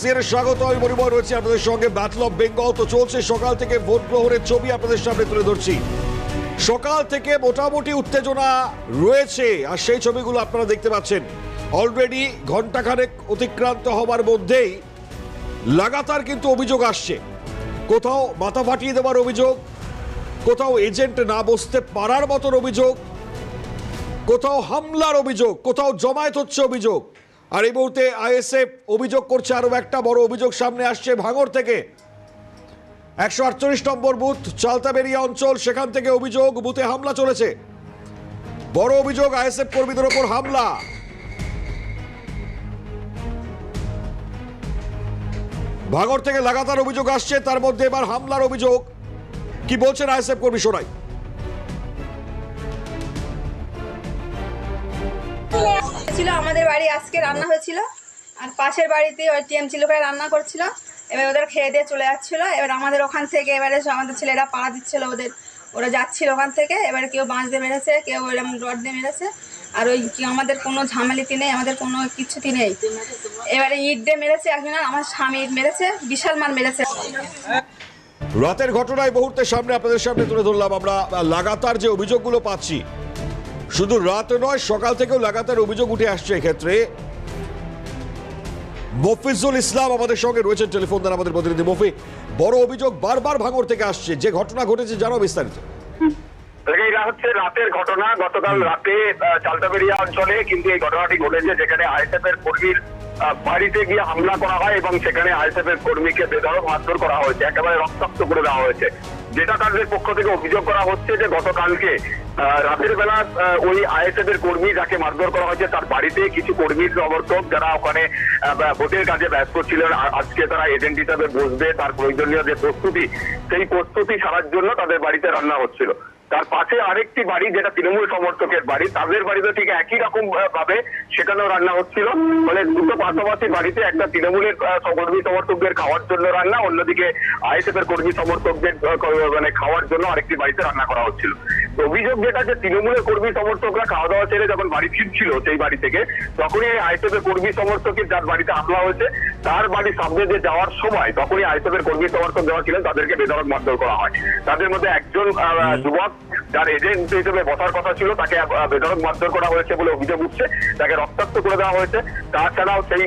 স্বাগত। আমি মনিময় রয়েছে আপনাদের সঙ্গে। ব্যাটল অফ বেঙ্গল তো চলছে, সকাল থেকে ভোট গ্রহণের ছবি আপনাদের সামনে তুলে ধরছি। সকাল থেকে মোটামুটি উত্তেজনা রয়েছে আর সেই ছবিগুলো আপনারা দেখতে পাচ্ছেন। অলরেডি ঘন্টাখানেক অতিক্রান্ত হবার মধ্যেই লাগাতার কিন্তু অভিযোগ আসছে। কোথাও মাথা ফাটিয়ে দেওয়ার অভিযোগ, কোথাও এজেন্ট না বসতে পারার মতন অভিযোগ, কোথাও হামলার অভিযোগ, কোথাও জমায়েত হচ্ছে অভিযোগ। আর এই মুহূর্তে আইএসএফ অভিযোগ করছে, আরো একটা বড় অভিযোগ সামনে আসছে ভাঙড় থেকে। 148 নম্বর বুথ চালতাবেরিয়া অঞ্চল, সেখান থেকে অভিযোগ বুথে হামলা চলেছে। বড় অভিযোগ, আইএসএফ কর্মীদের ওপর হামলা। ভাঙড় থেকে লাগাতার অভিযোগ আসছে, তার মধ্যে এবার হামলার অভিযোগ। কি বলছেন আইএসএফ কর্মী, শোনাই। ছিল আমাদের বাড়ি আজকে রান্না হয়েছিল, আর পাশের বাড়িতে ওই টিএমসি লোকেরা রান্না করছিল। এবার ওদের খেয়ে দিয়ে চলে যাচ্ছিল। এবার আমাদের ওখান থেকে এবারে আমাদের ছেলেরা পাড়া দিচ্ছিল ওরা যাচ্ছিল ওখান থেকে। এবারে কেউ বাঁশ দিয়ে মেরেছে, কেউ ওইরকম রড দিয়ে মেরেছে। আর ওই আমাদের কোনো ঝামেলিতি নেই, আমাদের কোনো কিছুতি নেই। এবারে ইট দিয়ে মেরেছে একজন, আমার স্বামী ইট মেরেছে, বিশাল মার মেরেছে। রাতের ঘটনায় মুহূর্তে সামনে আপনাদের সামনে তুলে ধরলাম আমরা। লাগাতার যে অভিযোগগুলো পাচ্ছি, শুধু রাত নয় সকাল থেকেও লাগাতার অভিযোগ উঠে আসছে। এক্ষেত্রে মফিজুল ইসলাম আমাদের সঙ্গে রয়েছেন টেলিফোন দ্বারা, আমাদের প্রতিনিধি। মফি, বড় অভিযোগ বারবার ভাঙড় থেকে আসছে, যে ঘটনা ঘটেছে জানো বিস্তারিত। এটা হচ্ছে রাতের ঘটনা। গতকাল রাতে চালতাবেরিয়া অঞ্চলে কিন্তু এই ঘটনাটি ঘটেছে, যেখানে আইএসএফ এর কর্মীর বাড়িতে গিয়ে হামলা করা হয় এবং সেখানে আইএসএফ এর কর্মীকে বেধড়ক মারধর করা হয়েছে, একেবারে রক্তাক্ত করে দেওয়া হয়েছে। যেটা তাদের পক্ষ থেকে অভিযোগ করা হচ্ছে যে গতকালকে রাতের বেলা ওই আইএসএফ এর কর্মী যাকে মারধর করা হয়েছে তার বাড়িতে কিছু কর্মীর সমর্থক যারা ওখানে ভোটের কাজে ব্যস্ত ছিলেন, আজকে তারা এজেন্ট হিসাবে বসবে, তার প্রয়োজনীয় যে প্রস্তুতি, সেই প্রস্তুতি সারার জন্য তাদের বাড়িতে রান্না হচ্ছিল। তার পাশে আরেকটি বাড়ি যেটা তৃণমূল সমর্থকের বাড়ি, তাদের বাড়িতে ঠিক একই রকম ভাবে সেখানেও রান্না হচ্ছিল। ফলে দুটো পাশাপাশি বাড়িতে, একটা তৃণমূলের কর্মী সমর্থকদের খাওয়ার জন্য রান্না, অন্যদিকে আইএসএফ এর কর্মী সমর্থকদের মানে খাওয়ার জন্য আরেকটি বাড়িতে রান্না করা হচ্ছিল। অভিযোগ যেটা, যে তৃণমূলের কর্মী সমর্থকরা খাওয়া দাওয়া ছেড়ে যখন বাড়ি ফিরছিল সেই বাড়ি থেকে, তখনই আইএসএফ এর কর্মী সমর্থকের যার বাড়িতে হামলা হয়েছে তার বাড়ির সামনে দিয়ে যাওয়ার সময় তখনই আইএসএফ এর কর্মী সমর্থক যারা ছিলেন তাদেরকে বেধড়ক মারধর করা হয়। তাদের মধ্যে একজন যুবক যার এজেন্ট হিসেবে বসার কথা ছিল, তাকে বেধড়ক মারধর করা হয়েছে বলে অভিযোগ উঠছে, তাকে রক্তাক্ত করে দেওয়া হয়েছে। তাছাড়াও সেই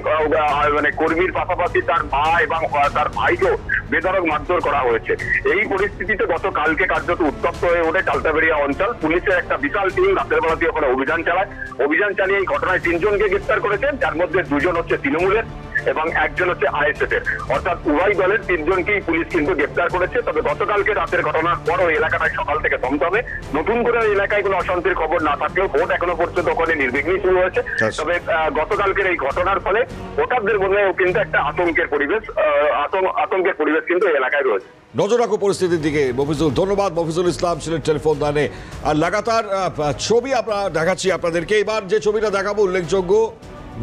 মানে কর্মীর পাশাপাশি তার মা এবং তার ভাইকেও বেধড়ক মারধর করা হয়েছে। এই পরিস্থিতিতে গতকালকে কার্যত উত্তপ্ত হয়ে ওঠে চালতাবেরিয়া অঞ্চল। পুলিশের একটা বিশাল টিম রাতের বেলা দিয়ে ওখানে অভিযান চালায়। অভিযান চালিয়ে এই ঘটনায় 3 জনকে গ্রেফতার করেছেন, যার মধ্যে 2 জন হচ্ছে তৃণমূলের এবং 1 জন হচ্ছে আইএসএফ এর। অর্থাৎ উভয় দলের 3 জনকেই পুলিশ কিন্তু গ্রেফতার করেছে। তবে গতকালকে রাতের ঘটনার পর ওই এলাকাটায় সকাল থেকে থমথমে। নতুন করে ওই এলাকায় কোনো অশান্তির খবর না থাকলেও ভোট এখনো পর্যন্ত ওখানে নির্বিঘ্নেই শুরু হয়েছে। তবে গতকালকের এই ঘটনার ফলে ভোটারদের মধ্যেও কিন্তু একটা আতঙ্কের পরিবেশ কিন্তু এই এলাকায় রয়েছে। নজর রাখো পরিস্থিতির দিকে মফিজুল। ধন্যবাদ। মফিজুল ইসলাম ছিলেন টেলিফোন দানে। আর লাগাতার ছবি আমরা দেখাচ্ছি আপনাদেরকে। এবার যে ছবিটা দেখাবো উল্লেখযোগ্য,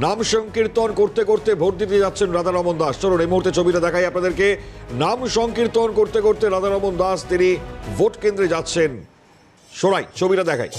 নাম সংকীর্তন করতে করতে ভোট দিতে যাচ্ছেন রাধারমন দাস। চলুন এই মুহূর্তে ছবিটা দেখাই আপনাদেরকে। নাম সংকীর্তন করতে করতে রাধারমন দাস তিনি ভোট কেন্দ্রে যাচ্ছেন। শোনাই, ছবিটা দেখাই।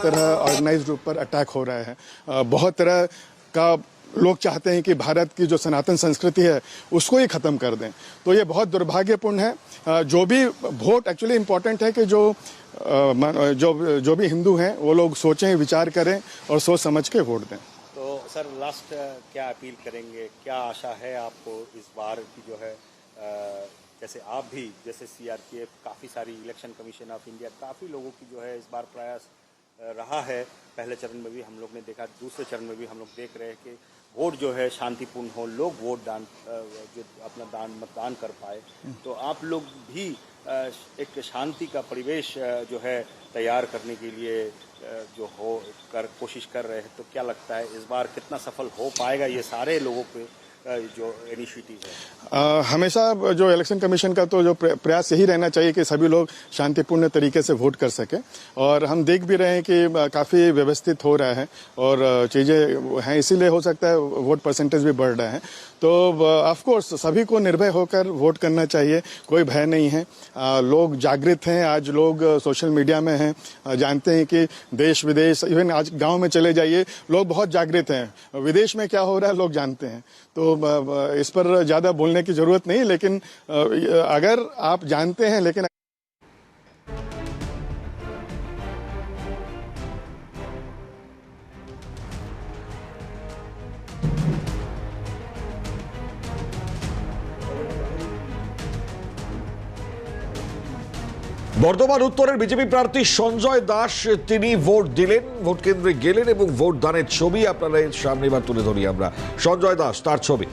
तरह ऑर्गेनाइज्ड ग्रुप पर अटैक हो रहा है। बहुत तरह का लोग चाहते हैं कि भारत की जो सनातन संस्कृति है उसको ही ख़त्म कर दें। तो ये बहुत दुर्भाग्यपूर्ण है। जो भी वोट एक्चुअली इम्पोर्टेंट है कि जो भी हिंदू हैं वो लोग सोचें, विचार करें और सोच समझ के वोट दें। तो सर लास्ट क्या अपील करेंगे, क्या आशा है आपको इस बार की जो है जैसे आप भी, जैसे सीआरपीएफ, काफ़ी सारी इलेक्शन कमीशन ऑफ इंडिया, काफ़ी लोगों की जो है इस बार प्रयास रहा है। पहले चरण में भी हम लोग ने देखा, दूसरे चरण में भी हम लोग देख रहे हैं कि वोट जो है शांतिपूर्ण हो, लोग वोट जो अपना मतदान कर पाए। तो आप लोग भी एक शांति का परिवेश जो है तैयार करने के लिए जो कोशिश कर रहे हैं, तो क्या लगता है इस बार कितना सफल हो पाएगा ये सारे लोगों पे जो इनिशिएटिव है? हमेशा जो इलेक्शन कमीशन का तो जो प्रयास यही रहना चाहिए कि सभी लोग शांतिपूर्ण तरीके से वोट कर सकें, और हम देख भी रहे हैं कि काफ़ी व्यवस्थित हो रहा है और चीज़ें हैं, इसीलिए हो सकता है वोट परसेंटेज भी बढ़ रहा है। तो ऑफ कोर्स सभी को निर्भय होकर वोट करना चाहिए, कोई भय नहीं है। लोग जागृत हैं, आज लोग सोशल मीडिया में हैं, जानते हैं कि देश विदेश, इवन आज गांव में चले जाइए, लोग बहुत जागृत हैं, विदेश में क्या हो रहा है लोग जानते हैं। तो इस पर ज़्यादा बोलने की ज़रूरत नहीं, लेकिन अगर आप जानते हैं, लेकिन বর্ধমান উত্তরের বিজেপি প্রার্থী সঞ্জয় দাস তিনি ভোট দিলেন, ভোট কেন্দ্রে গেলেন এবং ভোট দানের ছবি আপনাদের সামনে এবার তুলে ধরি আমরা। সঞ্জয় দাস, তার ছবি।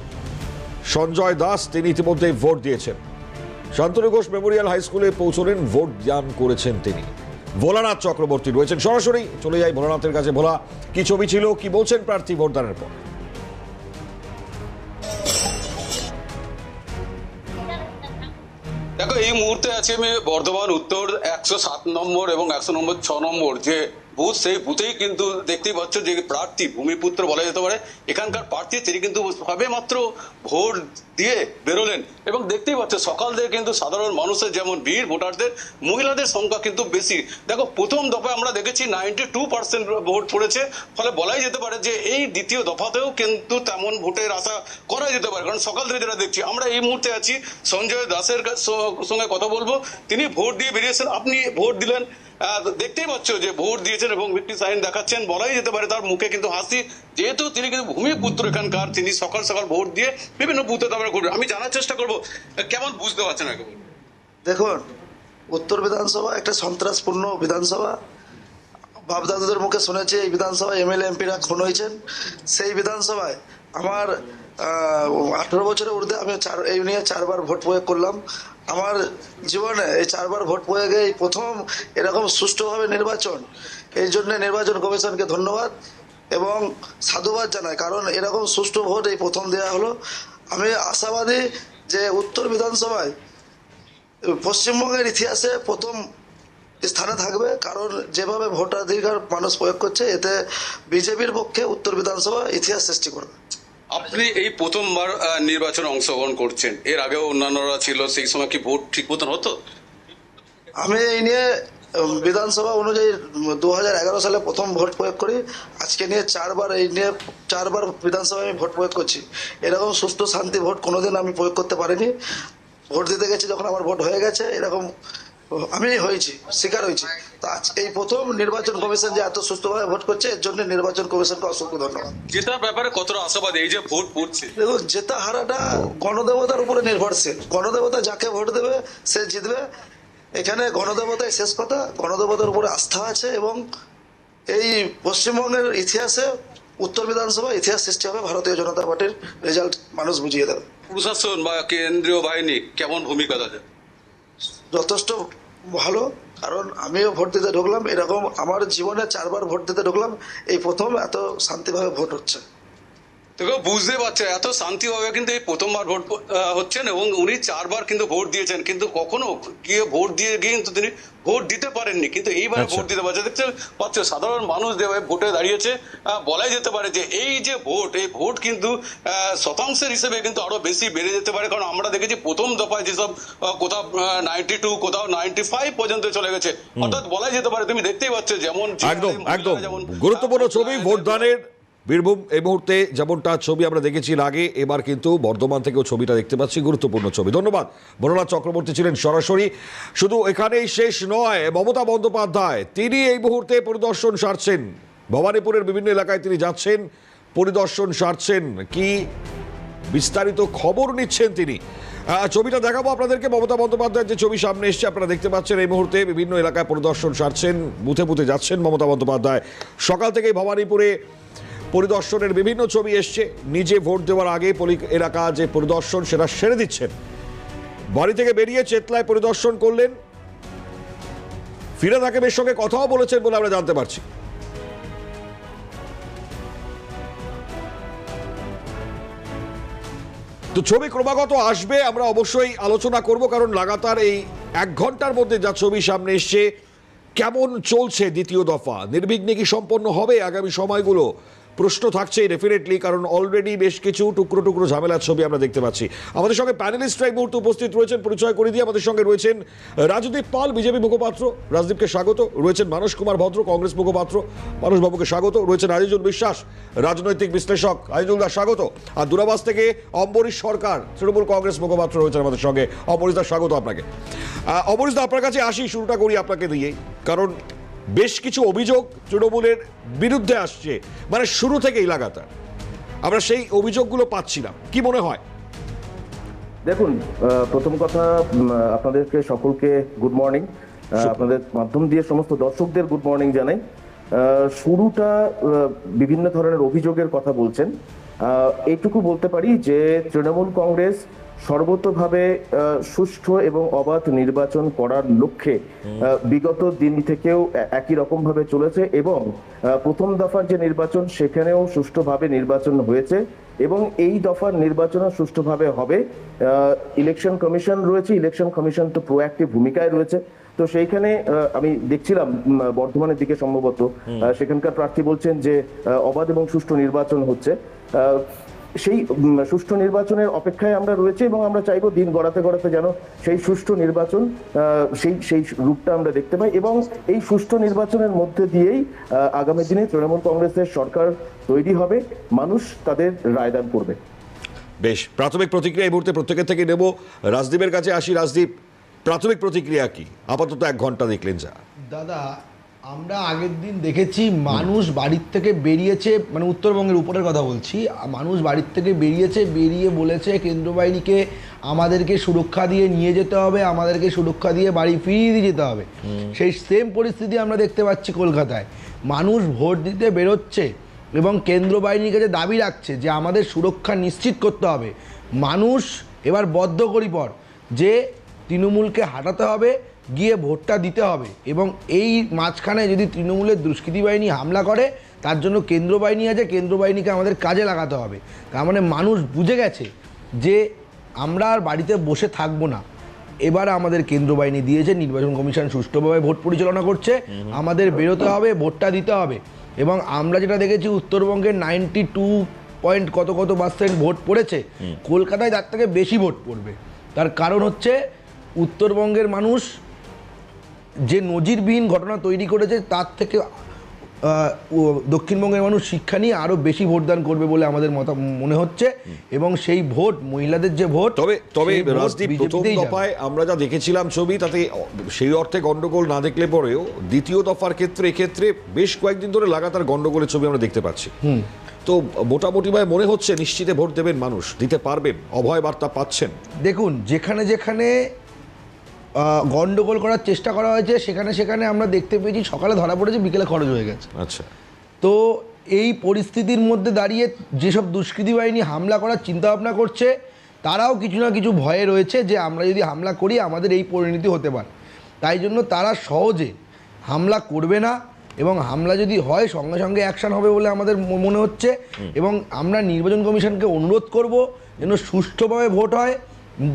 সঞ্জয় দাস তিনি ইতিমধ্যে ভোট দিয়েছেন। শান্তনু ঘোষ মেমোরিয়াল হাই স্কুলে পৌঁছলেন, ভোট দান করেছেন তিনি। ভোলানাথ চক্রবর্তী রয়েছেন, সরাসরি চলে যাই ভোলানাথের কাছে। ভোলা, কি ছবি ছিল, কি বলছেন প্রার্থী ভোটদানের পর? দেখো, এই মুহূর্তে আছি আমি বর্ধমান উত্তর 107 নম্বর এবং 106 নম্বর যে বুথ, সেই বুথেই কিন্তু দেখতেই পাচ্ছ যে প্রার্থী ভূমিপুত্র বলা যেতে পারে এখানকার প্রার্থী, তিনি কিন্তু সবে মাত্র ভোট দিয়ে বেরোলেন এবং দেখতেই পাচ্ছ সকাল থেকে কিন্তু সাধারণ মানুষের যেমন ভিড়, ভোটারদের, মহিলাদের সংখ্যা কিন্তু বেশি। দেখো, প্রথম দফায় আমরা দেখেছি 92% ভোট পড়েছে, ফলে বলাই যেতে পারে যে এই দ্বিতীয় দফাতেও কিন্তু তেমন ভোটের আশা করা যেতে পারে, কারণ সকাল থেকে যেটা দেখছি। আমরা এই মুহূর্তে আছি সঞ্জয় দাসের সঙ্গে কথা বলবো, তিনি ভোট দিয়ে বেরিয়েছেন। আপনি ভোট দিলেন, দেখতেই পাচ্ছ যে ভোট দিয়েছেন এবং ভিক্টরি সাইন দেখাচ্ছেন, বলাই যেতে পারে তার মুখে কিন্তু হাসি, যেহেতু তিনি কিন্তু ভূমিপুত্র এখানকার, তিনি সকাল সকাল ভোট দিয়ে বিভিন্ন বুথে তারপরে ঘুরবেন। আমি জানার চেষ্টা করবো কেমন বুঝতে পারছেন একেবারে। দেখুন, উত্তর বিধানসভা একটা সন্ত্রাসপূর্ণ বিধানসভা। বাপদাদাদের মুখে শুনেছি এই বিধানসভায় এমএলএ এমপিরা খুন হয়েছেন। সেই বিধানসভায় আমার 18 বছরের ঊর্ধ্বে আমি এই নিয়ে 4 বার ভোট প্রয়োগ করলাম। আমার জীবনে এই 4 বার ভোট প্রয়োগে এই প্রথম এরকম সুষ্ঠুভাবে নির্বাচন। এই জন্য নির্বাচন কমিশনকে ধন্যবাদ এবং সাধুবাদ জানাই, কারণ এরকম সুষ্ঠু ভোট এই প্রথম দেওয়া হলো। আমি আশাবাদী যে উত্তর বিধানসভায় পশ্চিমবঙ্গের ইতিহাসে প্রথম স্থানে থাকবে, কারণ যেভাবে ভোটাধিকার মানুষ প্রয়োগ করছে, এতে বিজেপির পক্ষে উত্তর বিধানসভা ইতিহাস সৃষ্টি করবে। আপনি এই প্রথমবার নির্বাচনে অংশগ্রহণ করছেন, এর আগেও অন্যান্যরা ছিল, সেই সময় কি ভোট ঠিক মতন হতো? আমি এই নিয়ে বিধানসভা অনুযায়ী 2011 সালে প্রথম ভোট প্রয়োগ করি। আজকে নিয়ে 4 বার, এই নিয়ে 4 বার বিধানসভায় আমি ভোট প্রয়োগ করছি। এরকম সুষ্ঠু শান্তি ভোট কোনোদিন আমি প্রয়োগ করতে পারিনি। ভোট দিতে গেছি, যখন আমার ভোট হয়ে গেছে, এরকম আমি হয়েছি, শিকার হয়েছি। তো আজ এই প্রথম নির্বাচন কমিশন যে এত সুষ্ঠুভাবে ভোট করছে, এর জন্য নির্বাচন কমিশনকে অসংখ্য ধন্যবাদ। জেতার ব্যাপারে কতটা আশাবাদী এই যে ভোট পড়ছে? দেখুন, জেতা হারাটা গণদেবতার উপরে নির্ভরশীল। গণদেবতা যাকে ভোট দেবে সে জিতবে। এখানে গণদেবতাই শেষ কথা, গণদেবতার উপরে আস্থা আছে এবং এই পশ্চিমবঙ্গের ইতিহাসে উত্তর বিধানসভা ইতিহাস সৃষ্টি হবে। ভারতীয় জনতা পার্টির রেজাল্ট মানুষ বুঝিয়ে দেবে। প্রশাসন বা কেন্দ্রীয় বাহিনী কেমন ভূমিকা থাকে? যথেষ্ট ভালো, কারণ আমিও ভোট দিতে ঢুকলাম, এরকম আমার জীবনে 4 বার ভোট দিতে ঢুকলাম, এই প্রথম এত শান্তিভাবে ভোট হচ্ছে। দেখো, বুঝতে পারছে এত শান্তিভাবে কিন্তু এই প্রথমবার ভোট হচ্ছেন এবং উনি 4 বার কিন্তু ভোট দিয়েছেন, কিন্তু কখনো গিয়ে ভোট দিয়ে গিয়ে কিন্তু তিনি ভোট দিতে পারেননি, কিন্তু এইবারে ভোট দিতে পারছে। দেখতে পাচ্ছ সাধারণ মানুষ যেভাবে ভোটে দাঁড়িয়েছে, বলাই যেতে পারে যে এই যে ভোট, এই ভোট কিন্তু শতাংশের হিসেবে কিন্তু আরো বেশি বেড়ে যেতে পারে, কারণ আমরা দেখেছি প্রথম দফায় যেসব কোথাও 92, কোথাও 95 পর্যন্ত চলে গেছে। অর্থাৎ বলাই যেতে পারে, তুমি দেখতেই পাচ্ছ যেমন একদম একদম গুরুত্বপূর্ণ ছবি ভোটদানের। বীরভূম এই মুহূর্তে যেমনটা ছবি আমরা দেখেছি আগে, এবার কিন্তু বর্ধমান থেকেও ছবিটা দেখতে পাচ্ছি, গুরুত্বপূর্ণ ছবি। ধন্যবাদ। ভোলানাথ চক্রবর্তী ছিলেন সরাসরি। শুধু এখানেই শেষ নয়, মমতা বন্দ্যোপাধ্যায় তিনি এই মুহূর্তে পরিদর্শন সারছেন, ভবানীপুরের বিভিন্ন এলাকায় তিনি যাচ্ছেন, পরিদর্শন সারছেন, কি বিস্তারিত খবর নিচ্ছেন তিনি। ছবিটা দেখাবো আপনাদেরকে। মমতা বন্দ্যোপাধ্যায়ের যে ছবি সামনে এসছে আপনারা দেখতে পাচ্ছেন, এই মুহূর্তে বিভিন্ন এলাকায় পরিদর্শন সারছেন, বুথে বুথে যাচ্ছেন মমতা বন্দ্যোপাধ্যায়। সকাল থেকেই ভবানীপুরে পরিদর্শনের বিভিন্ন ছবি এসছে। নিজে ভোট দেওয়ার আগে এলাকা যে পরিদর্শন সেটা সেরে দিচ্ছেন। বাড়ি থেকে বেরিয়ে চেতলায় পরিদর্শন করলেন। ফিরাদ হাকিমের সঙ্গে কথাও বলেছেন বলে আমরা জানতে পারছি। তো ছবি ক্রমাগত আসবে, আমরা অবশ্যই আলোচনা করব, কারণ লাগাতার এই 1 ঘন্টার মধ্যে যা ছবি সামনে এসছে, কেমন চলছে দ্বিতীয় দফা, নির্বিঘ্নে কি সম্পন্ন হবে আগামী সময়গুলো, প্রশ্ন থাকছে ডেফিনেটলি, কারণ অলরেডি বেশ কিছু টুকরো টুকরো ঝামেলার ছবি আমরা দেখতে পাচ্ছি। আমাদের সঙ্গে প্যানেলিস্টরা এই মুহূর্তে উপস্থিত রয়েছেন, পরিচয় করে দিয়ে আমাদের সঙ্গে রয়েছেন রাজদীপ পাল, বিজেপি মুখপাত্র, রাজদীপকে স্বাগত। রয়েছেন মানস কুমার ভদ্র, কংগ্রেস মুখপাত্র, মানসবাবুকে স্বাগত। রয়েছেন আজিজুল বিশ্বাস, রাজনৈতিক বিশ্লেষক, আজিজুল দা স্বাগত। আর দূরাবাস থেকে অম্বরীশ সরকার, তৃণমূল কংগ্রেস মুখপাত্র রয়েছেন আমাদের সঙ্গে। অম্বরীশ দা স্বাগত আপনাকে। অম্বরীশ দা, আপনার কাছে আসি, শুরুটা করি আপনাকে দিয়েই, কারণ বেশ কিছু অভিযোগ তৃণমূলের বিরুদ্ধে আসছে, মানে শুরু থেকেই লাগাতার আমরা সেই অভিযোগগুলো পাচ্ছিলাম। কি মনে হয়? দেখুন, প্রথম কথা আপনাদেরকে সকলকে গুড মর্নিং, আপনাদের মাধ্যম দিয়ে সমস্ত দর্শকদের গুড মর্নিং জানাই। শুরুটা বিভিন্ন ধরনের অভিযোগের কথা বলছেন, এইটুকু বলতে পারি যে তৃণমূল কংগ্রেস সর্বতোভাবে সুষ্ঠু এবং অবাধ নির্বাচন করার লক্ষ্যে বিগত দিন থেকেও একই রকম ভাবে চলেছে এবং প্রথম দফার যে নির্বাচন সেখানেও সুষ্ঠুভাবে নির্বাচন হয়েছে এবং এই দফার নির্বাচনও সুষ্ঠুভাবে হবে। ইলেকশন কমিশন রয়েছে, ইলেকশন কমিশন তো প্রোঅ্যাক্টিভ ভূমিকায় রয়েছে। তো সেইখানে আমি দেখছিলাম বর্ধমানের দিকে সম্ভবত সেখানকার প্রার্থী বলছেন যে অবাধ এবং সুষ্ঠু নির্বাচন হচ্ছে। সেই সুষ্ঠু নির্বাচনের অপেক্ষায় আমরা রয়েছে এবং আমরা চাইবো দিন গড়াতে গড়াতে যেন সেই সুষ্ঠু নির্বাচন সেই রূপটা আমরা দেখতে পাই এবং এই সুষ্ঠু নির্বাচনের মধ্যে দিয়েই আগামী দিনে তৃণমূল কংগ্রেসের সরকার তৈরি হবে, মানুষ তাদের রায়দান করবে। বেশ, প্রাথমিক প্রতিক্রিয়া এই মুহূর্তে প্রত্যেকের থেকে নেব। রাজদীপের কাছে আসি। রাজদীপ, প্রাথমিক প্রতিক্রিয়া কি? আপাতত 1 ঘন্টা দেখলেন যা। দাদা, আমরা আগের দিন দেখেছি মানুষ বাড়ির থেকে বেরিয়েছে, মানে উত্তরবঙ্গের উপরের কথা বলছি, মানুষ বাড়ির থেকে বেরিয়ে বলেছে কেন্দ্র বাহিনীকে আমাদেরকে সুরক্ষা দিয়ে নিয়ে যেতে হবে, আমাদেরকে সুরক্ষা দিয়ে বাড়ি ফিরিয়ে দিয়ে যেতে হবে। সেই সেম পরিস্থিতি আমরা দেখতে পাচ্ছি কলকাতায়। মানুষ ভোট দিতে বেরোচ্ছে এবং কেন্দ্র বাহিনীর কাছে দাবি রাখছে যে আমাদের সুরক্ষা নিশ্চিত করতে হবে। মানুষ এবার বদ্ধপরিকর যে তৃণমূলকে হাঁটাতে হবে, গিয়ে ভোটটা দিতে হবে এবং এই মাঝখানে যদি তৃণমূলের দুষ্কৃতী বাহিনী হামলা করে তার জন্য কেন্দ্র বাহিনী আছে, কেন্দ্র বাহিনীকে আমাদের কাজে লাগাতে হবে। তার মানে মানুষ বুঝে গেছে যে আমরা আর বাড়িতে বসে থাকবো না। এবার আমাদের কেন্দ্র বাহিনী দিয়েছে, নির্বাচন কমিশন সুষ্ঠুভাবে ভোট পরিচালনা করছে, আমাদের বেরোতে হবে, ভোটটা দিতে হবে। এবং আমরা যেটা দেখেছি উত্তরবঙ্গের 92 কত % ভোট পড়েছে, কলকাতায় তার থেকে বেশি ভোট পড়বে। তার কারণ হচ্ছে উত্তরবঙ্গের মানুষ যে নজিরবিহীন ঘটনা তৈরি করেছে তার থেকে দক্ষিণবঙ্গের মানুষ শিক্ষা নিয়ে আরো বেশি ভোটদান করবে বলে আমাদের মনে হচ্ছে এবং সেই ভোট মহিলাদের যে ভোট। তবে রাজদীপ, প্রথম দফায় আমরা যা দেখেছিলাম ছবি, তাতে সেই অর্থে গন্ডগোল না দেখলে পরেও দ্বিতীয় দফার ক্ষেত্রে এক্ষেত্রে বেশ কয়েকদিন ধরে লাগাতার গন্ডগোলের ছবি আমরা দেখতে পাচ্ছি। তো মোটামুটি ভাবে মনে হচ্ছে নিশ্চিতে ভোট দেবেন মানুষ, দিতে পারবেন, অভয় বার্তা পাচ্ছেন। দেখুন, যেখানে যেখানে গন্ডগোল করার চেষ্টা করা হয়েছে সেখানে আমরা দেখতে পেয়েছি সকালে ধরা পড়েছে, বিকেলে খরচ হয়ে গেছে। আচ্ছা, তো এই পরিস্থিতির মধ্যে দাঁড়িয়ে যেসব দুষ্কৃতী বাহিনী হামলা করার চিন্তাভাবনা করছে তারাও কিছু না কিছু ভয়ে রয়েছে যে আমরা যদি হামলা করি আমাদের এই পরিণতি হতে পারে। তাই জন্য তারা সহজে হামলা করবে না এবং হামলা যদি হয় সঙ্গে সঙ্গে অ্যাকশন হবে বলে আমাদের মনে হচ্ছে। এবং আমরা নির্বাচন কমিশনকে অনুরোধ করব যেন সুষ্ঠুভাবে ভোট হয়,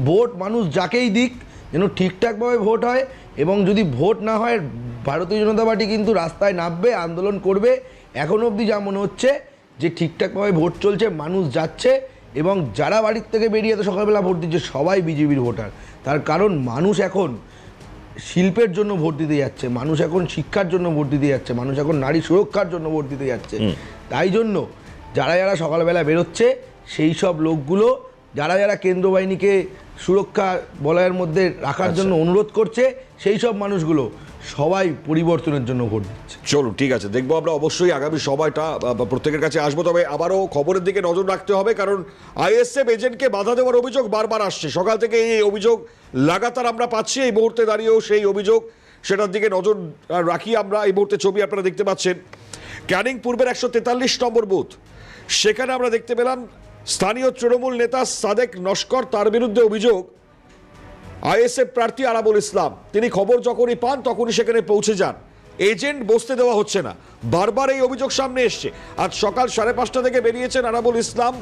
ভোট মানুষ যাকেই দিক যেন ঠিকঠাকভাবে ভোট হয় এবং যদি ভোট না হয় ভারতীয় জনতা পার্টি কিন্তু রাস্তায় নামবে, আন্দোলন করবে। এখনও অবধি যা মনে হচ্ছে যে ঠিকঠাকভাবে ভোট চলছে, মানুষ যাচ্ছে এবং যারা বাড়ির থেকে বেরিয়ে তো সকালবেলা ভোট দিচ্ছে সবাই বিজেপির ভোটার। তার কারণ মানুষ এখন শিল্পের জন্য ভোট দিতে যাচ্ছে, মানুষ এখন শিক্ষার জন্য ভোট দিতে যাচ্ছে, মানুষ এখন নারী সুরক্ষার জন্য ভোট দিতে যাচ্ছে। তাই জন্য যারা সকালবেলা বেরোচ্ছে সেই সব লোকগুলো যারা কেন্দ্র বাহিনীকে সুরক্ষা বলয়ের মধ্যে রাখার জন্য অনুরোধ করছে, সেই সব মানুষগুলো সবাই পরিবর্তনের জন্য ভোট দিচ্ছে। চলুন, ঠিক আছে, দেখবো আমরা অবশ্যই আগামী সময়টা প্রত্যেকের কাছে আসবো। তবে আবারও খবরের দিকে নজর রাখতে হবে, কারণ আইএসএফ এজেন্টকে বাধা দেওয়ার অভিযোগ বারবার আসছে। সকাল থেকে এই অভিযোগ লাগাতার আমরা পাচ্ছি। এই মুহূর্তে দাঁড়িয়েও সেই অভিযোগ, সেটার দিকে নজর রাখি আমরা। এই মুহূর্তে ছবি আপনারা দেখতে পাচ্ছেন, ক্যানিং পূর্বের 143 নম্বর বুথ, সেখানে আমরা দেখতে পেলাম স্থানীয় তৃণমূল নেতা সাদেক নস্কর, তার বিরুদ্ধে অভিযোগ আইএসএফ প্রার্থী আরাবুল ইসলাম তিনি খবর যখনই পান তখনই সেখানে পৌঁছে যান। এজেন্ট বসতে দেওয়া হচ্ছে না, বারবার এই অভিযোগ সামনে এসছে। আজ সকাল 5:30 থেকে বেরিয়েছেন আরাবুল ইসলাম,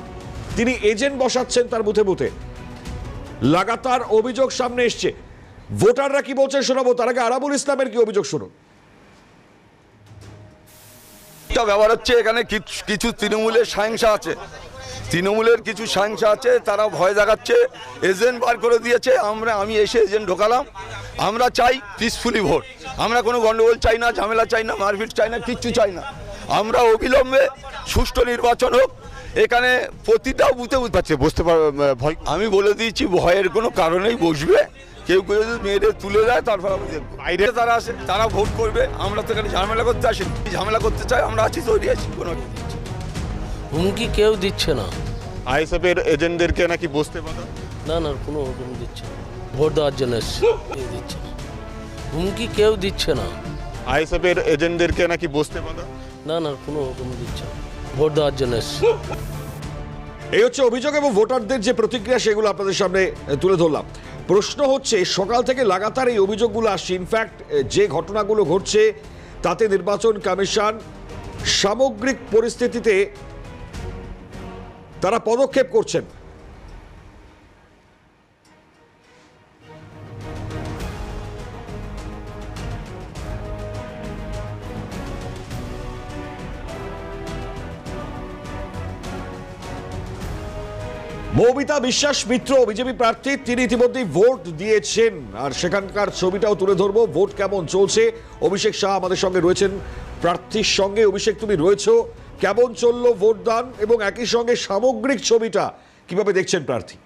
তিনি এজেন্ট বসাচ্ছেন তার বুথে বুথে। লাগাতার অভিযোগ সামনে এসছে। ভোটাররা কি বলছেন শোনাবো, তার আগে আরাবুল ইসলামের কি অভিযোগ শুনুন। ব্যাপার হচ্ছে এখানে কিছু তৃণমূলের সহিংসা আছে, তৃণমূলের কিছু সহিংসা আছে, তারা ভয় দেখাচ্ছে, এজেন্ট বার করে দিয়েছে। আমি এসে এজেন্ট ঢোকালাম। আমরা চাই পিসফুলি ভোট, আমরা কোনো গন্ডগোল চাই না, ঝামেলা চাই না, মারপিট চাই না, কিচ্ছু চাই না। আমরা অবিলম্বে সুষ্ঠু নির্বাচন হোক। এখানে প্রতিটা বুথে পাচ্ছে বসতে ভয়, আমি বলে দিয়েছি ভয়ের কোনো কারণেই বসবে। কেউ কেউ যদি মেয়েদের তুলে দেয় তারপর বাইরে তারা আসে, তারা ভোট করবে। আমরা তো এখানে ঝামেলা করতে আসিনি, ঝামেলা করতে চাই আমরা আছি, তৈরি আছি। কোনো হুমকি কেউ দিচ্ছে না। আইএসএফের এজেন্টদেরকে নাকি বসতে বাধা? না না, কোনো হুকুম দিচ্ছে না, ভোট দেওয়ার জন্য দিচ্ছে। হুমকি কেউ দিচ্ছে না। আইএসএফের এজেন্টদেরকে নাকি বসতে বাধা? না না, কোনো হুকুম দিচ্ছে না, ভোট দেওয়ার জন্য। এই হচ্ছে অভিযোগ এবং ভোটারদের যে প্রতিক্রিয়া সেগুলো আপনাদের সামনে তুলে ধরলাম। প্রশ্ন হচ্ছে সকাল থেকে লাগাতার এই অভিযোগগুলো আসছে। ইনফ্যাক্ট যে ঘটনাগুলো ঘটছে তাতে নির্বাচন কমিশন সামগ্রিক পরিস্থিতিতে তারা পদক্ষেপ করছেন। মৌমিতা বিশ্বাস মিত্র বিজেপি প্রার্থী, তিনি ইতিমধ্যেই ভোট দিয়েছেন আর সেখানকার ছবিটাও তুলে ধরবো। ভোট কেমন চলছে, অভিষেক শাহ আমাদের সঙ্গে রয়েছেন প্রার্থীর সঙ্গে। অভিষেক, তুমি রয়েছো, কেমন চললো ভোটদান এবং একই সঙ্গে সামগ্রিক ছবিটা কিভাবে দেখছেন প্রার্থী?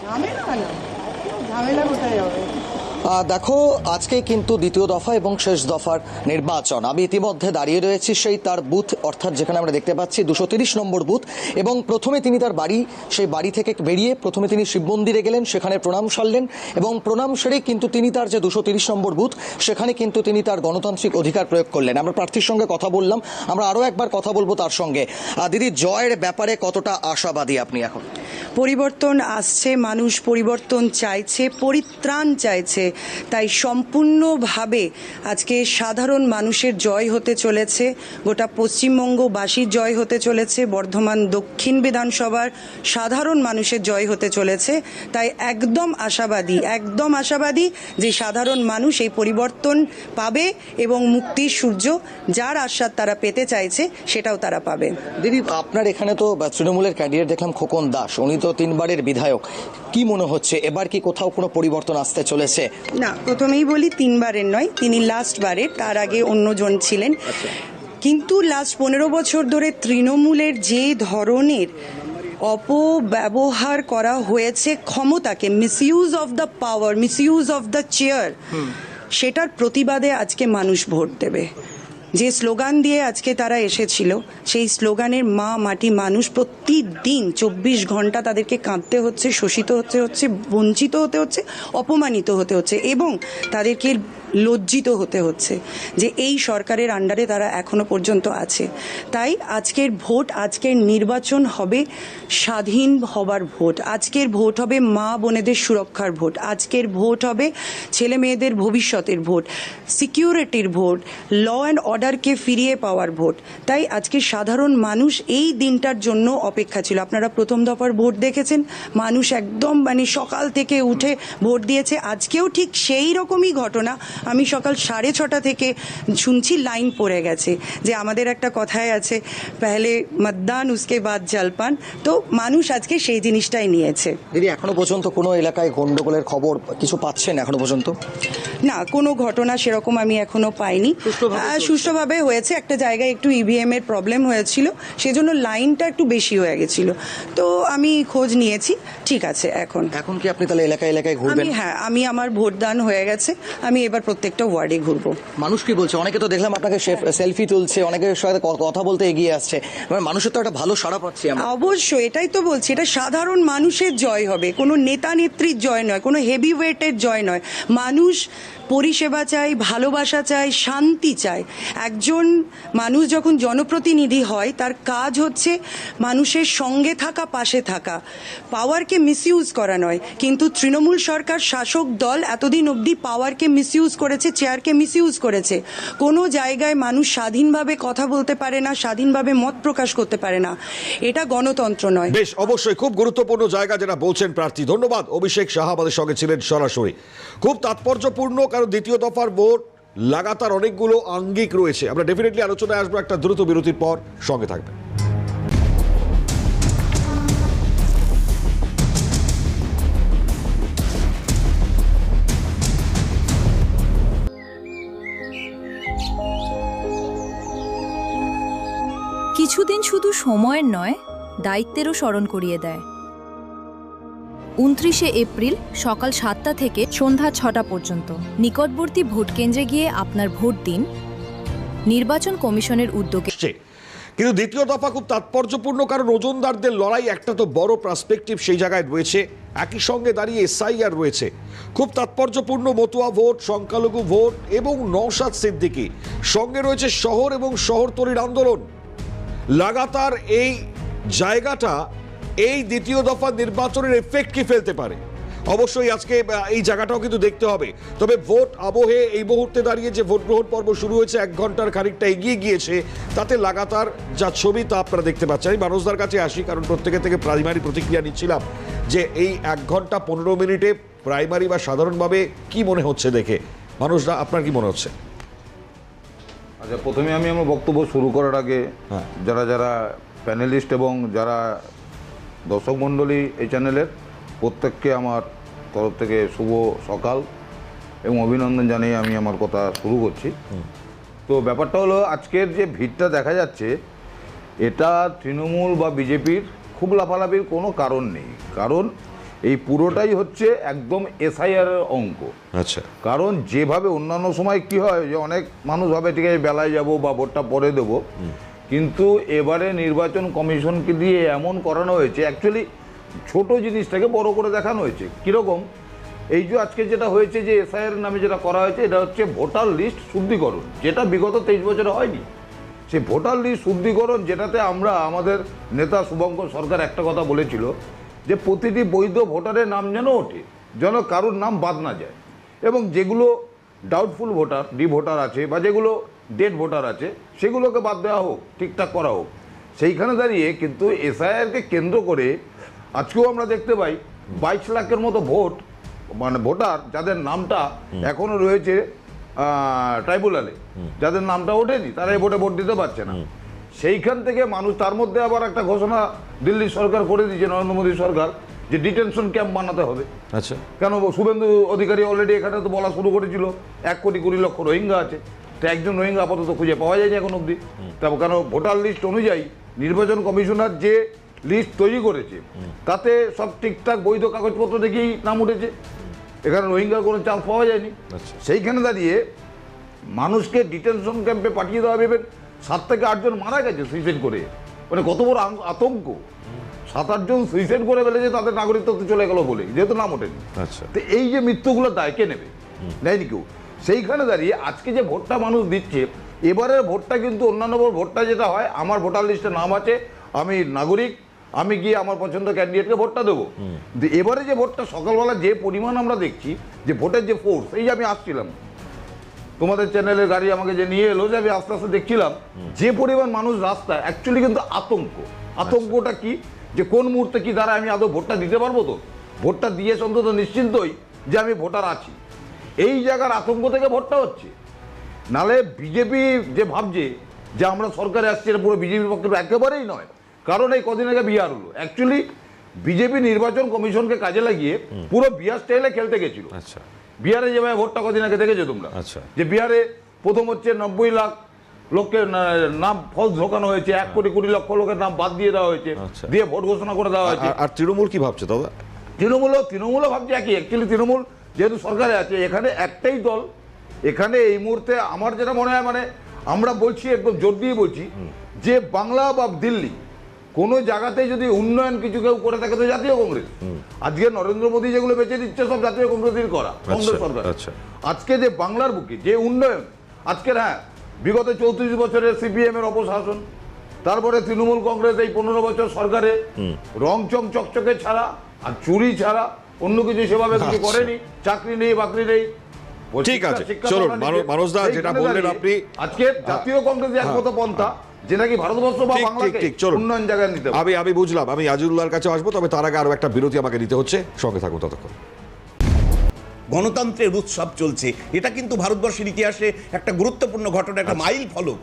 ঝামেলা কোথায় হবে? দেখো, আজকে কিন্তু দ্বিতীয় দফা এবং শেষ দফার নির্বাচন। আমি ইতিমধ্যে দাঁড়িয়ে রয়েছি সেই তার বুথ, অর্থাৎ যেখানে আমরা দেখতে পাচ্ছি 230 নম্বর বুথ। এবং প্রথমে তিনি তার বাড়ি, সেই বাড়ি থেকে বেরিয়ে প্রথমে তিনি শিব মন্দিরে গেলেন, সেখানে প্রণাম সারলেন এবং প্রণাম সেরে কিন্তু তিনি তার যে 230 নম্বর বুথ সেখানে কিন্তু তিনি তার গণতান্ত্রিক অধিকার প্রয়োগ করলেন। আমরা প্রার্থীর সঙ্গে কথা বললাম, আমরা আরও একবার কথা বলবো তার সঙ্গে। দিদি, জয়ের ব্যাপারে কতটা আশাবাদী আপনি এখন? পরিবর্তন আসছে, মানুষ পরিবর্তন চাইছে, পরিত্রাণ চাইছে, তাই সম্পূর্ণভাবে আজকে সাধারণ মানুষের জয় হতে চলেছে, গোটা পশ্চিমবঙ্গবাসীর জয় হতে চলেছে, বর্ধমান দক্ষিণ বিধানসভার সাধারণ মানুষের জয় হতে চলেছে। তাই একদম আশাবাদী যে সাধারণ মানুষ এই পরিবর্তন পাবে এবং মুক্তির সূর্য যার আশ্বাদ তারা পেতে চাইছে সেটাও তারা পাবে। দিদি, আপনার এখানে তো তৃণমূলের ক্যান্ডিডেট দেখলাম খোকন দাস, উনি তো 3 বারের বিধায়ক। কি মনে হচ্ছে এবার কি কোথাও কোনো পরিবর্তন আসতে চলেছে? না, প্রথমেই বলি 3 বারের নয়, তিনি লাস্ট বারের, তার আগে অন্যজন ছিলেন। কিন্তু লাস্ট 15 বছর ধরে তৃণমূলের যে ধরনের অপব্যবহার করা হয়েছে ক্ষমতাকে, misuse of the power, misuse of the chair, সেটার প্রতিবাদে আজকে মানুষ ভোট দেবে। যে স্লোগান দিয়ে আজকে তারা এসেছিল, সেই স্লোগানের মা মাটি মানুষ প্রতিদিন 24 ঘন্টা তাদেরকে কাঁদতে হচ্ছে, শোষিত হতে হচ্ছে, বঞ্চিত হতে হচ্ছে, অপমানিত হতে হচ্ছে এবং তাদেরকে লজ্জিত হতে হচ্ছে যে এই সরকারের আন্ডারে তারা এখনো পর্যন্ত আছে। তাই আজকের ভোট, আজকের নির্বাচন হবে স্বাধীন হবার ভোট, আজকের ভোট হবে মা বোনেদের সুরক্ষার ভোট, আজকের ভোট হবে ছেলে মেয়েদের ভবিষ্যতের ভোট, সিকিউরিটির ভোট, ল অ্যান্ড অর্ডারকে ফিরিয়ে পাওয়ার ভোট। তাই আজকে সাধারণ মানুষ এই দিনটার জন্য অপেক্ষা ছিল। আপনারা প্রথম দফার ভোট দেখেছেন, মানুষ একদম সকাল থেকে উঠে ভোট দিয়েছে। আজকেও ঠিক সেই রকমই ঘটনা। আমি সকাল 6:30 থেকে শুনছি লাইন পড়ে গেছে, যে আমাদের একটা কথাই আছে, পেহলে মতদান উসকে বাদ জলপান। তো মানুষ আজকে সেই জিনিসটাই নিয়েছে। দিদি, এখনো পর্যন্ত কোনো এলাকায় গন্ডগোলের খবর কিছু পাচ্ছেন এখনো পর্যন্ত? না, কোনো ঘটনা সেরকম আমি এখনো পাইনি। সুষ্ঠুভাবে হয়েছে। একটা জায়গায় একটু ইভিএম এর প্রবলেম হয়েছিল, সেজন্য লাইনটা একটু বেশি হয়ে গেছিল। তো আমি খোঁজ নিয়েছি, ঠিক আছে। এখন কি আপনি তাহলে এলাকায় ঘুরবেন? হ্যাঁ, আমি আমার ভোটদান হয়ে গেছে, আমি এবার প্রত্যেকটা ওয়ার্ডে ঘুরবো। মানুষ কি বলছে? অনেকে তো দেখলাম আপনাকে সেলফি তুলছে, অনেকের সাথে কথা বলতে এগিয়ে আসছে, মানুষের তো একটা ভালো সাড়া পাচ্ছি আমরা। অবশ্যই, এটাই তো বলছি, এটা সাধারণ মানুষের জয় হবে, কোনো নেতা নেত্রীর জয় নয়, কোনো হেভি ওয়েটের জয় নয়। মানুষ পরিষেবা চাই, ভালোবাসা চাই, শান্তি চাই। একজন মানুষ যখন জনপ্রতিনিধি হয় তার কাজ হচ্ছে মানুষের সঙ্গে থাকা, পাশে থাকা, পাওয়ারকে মিসইউজ করা নয়। কিন্তু তৃণমূল সরকার শাসক দল এতদিন অবধি পাওয়ারকে মিসইউজ করেছে, চেয়ারকে মিসইউজ করেছে। কোনো জায়গায় মানুষ স্বাধীনভাবে কথা বলতে পারে না, স্বাধীনভাবে মত প্রকাশ করতে পারে না। এটা গণতন্ত্র নয়। বেশ, অবশ্যই খুব গুরুত্বপূর্ণ জায়গা যেটা বলছেন প্রার্থী। ধন্যবাদ। অভিষেক সাহা আমাদের সঙ্গে ছিলেন সরাসরি। খুব তাৎপর্যপূর্ণ, কারণ দ্বিতীয় দফার ভোট লাগাতার অনেকগুলো আঙ্গিক রয়েছে। আমরা ডেফিনেটলি আলোচনায় আসবো একটা দ্রুত বিরতির পর। সঙ্গে থাকবেন। কিছুদিন শুধু সময়ের নয়, দায়িত্বেরও স্মরণ করিয়ে দেয়। 29শে এপ্রিল সকাল 7টা থেকে সন্ধ্যা 6টা পর্যন্ত নিকটবর্তী ভোট কেন্দ্রে গিয়ে আপনার ভোট দিন। নির্বাচন কমিশনের উদ্যোগে। কিন্তু দ্বিতীয় দফা খুব তাৎপর্যপূর্ণ, কারণ ওজনদারদের লড়াই একটা তো বড় পার্সপেক্টিভ সেই জায়গায় রয়েছে, একই সঙ্গে দাঁড়িয়ে এসআইআর রয়েছে। খুব তাৎপর্যপূর্ণ মতুয়া ভোট, সংখ্যালঘু ভোট এবং নওশাদ সিদ্দিকী। সঙ্গে রয়েছে শহর এবং শহরতলির আন্দোলন। লাগাতার এই জায়গাটা এই দ্বিতীয় দফা নির্বাচনের এফেক্ট কি ফেলতে পারে, অবশ্যই আজকে এই জায়গাটাও কিন্তু দেখতে হবে। তবে ভোট আবহে এই মুহূর্তে দাঁড়িয়ে যে ভোট গ্রহণ পর্ব শুরু হয়েছে, 1 ঘন্টার খানিকটা এগিয়ে গিয়েছে, তাতে লাগাতার যা ছবি তা আপনারা দেখতে পাচ্ছেন। আমি মানুষদের কাছে আসি, কারণ প্রত্যেকের থেকে প্রাইমারি প্রতিক্রিয়া নিচ্ছিলাম যে এই 1 ঘন্টা 15 মিনিটে প্রাইমারি বা সাধারণভাবে কি মনে হচ্ছে দেখে। মানুষরা, আপনার কি মনে হচ্ছে? আচ্ছা, প্রথমে আমি আমার বক্তব্য শুরু করার আগে যারা যারা প্যানেলিস্ট এবং যারা দর্শক মণ্ডলী এই চ্যানেলের প্রত্যেককে আমার তরফ থেকে শুভ সকাল এবং অভিনন্দন জানিয়ে আমি আমার কথা শুরু করছি। তো ব্যাপারটা হলো, আজকের যে ভিড়টা দেখা যাচ্ছে, এটা তৃণমূল বা বিজেপির খুব লাফালাফির কোনো কারণ নেই। কারণ এই পুরোটাই হচ্ছে একদম এসআইআর এর অঙ্ক। আচ্ছা, কারণ যেভাবে অন্যান্য সময় কি হয় যে অনেক মানুষ ভাবে ঠিক আছে বেলায় যাব বা ভোটটা পরে দেব, কিন্তু এবারে নির্বাচন কমিশনকে দিয়ে এমন করানো হয়েছে, অ্যাকচুয়ালি ছোট জিনিসটাকে বড় করে দেখানো হয়েছে। কীরকম? এই যে আজকে যেটা হয়েছে যে এসআইআর নামে যেটা করা হয়েছে, এটা হচ্ছে ভোটার লিস্ট শুদ্ধিকরণ, যেটা বিগত 23 বছরে হয়নি। সেই ভোটার লিস্ট শুদ্ধিকরণ, যেটাতে আমরা আমাদের নেতা শুভঙ্কর সরকার একটা কথা বলেছিল যে প্রতিটি বৈধ ভোটারের নাম যেন ওঠে, যেন কারোর নাম বাদ না যায়, এবং যেগুলো ডাউটফুল ভোটার, ডি ভোটার আছে বা যেগুলো ডেড ভোটার আছে, সেগুলোকে বাদ দেওয়া হোক, ঠিকঠাক করা হোক। সেইখানে দাঁড়িয়ে কিন্তু এসআইআরকে কেন্দ্র করে আজকেও আমরা দেখতে পাই 22 লাখের মতো ভোট, মানে ভোটার যাদের নামটা এখনো রয়েছে ট্রাইব্যুনালে, যাদের নামটা ওঠেনি, তারা এই ভোটে ভোট দিতে পারছে না। সেইখান থেকে মানুষ, তার মধ্যে আবার একটা ঘোষণা দিল্লি সরকার করে দিয়েছে, নরেন্দ্র মোদী সরকার, যে ডিটেনশন ক্যাম্প বানাতে হবে। আচ্ছা, কেন? শুভেন্দু অধিকারী অলরেডি এখানে তো বলা শুরু করেছিল 1,20,00,000 রোহিঙ্গা আছে, তো একজন রোহিঙ্গা আপাতত খুঁজে পাওয়া যায়নি এখন অবধি। তারপর কেন? ভোটার লিস্ট অনুযায়ী নির্বাচন কমিশনার যে লিস্ট তৈরি করেছে, তাতে সব ঠিকঠাক বৈধ কাগজপত্র দেখেই নাম উঠেছে, এখানে রোহিঙ্গার কোনো চান্স পাওয়া যায়নি। সেইখানে দাঁড়িয়ে মানুষকে ডিটেনশন ক্যাম্পে পাঠিয়ে দেওয়া ভেবেন 7 থেকে 8 জন মারা গেছে সুইসাইড করে। মানে কত বড় আতঙ্ক! 7-8 জন সুইসাইড করে ফেলেছে তাদের নাগরিকত্ব চলে গেল বলে, যেহেতু নাম ওঠেনি। তো এই যে মৃত্যুগুলোর দায় কে নেবে? নেয়নি কেউ। সেইখানে দাঁড়িয়ে আজকে যে ভোটটা মানুষ দিচ্ছে, এবারের ভোটটা কিন্তু অন্যান্য ভোটটা যেটা হয়, আমার ভোটার লিস্টে নাম আছে, আমি নাগরিক, আমি গিয়ে আমার পছন্দ ক্যান্ডিডেটকে ভোটটা দেবো। কিন্তু এবারে যে ভোটটা সকালবেলা যে পরিমাণ আমরা দেখছি, যে ভোটের যে ফোর্স, এই যে আমি আসছিলাম, তোমাদের চ্যানেলের গাড়ি আমাকে যে নিয়ে এলো, যে আমি আস্তে আস্তে দেখছিলাম যে পরিমাণ মানুষ রাস্তায়, অ্যাকচুয়ালি কিন্তু আতঙ্ক। আতঙ্কটা কি? যে কোন মুহূর্তে কি দ্বারা আমি আদৌ ভোটটা দিতে পারবো, তো ভোটটা দিয়ে অন্তত নিশ্চিন্তই যে আমি ভোটার আছি, এই জায়গার আতঙ্ক থেকে ভোটটা হচ্ছে। নালে বিজেপি যে ভাবছে যে আমরা সরকারে আসছি, এটা পুরো বিজেপির পক্ষে একেবারেই নয়। কারণ এই কদিন আগে বিহার হলো, অ্যাকচুয়ালি বিজেপি নির্বাচন কমিশনকে কাজে লাগিয়ে পুরো বিহার স্টাইলে খেলতে গেছিল। আচ্ছা, বিহারে যেভাবে ভোটটা কদিন আগে দেখেছো তোমরা, যে বিহারে প্রথম হচ্ছে 90 লাখ লোকের নাম ফলস ঢোকানো হয়েছে, 1,20,00,000 লোকের নাম বাদ দিয়ে দেওয়া হয়েছে, দিয়ে ভোট ঘোষণা করে দেওয়া হয়েছে। আর তৃণমূল কি ভাবছে দাদা? তৃণমূলও ভাবছে একই। অ্যাকচুয়ালি তৃণমূল যেহেতু সরকারে আছে, এখানে একটাই দল, এখানে এই মুহূর্তে আমার যেটা মনে হয়, মানে আমরা বলছি, একদম জোর দিয়ে বলছি, যে বাংলা বা দিল্লি কোনো জায়গাতে যদি উন্নয়ন কিছু কেউ করে থাকে তো জাতীয় কংগ্রেস। আজকে নরেন্দ্র মোদী যেগুলো বেঁচে দিচ্ছে সব জাতীয় কংগ্রেসের করা, কংগ্রেস সরকার। আজকে যে বাংলার বুকে যে উন্নয়ন আজকের, হ্যাঁ বিগত 34 বছরের সিপিএম এর অপশাসন, তারপরে তৃণমূল কংগ্রেস এই 15 বছর সরকারে রংচং চকচকে ছাড়া আর চুরি ছাড়া অন্য কিছু সেভাবে কিছু করেনি। চাকরি নেই, বাকরি নেই। ঠিক আছে, চলুন মানসদা, যেটা বললেন আপনি, আজকে জাতীয় কংগ্রেসের একমাত্র পন্থা যে নাকি ভারতবর্ষ বা বাংলাকে উন্নয়ন জায়গায় নিতে হবে। আমি বুঝলাম, আমি আজিজুল্লাহর কাছে আসবো, তবে তার আগে আরো একটা বিরতি আমাকে নিতে হচ্ছে, সঙ্গে থাকুন ততক্ষণ। গণতন্ত্রের উৎসব চলছে, এটা কিন্তু ভারতবর্ষের ইতিহাসে একটা গুরুত্বপূর্ণ ঘটনা, একটা মাইল ফলক।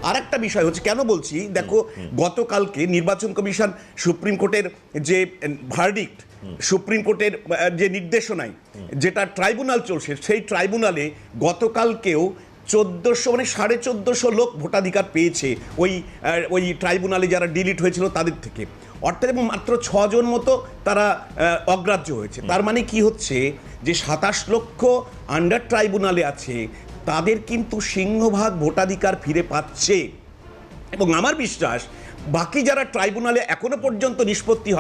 আর একটা বিষয় হচ্ছে, কেন বলছি, দেখো গতকালকে নির্বাচন কমিশন সুপ্রিম কোর্টের যে ভার্ডিক্ট, সুপ্রিম কোর্টের যে নির্দেশনায় যেটা ট্রাইব্যুনাল চলছে, সেই ট্রাইব্যুনালে গতকালকেও 1400 মানে 1450 লোক ভোটাধিকার পেয়েছে ওই ট্রাইব্যুনালে যারা ডিলিট হয়েছিল তাদের থেকে, অর্থাৎ এবং মাত্র 6 জন মতো তারা অগ্রাহ্য হয়েছে। তার মানে কি হচ্ছে যে 27 লক্ষ আন্ডার ট্রাইব্যুনালে আছে, তাদের কিন্তু সিংহভাগ ভোটাধিকার ফিরে পাচ্ছে। এবং আমার বিশ্বাস বাকি যারা ট্রাইব্যুনালে এখনো পর্যন্ত নিষ্পত্তি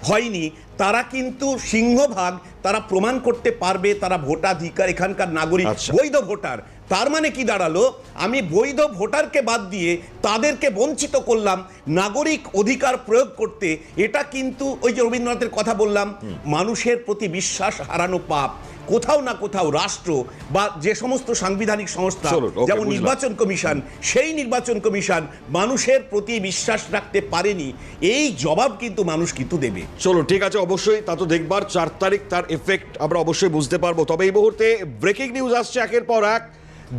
হয়নি তারা কিন্তু সিংহভাগ তারা প্রমাণ করতে পারবে তারা ভোটাধিকার, এখানকার নাগরিক, বৈধ ভোটার। তার মানে কি দাঁড়ালো, আমি বৈধ ভোটারকে বাদ দিয়ে তাদেরকে বঞ্চিত করলাম নাগরিক অধিকার প্রয়োগ করতে। এটা কিন্তু ওই যে রবীন্দ্রনাথের কথা বললাম, মানুষের প্রতি বিশ্বাস হারানো পাপ। কোথাও না কোথাও রাষ্ট্র বা যে সমস্ত সাংবিধানিক সংস্থা যেমন নির্বাচন কমিশন, সেই নির্বাচন কমিশন মানুষের প্রতি বিশ্বাস রাখতে পারেনি, এই জবাব কিন্তু মানুষ কিন্তু দেবে। চলুন ঠিক আছে, অবশ্যই তা তো দেখবার 4 তারিখ তার এফেক্ট আমরা অবশ্যই বুঝতে পারবো। তবে এই মুহূর্তে ব্রেকিং নিউজ আসছে একের পর এক।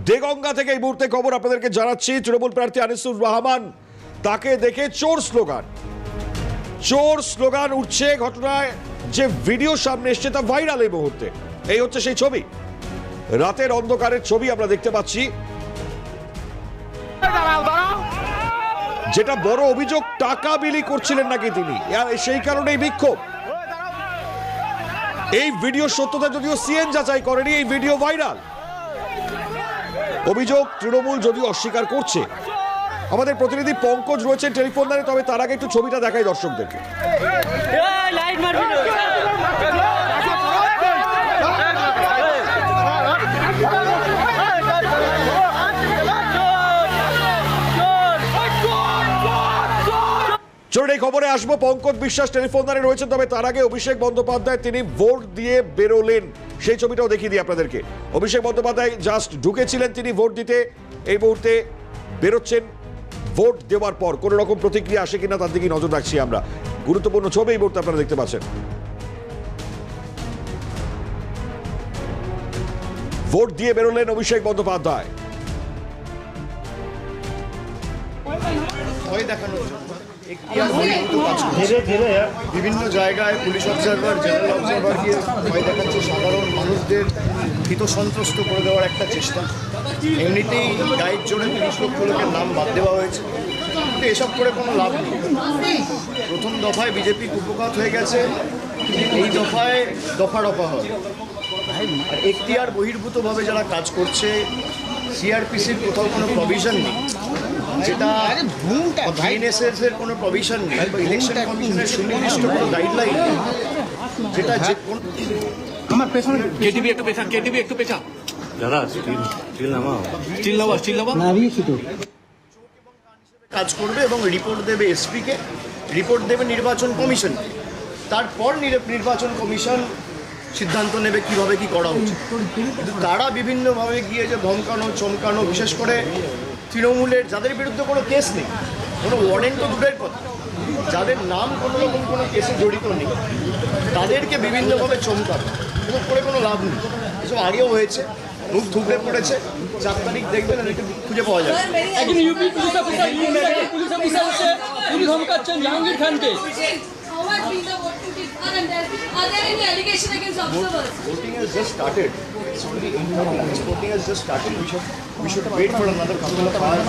দেগঙ্গা থেকে এই মুহূর্তে খবর আপনাদেরকে জানাচ্ছি, তৃণমূল প্রার্থী আনিসুর রহমান, তাকে দেখে চোর স্লোগান উঠছে। ঘটনায় যে ভিডিও সামনে এসছে তা ভাইরাল এই মুহূর্তে। এই হচ্ছে সেই ছবি, রাতের অন্ধকারের ছবি আমরা দেখতে পাচ্ছি, যেটা বড় অভিযোগ টাকা বিলি করছিলেন নাকি তিনি, সেই কারণেই বিক্ষোভ। এই ভিডিও সত্যতা যদিও সিএন যাচাই করেনি, এই ভিডিও ভাইরাল। অভিযোগ তৃণমূল যদিও অস্বীকার করছে। আমাদের প্রতিনিধি পঙ্কজ রয়েছে টেলিফোন লাইনে, তবে তার আগে একটু ছবিটা দেখাই দর্শকদেরকে। চলুন এই খবরে আসবো, পঙ্কজ বিশ্বাস টেলিফোন লাইনে রয়েছেন, তবে তার আগে অভিষেক বন্দ্যোপাধ্যায় তিনি ভোট দিয়ে বেরোলেন, সেই ছবিটাও দেখিয়ে দিই আপনাদেরকে। অভিষেক বন্দ্যোপাধ্যায় জাস্ট ঢুকেছিলেন তিনি ভোট দিতে, এই মুহূর্তে বেরোচ্ছেন ভোট দেওয়ার পর। কোনো রকম প্রতিক্রিয়া আসে কিনা তার দিকে নজর রাখছি আমরা। গুরুত্বপূর্ণ ছবি এই মুহূর্তে আপনারা দেখতে পাচ্ছেন। ভোট দিয়ে বেরোলেন অভিষেক বন্দ্যোপাধ্যায়। বিভিন্ন জায়গায় পুলিশ অবজারভার, জেনারেল অবজারভার দিয়ে ভয় দেখাচ্ছে, সাধারণ মানুষদের ভীত সন্ত্রস্ত করে দেওয়ার একটা চেষ্টা। এমনিতেই গাইড জোরে 30 লক্ষ লোকের নাম বাদ দেওয়া হয়েছে, কিন্তু এসব করে কোনো লাভ নেই। প্রথম দফায় বিজেপি কুপঘাত হয়ে গেছে, এই দফায় দফা রফা হয়। আর এখতিয়ার বহির্ভূতভাবে যারা কাজ করছে, সিআরপিসির কোথাও কোনো প্রভিশন নেই, যেটা বিএনএসএস এর কোনো প্রভিশন নেই, বা ইলেকশন কমিশনের সুনির্দিষ্ট কোনো গাইডলাইন নেই, যেটা যে আমার পেছনে কেটিভি একটু পেছা দাদা কাজ করবে এবং রিপোর্ট দেবে এসপিকে, রিপোর্ট দেবে নির্বাচন কমিশনকে। তারপর নির্বাচন কমিশন সিদ্ধান্ত নেবে কিভাবে কি করা উচিত। কিন্তু তারা বিভিন্নভাবে গিয়ে যে ধমকানো চমকানো, বিশেষ করে তৃণমূলের যাদের বিরুদ্ধে কোনো কেস নেই, কোনো ওয়ারেন্ট তো দূরের কথা, যাদের নাম কোনো রকম কোনো কেসে জড়িত নেই, তাদেরকে বিভিন্নভাবে চমকানো, এবং করে কোনো লাভ নেই। এসব আগেও হয়েছে, মুখ থুবড়ে পড়েছে। 4 তারিখ দেখবেন এদেরকে খুঁজে পাওয়া যাবে। একজন ইউপি পুলিশ অফিসার হচ্ছে পুলিশ ধমকাচ্ছেন জাহাঙ্গীর খানকে। Are there any allegations against observers? Voting has just started. It's only informal. Voting has just started. We should wait for another couple of hours.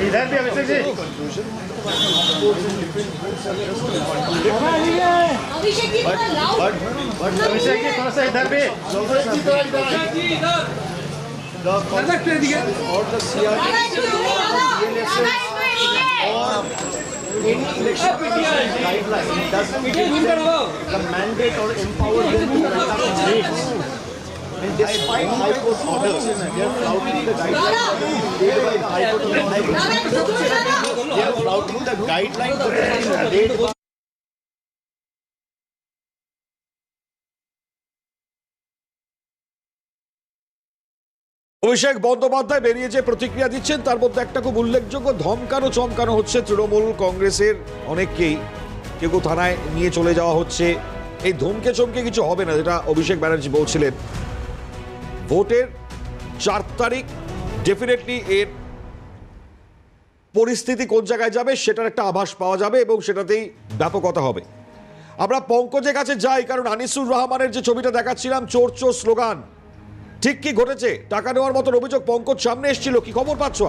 Idhar bhi conclusion. Abhishek ji, थोड़ा loud. But Abhishek ji, थोड़ा सा इधर भी. The constitution or the CRT or any election guideline doesn't give them the mandate or empower them to conduct raids. And despite High Court orders, they are flouting the guidelines made by High Court of High Court. They are flouting the guidelines that have been laid by Abhishek Bandyopadhyay বেরিয়ে যে প্রতিক্রিয়া দিচ্ছেন তার মধ্যে একটা খুব উল্লেখযোগ্য ধমকানো চমকানো হচ্ছে তৃণমূল কংগ্রেসের অনেককেই, কেউ থানায় নিয়ে চলে যাওয়া হচ্ছে। এই ধমকে চমকে কিছু হবে না, যেটা অভিষেক ব্যানার্জি বলছিলেন। ভোটের 4 তারিখ ডেফিনেটলি এর পরিস্থিতি কোন জায়গায় যাবে সেটার একটা আভাস পাওয়া যাবে এবং সেটাতেই ব্যাপকতা হবে। আমরা পঙ্কজের কাছে যাই, কারণ আনিসুর রহমানের যে ছবিটা দেখাচ্ছিলাম, চোর চোর স্লোগান, ঠিক কি ঘটেছে? টাকা নেওয়ার মতন অভিযোগ পঙ্কজ সামনে এসেছিল, কি খবর পাচ্ছ?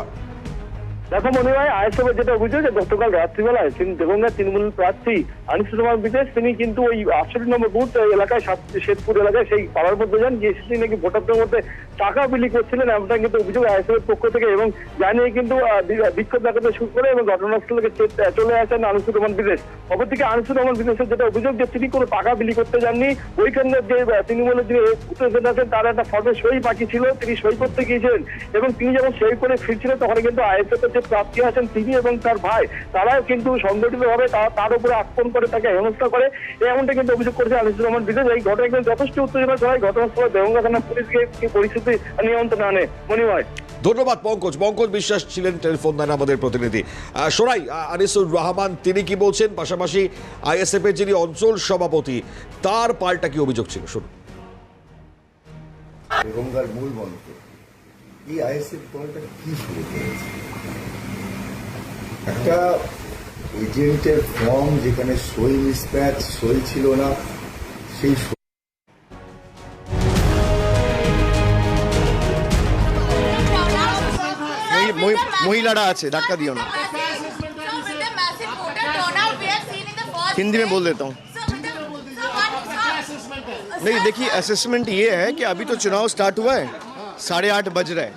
দেখো মনে হয় আইএসএফের যেটা অভিযোগ যে গতকাল রাত্রিবেলায় দেগঙ্গার তৃণমূল প্রার্থী আনিসুর রহমান বিদেশ তিনি কিন্তু ওই 68 নম্বর বুথ এলাকায় শেতপুর এলাকায় সেই পাড়ার মধ্যে যান, গিয়ে তিনি নাকি ভোটারদের মধ্যে টাকা বিলি করছিলেন, এমনটা কিন্তু অভিযোগ আইএসএফের পক্ষ থেকে। এবং জানিয়ে কিন্তু বিক্ষোভ দেখাতে শুরু করে এবং ঘটনাস্থল থেকে চলে আসেন আনিসুর রহমান বিদেশ। অপরদিকে আনিসুর রহমান বিদেশের যেটা অভিযোগ যে তিনি কোনো টাকা বিলি করতে যাননি, ওইখানের যে তৃণমূলের যে প্রেসিডেন্ট আছেন তার একটা ফর্মে সই বাকি ছিল, তিনি সই করতে গিয়েছিলেন এবং তিনি যখন সই করে ফিরছিলেন তখন কিন্তু আইএসএফের যে প্রার্থী আছেন তিনি এবং তার ভাই তারাও কিন্তু সংগঠিতভাবে তার উপরে আক্রমণ করে, তাকে হেনস্থা করে, এমনটা কিন্তু অভিযোগ করেছে আনিসুর রহমান বিদেশ। এই ঘটনা কিন্তু যথেষ্ট উত্তেজনা ছড়ায়, ঘটনাস্থলে দেগঙ্গা থানা পুলিশকে পরিস্থিতি নিয়ন্ত্রণে আনে। মনিময়, ধন্যবাদ পঙ্কজ। পঙ্কজ বিশ্বাস ছিলেন টেলিফোন লাইনে আমাদের প্রতিনিধি। সোনাই, আনিসুর রহমান তিনি কি বলছেন, পাশাপাশি আইএসএফ এর যিনি অঞ্চল সভাপতি তার পাল্টা কি অভিযোগ ছিল শুনুন। দেগঙ্গার মূল মন্ত্র এই আইএসএফ দলটা কি শুরু করেছে? একটা এজেন্টের ফর্ম যেখানে সই মিসম্যাচ, সই ছিল না, সেই महिलाड़ा আছে, धक्का दियो ना। हिंदी में बोल देता हूँ। नहीं देखिए, असेसमेंट ये है कि अभी तो चुनाव स्टार्ट हुआ है, 8:30 बज रहे हैं।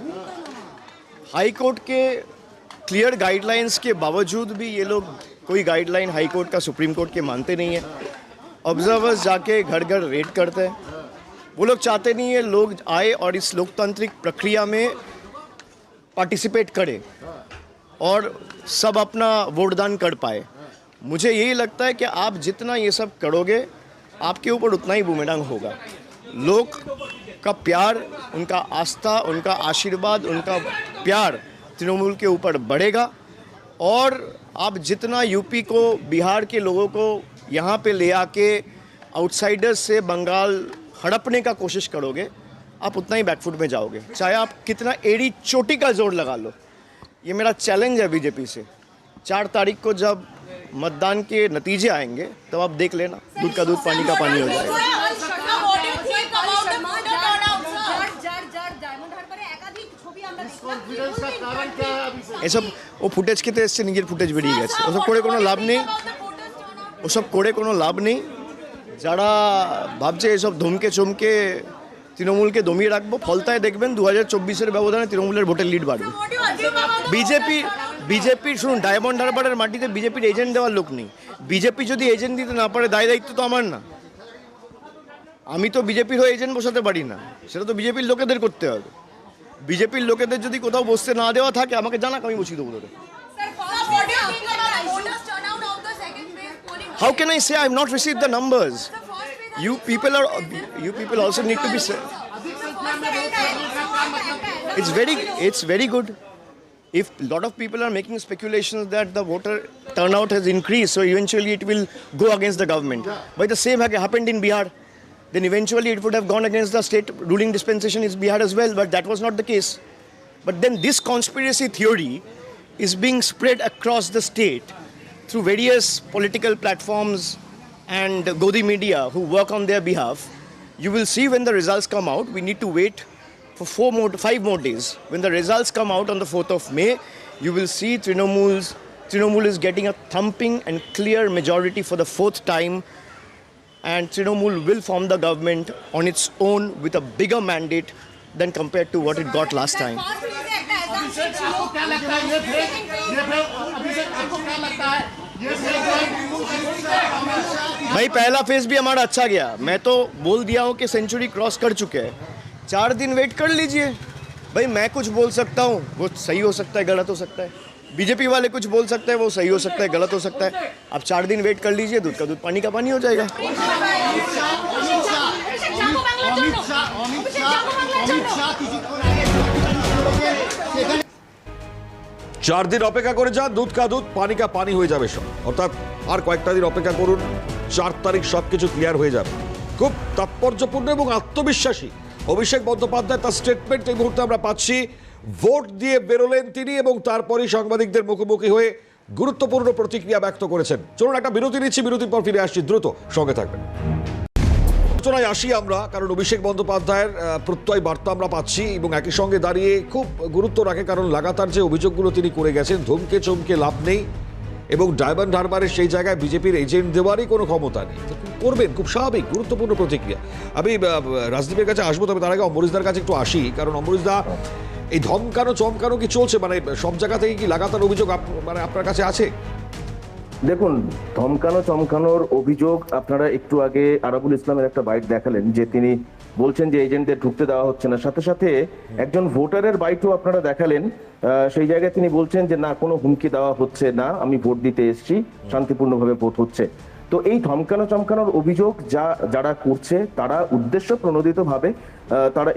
हाई कोर्ट के क्लियर गाइडलाइंस के बावजूद भी ये लोग कोई गाइडलाइन हाई कोर्ट का सुप्रीम कोर्ट के मानते नहीं है। ऑब्जर्वर्स जाके घर घर रेड करते हैं। वो लोग चाहते नहीं है लोग आए और इस लोकतांत्रिक प्रक्रिया में पार्टिसिपेट करें और सब अपना वोटदान कर पाए। मुझे यही लगता है कि आप जितना ये सब करोगे आपके ऊपर उतना ही बूमेरांग होगा। लोग का प्यार, उनका आस्था, उनका आशीर्वाद, उनका प्यार तृणमूल के ऊपर बढ़ेगा और आप जितना यूपी को, बिहार के लोगों को यहाँ पे ले आके आउटसाइडर्स से बंगाल हड़पने का कोशिश करोगे, आप उतना ही बैकफुट में जाओगे, चाहे आप कितना एड़ी चोटी का जोर लगा लो। ये मेरा चैलेंज है बीजेपी से। 4 तारीख को जब मतदान के नतीजे आएंगे तब आप देख लेना, दूध का दूध पानी का पानी हो जाएगा। এসব ও ফুটেজ খেতে এসছে, নিজের ফুটেজ বেরিয়ে গেছে। ওসব করে কোনো লাভ নেই, ওসব করে কোনো লাভ নেই। যারা ভাবছে এসব ধমকে চমকে তৃণমূলকে দমিয়ে রাখবো, ফলতায় দেখবেন 2024-এর ব্যবধানে তৃণমূলের ভোটের লিড বাড়বে। বিজেপির শুনুন, ডায়মন্ড হারবারের মাটিতে বিজেপির এজেন্ট দেওয়ার লোক নেই। বিজেপি যদি এজেন্ট দিতে না পারে, দায় দায়িত্ব তো আমার না। আমি তো বিজেপির হয়ে এজেন্ট বসাতে পারি না, সেটা তো বিজেপির লোকেদের করতে হবে। বিজেপির লোকেদের যদি কোথাও বসতে না দেওয়া থাকে আমাকে জানাক, আমি বসিয়ে দেবো ধরে। How can I say I have not received the numbers? You people also need to be said. It's very good. If a lot of people are making speculations that the voter turnout has increased, so eventually it will go against the government. But the same happened in Bihar. Then eventually it would have gone against the state ruling dispensation in Bihar as well, but that was not the case. But then this conspiracy theory is being spread across the state through various political platforms and Godi media who work on their behalf. You will see when the results come out. We need to wait for 5 more days. When the results come out on the 4th of May, you will see Trinamool is getting a thumping and clear majority for the 4th time, and Trinamool will form the government on its own with a bigger mandate than compared to what it got last time. भाई पहला phase भी हमारा अच्छा गया, मैं तो बोल दिया हूँ कि सेंचुरी क्रॉस कर चुके हैं, 4 दिन वेट कर लीजिए। भाई मैं कुछ बोल सकता हूँ, वो सही हो सकता है, गलत हो सकता है, बीजेपी वाले कुछ बोल सकते हैं, वो सही हो सकता है, गलत हो सकता है। आप 4 दिन वेट कर लीजिए, दूध का दूध पानी का पानी हो जाएगा। 4 দিন অপেক্ষা করে যান, দুধ কা দুধ পানি কা পানি হয়ে যাবে সব। অর্থাৎ আর কয়েকটা দিন অপেক্ষা করুন, 4 তারিখ সবকিছু ক্লিয়ার হয়ে যাবে। খুব তাৎপর্যপূর্ণ এবং আত্মবিশ্বাসী অভিষেক বন্দ্যোপাধ্যায় তার স্টেটমেন্ট এই মুহূর্তে আমরা পাচ্ছি। ভোট দিয়ে বেরোলেন তিনি এবং তারপরই সাংবাদিকদের মুখোমুখি হয়ে গুরুত্বপূর্ণ প্রতিক্রিয়া ব্যক্ত করেছেন। চলুন একটা বিরতি নিচ্ছি, বিরতির পর ফিরে আসছি, দ্রুত সঙ্গে থাকবেন। আলোচনায় আসি আমরা, কারণ অভিষেক বন্দ্যোপাধ্যায়ের প্রত্যয় বার্তা আমরা পাচ্ছি এবং একই সঙ্গে দাঁড়িয়ে খুব গুরুত্ব রাখে, কারণ লাগাতার যে অভিযোগগুলো তিনি করে গেছেন ধমকে চমকে লাভ নেই এবং ডায়মন্ড হারবারের সেই জায়গায় বিজেপির এজেন্ট দেওয়ারই কোনো ক্ষমতা নেই। করবেন, খুব স্বাভাবিক, গুরুত্বপূর্ণ প্রতিক্রিয়া। আমি রাজদীপের কাছে আসবো, তবে তার আগে অম্বরীশদার কাছে একটু আসি, কারণ অম্বরীশদা এই ধমকানো চমকানো কি চলছে, মানে সব জায়গা থেকে কি লাগাতার অভিযোগ মানে আপনার কাছে আছে? দেখুন, ধমকানো চমকানোর অভিযোগ আপনারা একটু আগে আরাবুল ইসলামের একটা বাইট দেখালেন, যে তিনি বলছেন যে এজেন্টদের ঢুকতে দেওয়া হচ্ছে না, সাথে সাথে একজন ভোটারের বাইটও আপনারা দেখালেন, সেই জায়গায় তিনি বলছেন যে না, কোনো হুমকি দেওয়া হচ্ছে না, আমি ভোট দিতে এসেছি, শান্তিপূর্ণভাবে ভোট হচ্ছে। তো এই ধমকানো চমকানোর অভিযোগ যারা করছে তারা উদ্দেশ্য প্রণোদিতভাবে তারা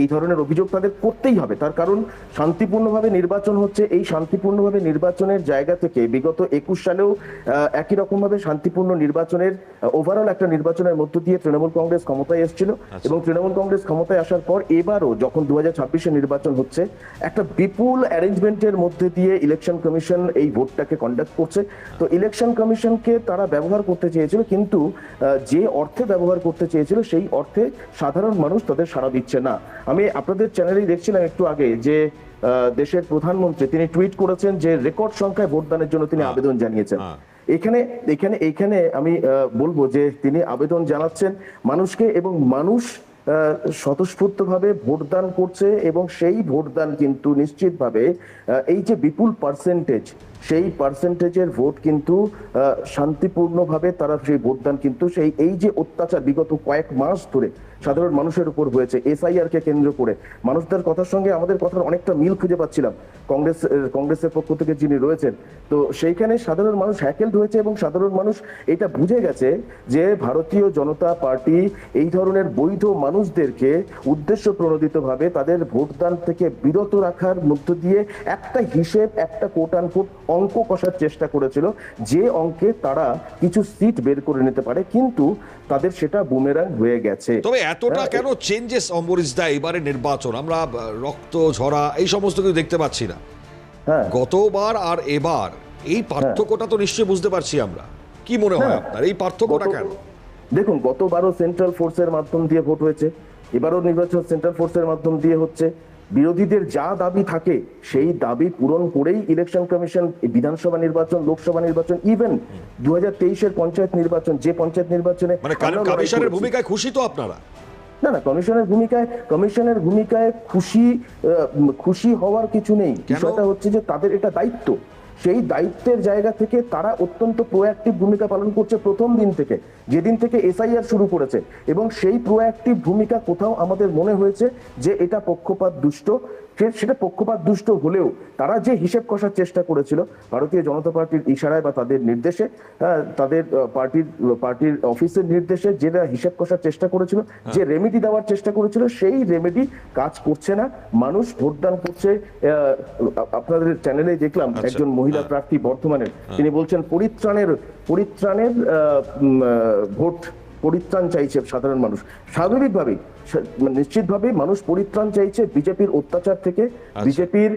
এই ধরনের অভিযোগ তাদের করতেই হবে। তার কারণ শান্তিপূর্ণভাবে নির্বাচন হচ্ছে, এই শান্তিপূর্ণভাবে নির্বাচনের জায়গা থেকে বিগত 21 সালেও একই রকম ভাবে শান্তিপূর্ণ নির্বাচনের ওভারঅল একটা নির্বাচনের মধ্য দিয়ে তৃণমূল কংগ্রেস ক্ষমতায় এসেছিল এবং তৃণমূল কংগ্রেস ক্ষমতায় আসার পর এবারও যখন 2026-এ নির্বাচন হচ্ছে, একটা বিপুল অ্যারেঞ্জমেন্টের মধ্যে দিয়ে ইলেকশন কমিশন এই ভোটটাকে কন্ডাক্ট করছে। তো ইলেকশন কমিশনকে তারা ব্যবহার করতে চেয়েছিল, কিন্তু যে অর্থে ব্যবহার করতে চেয়েছিল সেই অর্থে সাধারণ মানুষ তাদের সাড়া দিচ্ছে না। আমি আপনাদের চ্যানেলেই দেখছিলাম একটু আগে যে দেশের প্রধানমন্ত্রী তিনি টুইট করেছেন যে রেকর্ড সংখ্যায় ভোটদানের জন্য তিনি আবেদন জানিয়েছেন। এখানে আমি বলবো যে তিনি আবেদন জানাচ্ছেন মানুষকে এবং মানুষ স্বতঃস্ফূর্তভাবে ভোটদান করছে এবং সেই ভোটদান কিন্তু নিশ্চিতভাবে এই যে বিপুল পার্সেন্টেজ, সেই পার্সেন্টেজের ভোট কিন্তু শান্তিপূর্ণভাবে তারা সেই ভোটদান কিন্তু এই যে অত্যাচার বিগত কয়েক মাস ধরে সাধারণ মানুষের উপর হয়েছে এসআইআর কে কেন্দ্র করে, মানুষদের কথার সঙ্গে আমাদের কথার অনেকটা মিল খুঁজে পাচ্ছিলাম কংগ্রেসের পক্ষ থেকে যিনি রয়েছেন। তো সেইখানে সাধারণ মানুষ হ্যাকেলড হয়েছে এবং সাধারণ মানুষ এটা বুঝে গেছে যে ভারতীয় জনতা পার্টি এই ধরনের বৈধ মানুষদেরকে উদ্দেশ্য প্রণোদিতভাবে তাদের ভোটদান থেকে বিরত রাখার মধ্য দিয়ে একটা হিসেব, একটা কোট আনকোট অঙ্ক কষার চেষ্টা করেছিল, যে অঙ্কে তারা কিছু সিট বের করে নিতে পারে, কিন্তু তাদের সেটা বুমেরাং হয়ে গেছে। তবে এতটা কেন চেঞ্জেস অম্বরীশদা এবারে নির্বাচন? আমরা রক্ত ঝরা এই সমস্ত কিছু দেখতে পাচ্ছি না গতবার আর এবার, এই পার্থক্যটা তো নিশ্চয়ই বুঝতে পারছি আমরা। কি মনে হয় আপনার এই পার্থক্যটা কেন? দেখুন, গতবারও সেন্ট্রাল ফোর্সের মাধ্যম দিয়ে ভোট হয়েছে, এবারও নির্বাচন সেন্ট্রাল ফোর্সের মাধ্যম দিয়ে হচ্ছে। বিরোধীদের যা দাবি থাকে সেই দাবি পূরণ করেই ইলেকশন কমিশন বিধানসভা নির্বাচন, লোকসভা নির্বাচন, ইভেন 2023-এর পঞ্চায়েত নির্বাচন, যে পঞ্চায়েত নির্বাচনে কমিশনের ভূমিকায় খুশি তো আপনারা? না, কমিশনের ভূমিকায় খুশি হওয়ার কিছু নেই। বিষয়টা হচ্ছে যে তাদের এটা দায়িত্ব, সেই দায়িত্বের জায়গা থেকে তারা অত্যন্ত প্রোঅ্যাক্টিভ ভূমিকা পালন করছে প্রথম দিন থেকে, যেদিন থেকে এসআইআর শুরু করেছে। এবং সেই প্রোঅ্যাক্টিভ ভূমিকা কোথাও আমাদের মনে হয়েছে যে এটা পক্ষপাত দুষ্ট, সেটা পক্ষপাত দুষ্ট হলেও তারা যে হিসেব কষার চেষ্টা করেছিল ভারতীয় জনতা পার্টির ইশারায় বা তাদের নির্দেশে, তাদের পার্টির অফিসের নির্দেশে যেটা হিসেব কষার চেষ্টা করেছিল, যে রেমেডি দেওয়ার চেষ্টা করেছিল, সেই রেমেডি কাজ করছে না। মানুষ ভোটদান করছে। আপনাদের চ্যানেলে দেখলাম একজন মহিলা প্রার্থী বর্ধমানের, তিনি বলছেন পরিত্রাণের ভোট, পরিত্রাণ চাইছে সাধারণ মানুষ। স্বাভাবিকভাবেই নিশ্চিতভাবে মানুষ পরিত্রাণ চাইছে বিজেপির অত্যাচার থেকে। বিজেপির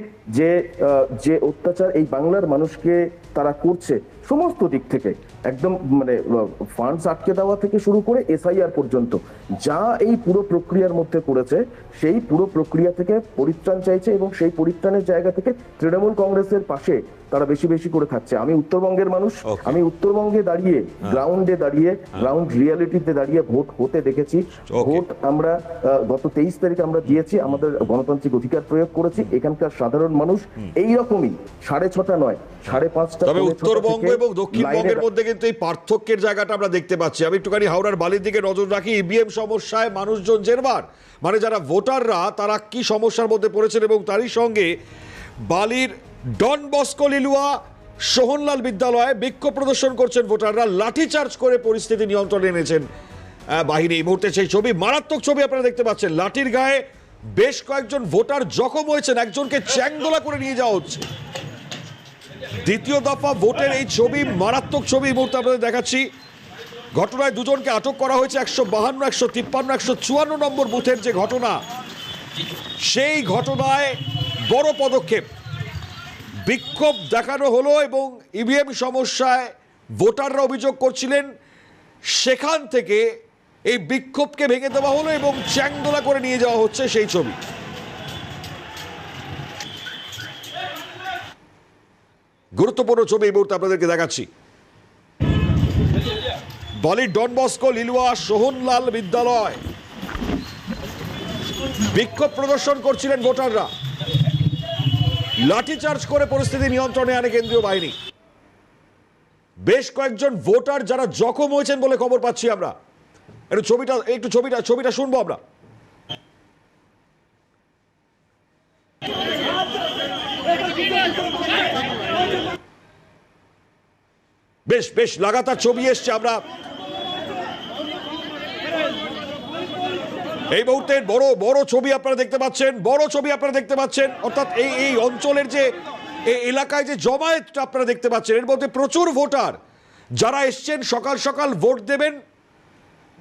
যে অত্যাচার এই বাংলার মানুষকে তারা করছে সমস্ত দিক থেকে, একদম মানে ফান্ডস আটকে দেওয়া থেকে শুরু করে এসআইআর পর্যন্ত যা এই পুরো প্রক্রিয়ার মধ্যে করেছে, সেই পুরো প্রক্রিয়া থেকে পরিত্রাণ চাইছে এবং সেই পরিত্রাণের জায়গা থেকে তৃণমূল কংগ্রেসের পাশে তারা বেশি বেশি করে থাকছে। আমি উত্তরবঙ্গের মানুষ, আমি উত্তরবঙ্গে দাঁড়িয়ে গ্রাউন্ডে দাঁড়িয়ে গ্রাউন্ড রিয়ালিটিতে দাঁড়িয়ে ভোট হতে দেখেছি। ভোট আমরা গত 23 তারিখে আমরা দিয়েছি, আমাদের গণতান্ত্রিক অধিকার প্রয়োগ করেছি। এখানকার সাধারণ মানুষ এইরকমই 6:30 নয় 5:30। তবে উত্তরবঙ্গ এবং দক্ষিণবঙ্গের মধ্যে কিন্তু এই পার্থক্যের জায়গাটা আমরা দেখতে পাচ্ছি। আমি একটুখানি হাওড়ার বালির দিকে নজর রাখি। ইভিএম সমস্যায় মানুষজন জেরবার, মানে যারা ভোটাররা তারা কি সমস্যার মধ্যে পড়েছেন, এবং তারই সঙ্গে বালির ডন বস্কো লিলুয়া সোহনলাল বিদ্যালয়ে বিক্ষোভ প্রদর্শন করছেন ভোটাররা, লাঠিচার্জ করে পরিস্থিতি নিয়ন্ত্রণে এনেছেন বাহিনী। এই মুহূর্তে সেই ছবি, মারাত্মক ছবি আপনারা দেখতে পাচ্ছেন। লাঠির গায়ে বেশ কয়েকজন ভোটার জখম হয়েছেন, একজনকে চ্যাংদোলা করে নিয়ে যাওয়া হচ্ছে। দ্বিতীয় দফা ভোটের এই ছবি, মারাত্মক ছবি এই মুহূর্তে আপনাদের দেখাচ্ছি। ঘটনায় দুজনকে আটক করা হয়েছে। 152, 153, 154 নম্বর বুথের যে ঘটনা, সেই ঘটনায় বড় পদক্ষেপ। বিক্ষোভ দেখানো হলো এবং ইভিএম সমস্যায় ভোটাররা অভিযোগ করছিলেন, সেখান থেকে এই বিক্ষোভকে ভেঙে দেওয়া হলো এবং চ্যাংদোলা করে নিয়ে যাওয়া হচ্ছে সেই ছবি। গুরুত্বপূর্ণ ছবি এই মুহূর্তে আপনাদেরকে দেখাচ্ছি। বালির ডন বস্কো লিলুয়া সোহনলাল বিদ্যালয় বিক্ষোভ প্রদর্শন করছিলেন ভোটাররা, লাঠিচার্জ করে পরিস্থিতি নিয়ন্ত্রণে আনে কেন্দ্রীয় বাহিনী। বেশ কয়েকজন ভোটার যারা জখম হয়েছেন বলে খবর পাচ্ছি আমরা। একটু ছবিটা শুনবো আমরা। বেশ লাগাতার ছবি এসছে। আমরা এই মুহূর্তে বড় ছবি আপনারা দেখতে পাচ্ছেন, অর্থাৎ এই অঞ্চলের যে এলাকায় যে জমায়েতটা আপনারা দেখতে পাচ্ছেন, এর মধ্যে প্রচুর ভোটার যারা এসছেন সকাল সকাল ভোট দেবেন।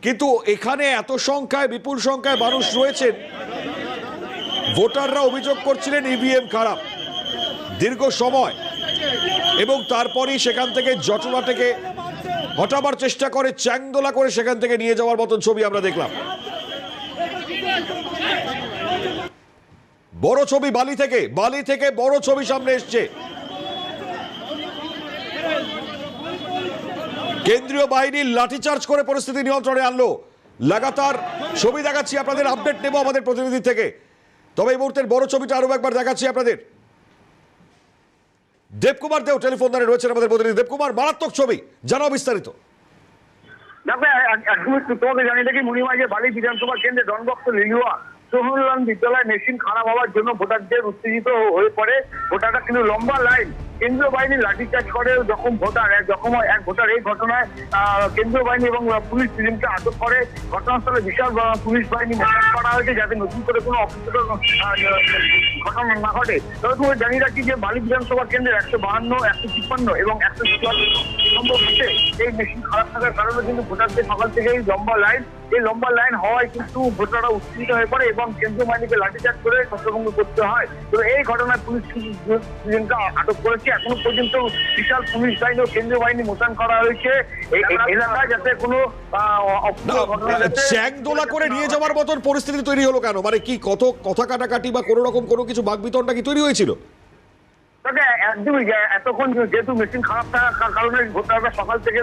কিন্তু এখানে এত সংখ্যায়, বিপুল সংখ্যায় মানুষ রয়েছেন, ভোটাররা অভিযোগ করছিলেন ইভিএম খারাপ দীর্ঘ সময়, এবং তারপরেই সেখান থেকে জটলা থেকে হটাবার চেষ্টা করে, চ্যাংদোলা করে সেখান থেকে নিয়ে যাওয়ার মতন ছবি আমরা দেখলাম। বড় ছবি বালি থেকে বড় ছবি সামনে এসছে। কেন্দ্রীয় বাহিনী লাঠিচার্জ করে পরিস্থিতি নিয়ন্ত্রণে আনলো। লাগাতার ছবি দেখাচ্ছি আপনাদের, আপডেট নেব আমাদের প্রতিনিধি থেকে। তবে এই মুহূর্তের বড় ছবিটা আরো একবার দেখাচ্ছি আপনাদের। দেবকুমার দেও টেলিফোন লাইনে রয়েছেন আমাদের প্রতিনিধি। দেবকুমার, মারাত্মক ছবি, জানাও বিস্তারিত। দেখো, তোমাকে জানিয়ে দেখি মণিমা, যে বালি বিধানসভা কেন্দ্রে ডন বস্কো লিলুয়া সোহনলাল বিদ্যালয় মেশিন খারাপ হওয়ার জন্য ভোটারদের উত্তেজিত হয়ে পড়ে। ভোটাররা কিন্তু লম্বা লাইন, কেন্দ্রীয় বাহিনী লাঠিচার্জ করে জখম হয় এক ভোটার। এই ঘটনায় কেন্দ্রীয় বাহিনী এবং পুলিশ দুজনকে আটক করে। ঘটনাস্থলে বিশাল পুলিশ বাহিনী মোতায়েন করা হয়েছে যাতে নতুন করে কোনো অপ্রীতিকর ঘটনা না ঘটে। তবে তুমি জানিয়ে রাখি যে বালি বিধানসভা কেন্দ্রের 152, 153 এবং 154 নম্বর বুথে এই মেশিন খারাপ থাকার কারণে কিন্তু ভোটারদের সকাল থেকেই লম্বা লাইন। এই লম্বা লাইন হওয়ায় কিন্তু ভোটাররা উত্তেজিত হয়ে পড়ে এবং কেন্দ্রীয় বাহিনীকে লাঠিচার্জ করে ছত্রভঙ্গ করতে হয়। তো এই ঘটনায় পুলিশ দুজনকে আটক করেছে। এখনো পর্যন্ত বিশাল পুলিশ বাহিনী ও কেন্দ্রীয় বাহিনী মোতায়েন করা হয়েছে এই এলাকায়, যাতে কোনো চ্যাংদোলা করে নিয়ে যাওয়ার মতন পরিস্থিতি তৈরি হলো কেন? মানে কি কথা কাটাকাটি বা কোনো রকম কোনো কিছু বাকবিতণ্ডা কি তৈরি হয়েছিল? একদমই, এতক্ষণ যেহেতু মেশিন খারাপ থাকার কারণে ভোটাররা সকাল থেকে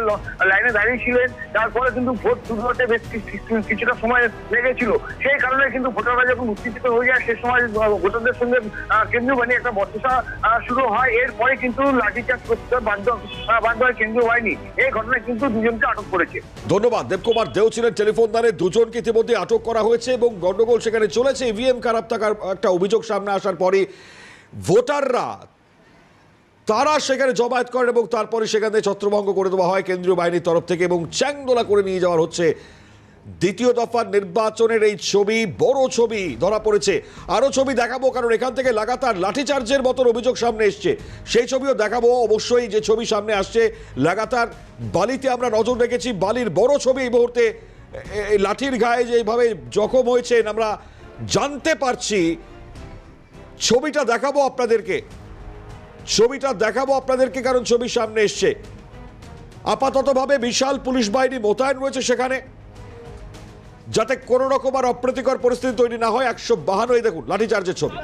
লাইনে দাঁড়িয়ে ছিলেন, তারপরে কিন্তু ভোট শুরু হতে বেশ কিছুটা সময় লেগেছিল। সেই কারণে কিন্তু ভোটাররা যখন উত্তেজিত হয়ে যায়, সে সময় ভোটারদের সঙ্গে কেন্দ্রীয় বাহিনী একটা বচসা শুরু হয়। এরপরে কিন্তু লাঠিচার্জ করতে বাধ্য হয় কেন্দ্রীয় বাহিনী। এই ঘটনায় কিন্তু দুজনকে আটক করেছে। ধন্যবাদ। দেবকুমার দেও ছিলেন টেলিফোন দ্বারে। দুজনকে ইতিমধ্যে আটক করা হয়েছে এবং গন্ডগোল সেখানে চলেছে। ইভিএম খারাপ থাকার একটা অভিযোগ সামনে আসার পরে ভোটাররা তারা সেখানে জমায়েত করেন এবং তারপরে সেখান থেকে ছত্রভঙ্গ করে দেওয়া হয় কেন্দ্রীয় বাহিনীর তরফ থেকে এবং চ্যাংদোলা করে নিয়ে যাওয়ার হচ্ছে। দ্বিতীয় দফার নির্বাচনের এই ছবি, বড় ছবি ধরা পড়েছে। আরও ছবি দেখাবো, কারণ এখান থেকে লাগাতার লাঠিচার্জের মতন অভিযোগ সামনে এসছে। সেই ছবিও দেখাবো অবশ্যই। যে ছবি সামনে আসছে লাগাতার বালিতে আমরা নজর রেখেছি। বালির বড় ছবি এই মুহূর্তে, এই লাঠির গায়ে যেভাবে জখম হয়েছেন আমরা জানতে পারছি। ছবিটা দেখাবো আপনাদেরকে, কারণ ছবি সামনে এসছে। আপাততভাবে বিশাল পুলিশ বাহিনী মোতায়েন রয়েছে সেখানে, যাতে কোনো রকম আর অপ্রীতিকর পরিস্থিতি তৈরি না হয়। 152 দেখুন লাঠিচার্জের ছবি।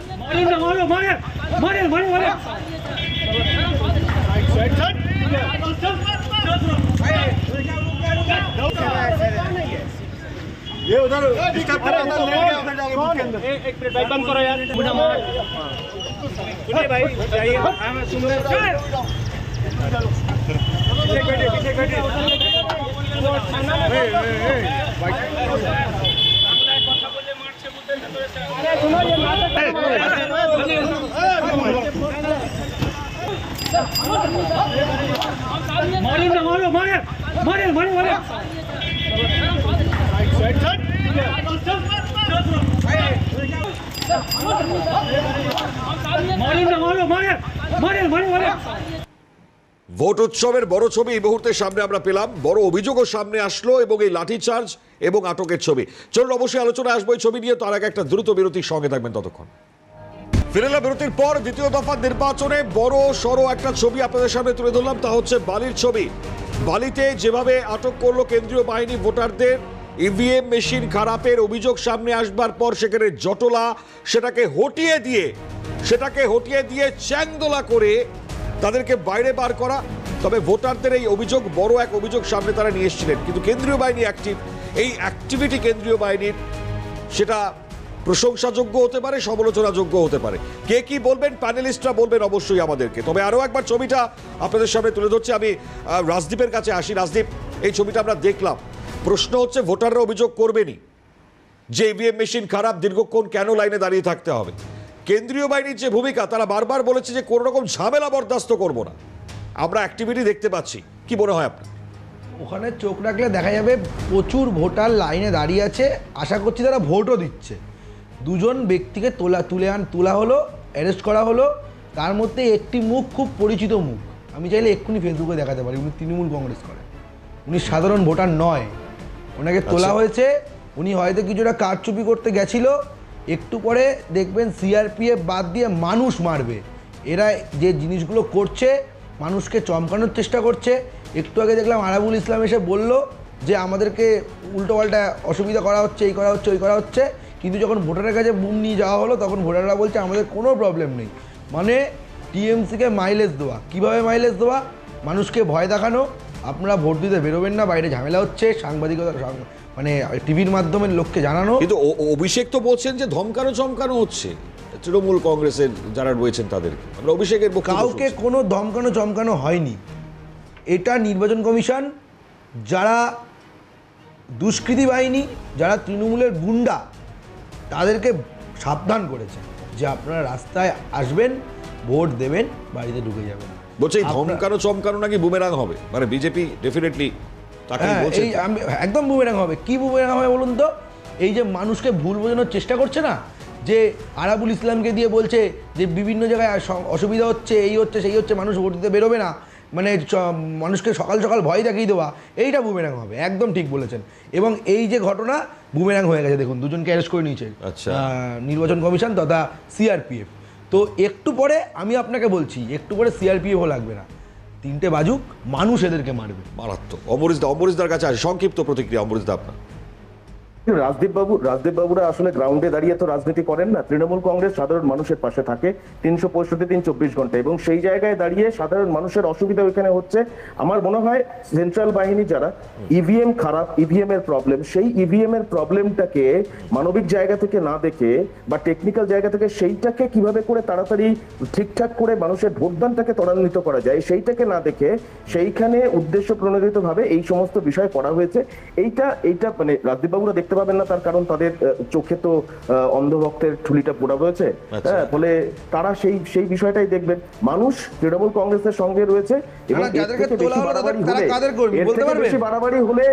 ये उधर डिस्टर्ब कर रहा था, लेट गया उधर जाके बूथ के अंदर। एक मिनट भाई, बंद करो यार। सुनिए भाई, जाइए। सुंदर पीछे बैठिए। ভোট উৎসবের বড় ছবি এই মুহূর্তে সামনে আমরা পেলাম, বড় অভিযোগও সামনে আসলো এবং এই লাঠিচার্জ এবং আটকের ছবি। চলুন অবশ্যই আলোচনায় আসবো এই ছবি নিয়ে, তার আগে একটা দ্রুত বিরতির সঙ্গে থাকবেন ততক্ষণ। ফিরেলা বিরতির পর দ্বিতীয় দফা নির্বাচনে বড় সড়ো একটা ছবি আপনাদের সামনে তুলে ধরলাম, তা হচ্ছে বালির ছবি। বালিতে যেভাবে আটক করলো কেন্দ্রীয় বাহিনী ভোটারদের, ইভিএম মেশিন খারাপের অভিযোগ সামনে আসবার পর সেখানে জটলা, সেটাকে হটিয়ে দিয়ে চ্যাংদোলা করে তাদেরকে বাইরে বার করা। তবে ভোটারদের এই অভিযোগ, বড় এক অভিযোগ সামনে তারা নিয়ে এসেছিলেন, কিন্তু কেন্দ্রীয় বাহিনী অ্যাক্টিভ, এই অ্যাক্টিভিটি কেন্দ্রীয় বাহিনীর সেটা প্রশংসাযোগ্য হতে পারে, সমালোচনাযোগ্য হতে পারে। কে কি বলবেন প্যানেলিস্টরা বলবেন অবশ্যই আমাদেরকে। তবে আরও একবার ছবিটা আপনাদের সামনে তুলে ধরছি। আমি রাজদীপের কাছে আসি। রাজদীপ, এই ছবিটা আমরা দেখলাম, প্রশ্ন হচ্ছে ভোটাররা অভিযোগ করবেনই যে ইভিএম মেশিন খারাপ, দীর্ঘক্ষণ কেন লাইনে দাঁড়িয়ে থাকতে হবে। কেন্দ্রীয় বাহিনীর যে ভূমিকা, তারা বারবার বলেছে যে কোনো রকম ঝামেলা বরদাস্ত করব না। আমরা অ্যাক্টিভিটি দেখতে পাচ্ছি, কি মনে হয় আপনার? ওখানে চোখ রাখলে দেখা যাবে প্রচুর ভোটার লাইনে দাঁড়িয়ে আছে, আশা করছি তারা ভোটও দিচ্ছে। দুজন ব্যক্তিকে তোলা হলো, অ্যারেস্ট করা হলো। তার মধ্যে একটি মুখ খুব পরিচিত মুখ, আমি চাইলে এক্ষুনি ফেসবুকে দেখাতে পারি। উনি তৃণমূল কংগ্রেস করেন, উনি সাধারণ ভোটার নয়। ওনাকে তোলা হয়েছে, উনি হয়তো কিছুটা কারচুপি করতে গেছিল। একটু পরে দেখবেন সিআরপিএফ বাদ দিয়ে মানুষ মারবে। এরা যে জিনিসগুলো করছে, মানুষকে চমকানোর চেষ্টা করছে। একটু আগে দেখলাম আরাবুল ইসলাম এসে বলল যে আমাদেরকে উল্টোপাল্টা অসুবিধা করা হচ্ছে, এই করা হচ্ছে, ওই করা হচ্ছে। কিন্তু যখন ভোটারের কাছে বুম নিয়ে যাওয়া হলো, তখন ভোটাররা বলছে আমাদের কোনো প্রবলেম নেই। মানে টিএমসিকে মাইলেজ দেওয়া। কীভাবে মাইলেজ দেওয়া? মানুষকে ভয় দেখানো, আপনারা ভোট দিতে বেরোবেন না, বাইরে ঝামেলা হচ্ছে, সাংবাদিকতা মানে টিভির মাধ্যমে লোককে জানানো। কিন্তু অভিষেক তো বলছেন যে ধমকানো চমকানো হচ্ছে তৃণমূল কংগ্রেসের যারা রয়েছেন তাদেরকে। আমরা অভিষেকের কাউকে কোনো ধমকানো চমকানো হয়নি। এটা নির্বাচন কমিশন, যারা দুষ্কৃতী বাহিনী, যারা তৃণমূলের গুন্ডা, তাদেরকে সাবধান করেছে যে আপনারা রাস্তায় আসবেন, ভোট দেবেন, বাড়িতে ঢুকে যাবেন। বলছে এই ধমকানো চমকানো নাকি বুমেরাং হবে, মানে বিজেপি ডেফিনেটলি একদম বুমেরাং হবে। কি বুমেরাং হবে বলুন তো? এই যে মানুষকে ভুল বোঝানোর চেষ্টা করছে না, যে আরাবুল ইসলামকে দিয়ে বলছে যে বিভিন্ন জায়গায় অসুবিধা হচ্ছে, এই হচ্ছে, সেই হচ্ছে, মানুষ ভোট দিতে বেরোবে না, মানে মানুষকে সকাল সকাল ভয় দেখিয়ে দেওয়া, এইটা বুমেরাং হবে। একদম ঠিক বলেছেন। এবং এই যে ঘটনা বুমেরাং হয়ে গেছে, দেখুন দুজনকে অ্যারেস্ট করে নিয়েছে নির্বাচন কমিশন তথা সিআরপিএফ। তো একটু পরে, আমি আপনাকে বলছি, একটু পরে সিআরপিএফও লাগবে না, 3টে বাজুক, মানুষ এদেরকে মারবে। মারাত্মক। অমরিশদার কাছে আসে, সংক্ষিপ্ত প্রতিক্রিয়া অমরিশদা আপনার। রাজদীপবাবুরা আসলে গ্রাউন্ডে দাঁড়িয়ে তো রাজনীতি করেন না। তৃণমূল কংগ্রেস সাধারণ মানুষের পাশে থাকে 365 দিন 24 ঘন্টা, এবং সেই জায়গায় দাঁড়িয়ে সাধারণ মানুষের অসুবিধা ওইখানে হচ্ছে। আমার মনে হয় সেন্ট্রাল বাহিনী যারা ইভিএম খারাপ, ইভিএম এর প্রবলেম, সেই ইভিএম এর প্রবলেমটাকে মানবিক জায়গা থেকে না দেখে বা টেকনিক্যাল জায়গা থেকে সেইটাকে কিভাবে করে তাড়াতাড়ি ঠিকঠাক করে মানুষের ভোটদানটাকে ত্বরান্বিত করা যায়, সেইটাকে না দেখে সেইখানে উদ্দেশ্য প্রণোদিত ভাবে এই সমস্ত বিষয় করা হয়েছে। এইটা মানে রাজদীপবাবুরা দেখতে পাবেন না, তার কারণ তাদের চোখে তো অন্ধভক্তের ঠুলিটা পোড়া রয়েছে। হ্যাঁ, ফলে তারা সেই বিষয়টাই দেখবেন। মানুষ তৃণমূল কংগ্রেসের সঙ্গে রয়েছে এবং বাড়াবাড়ি হলে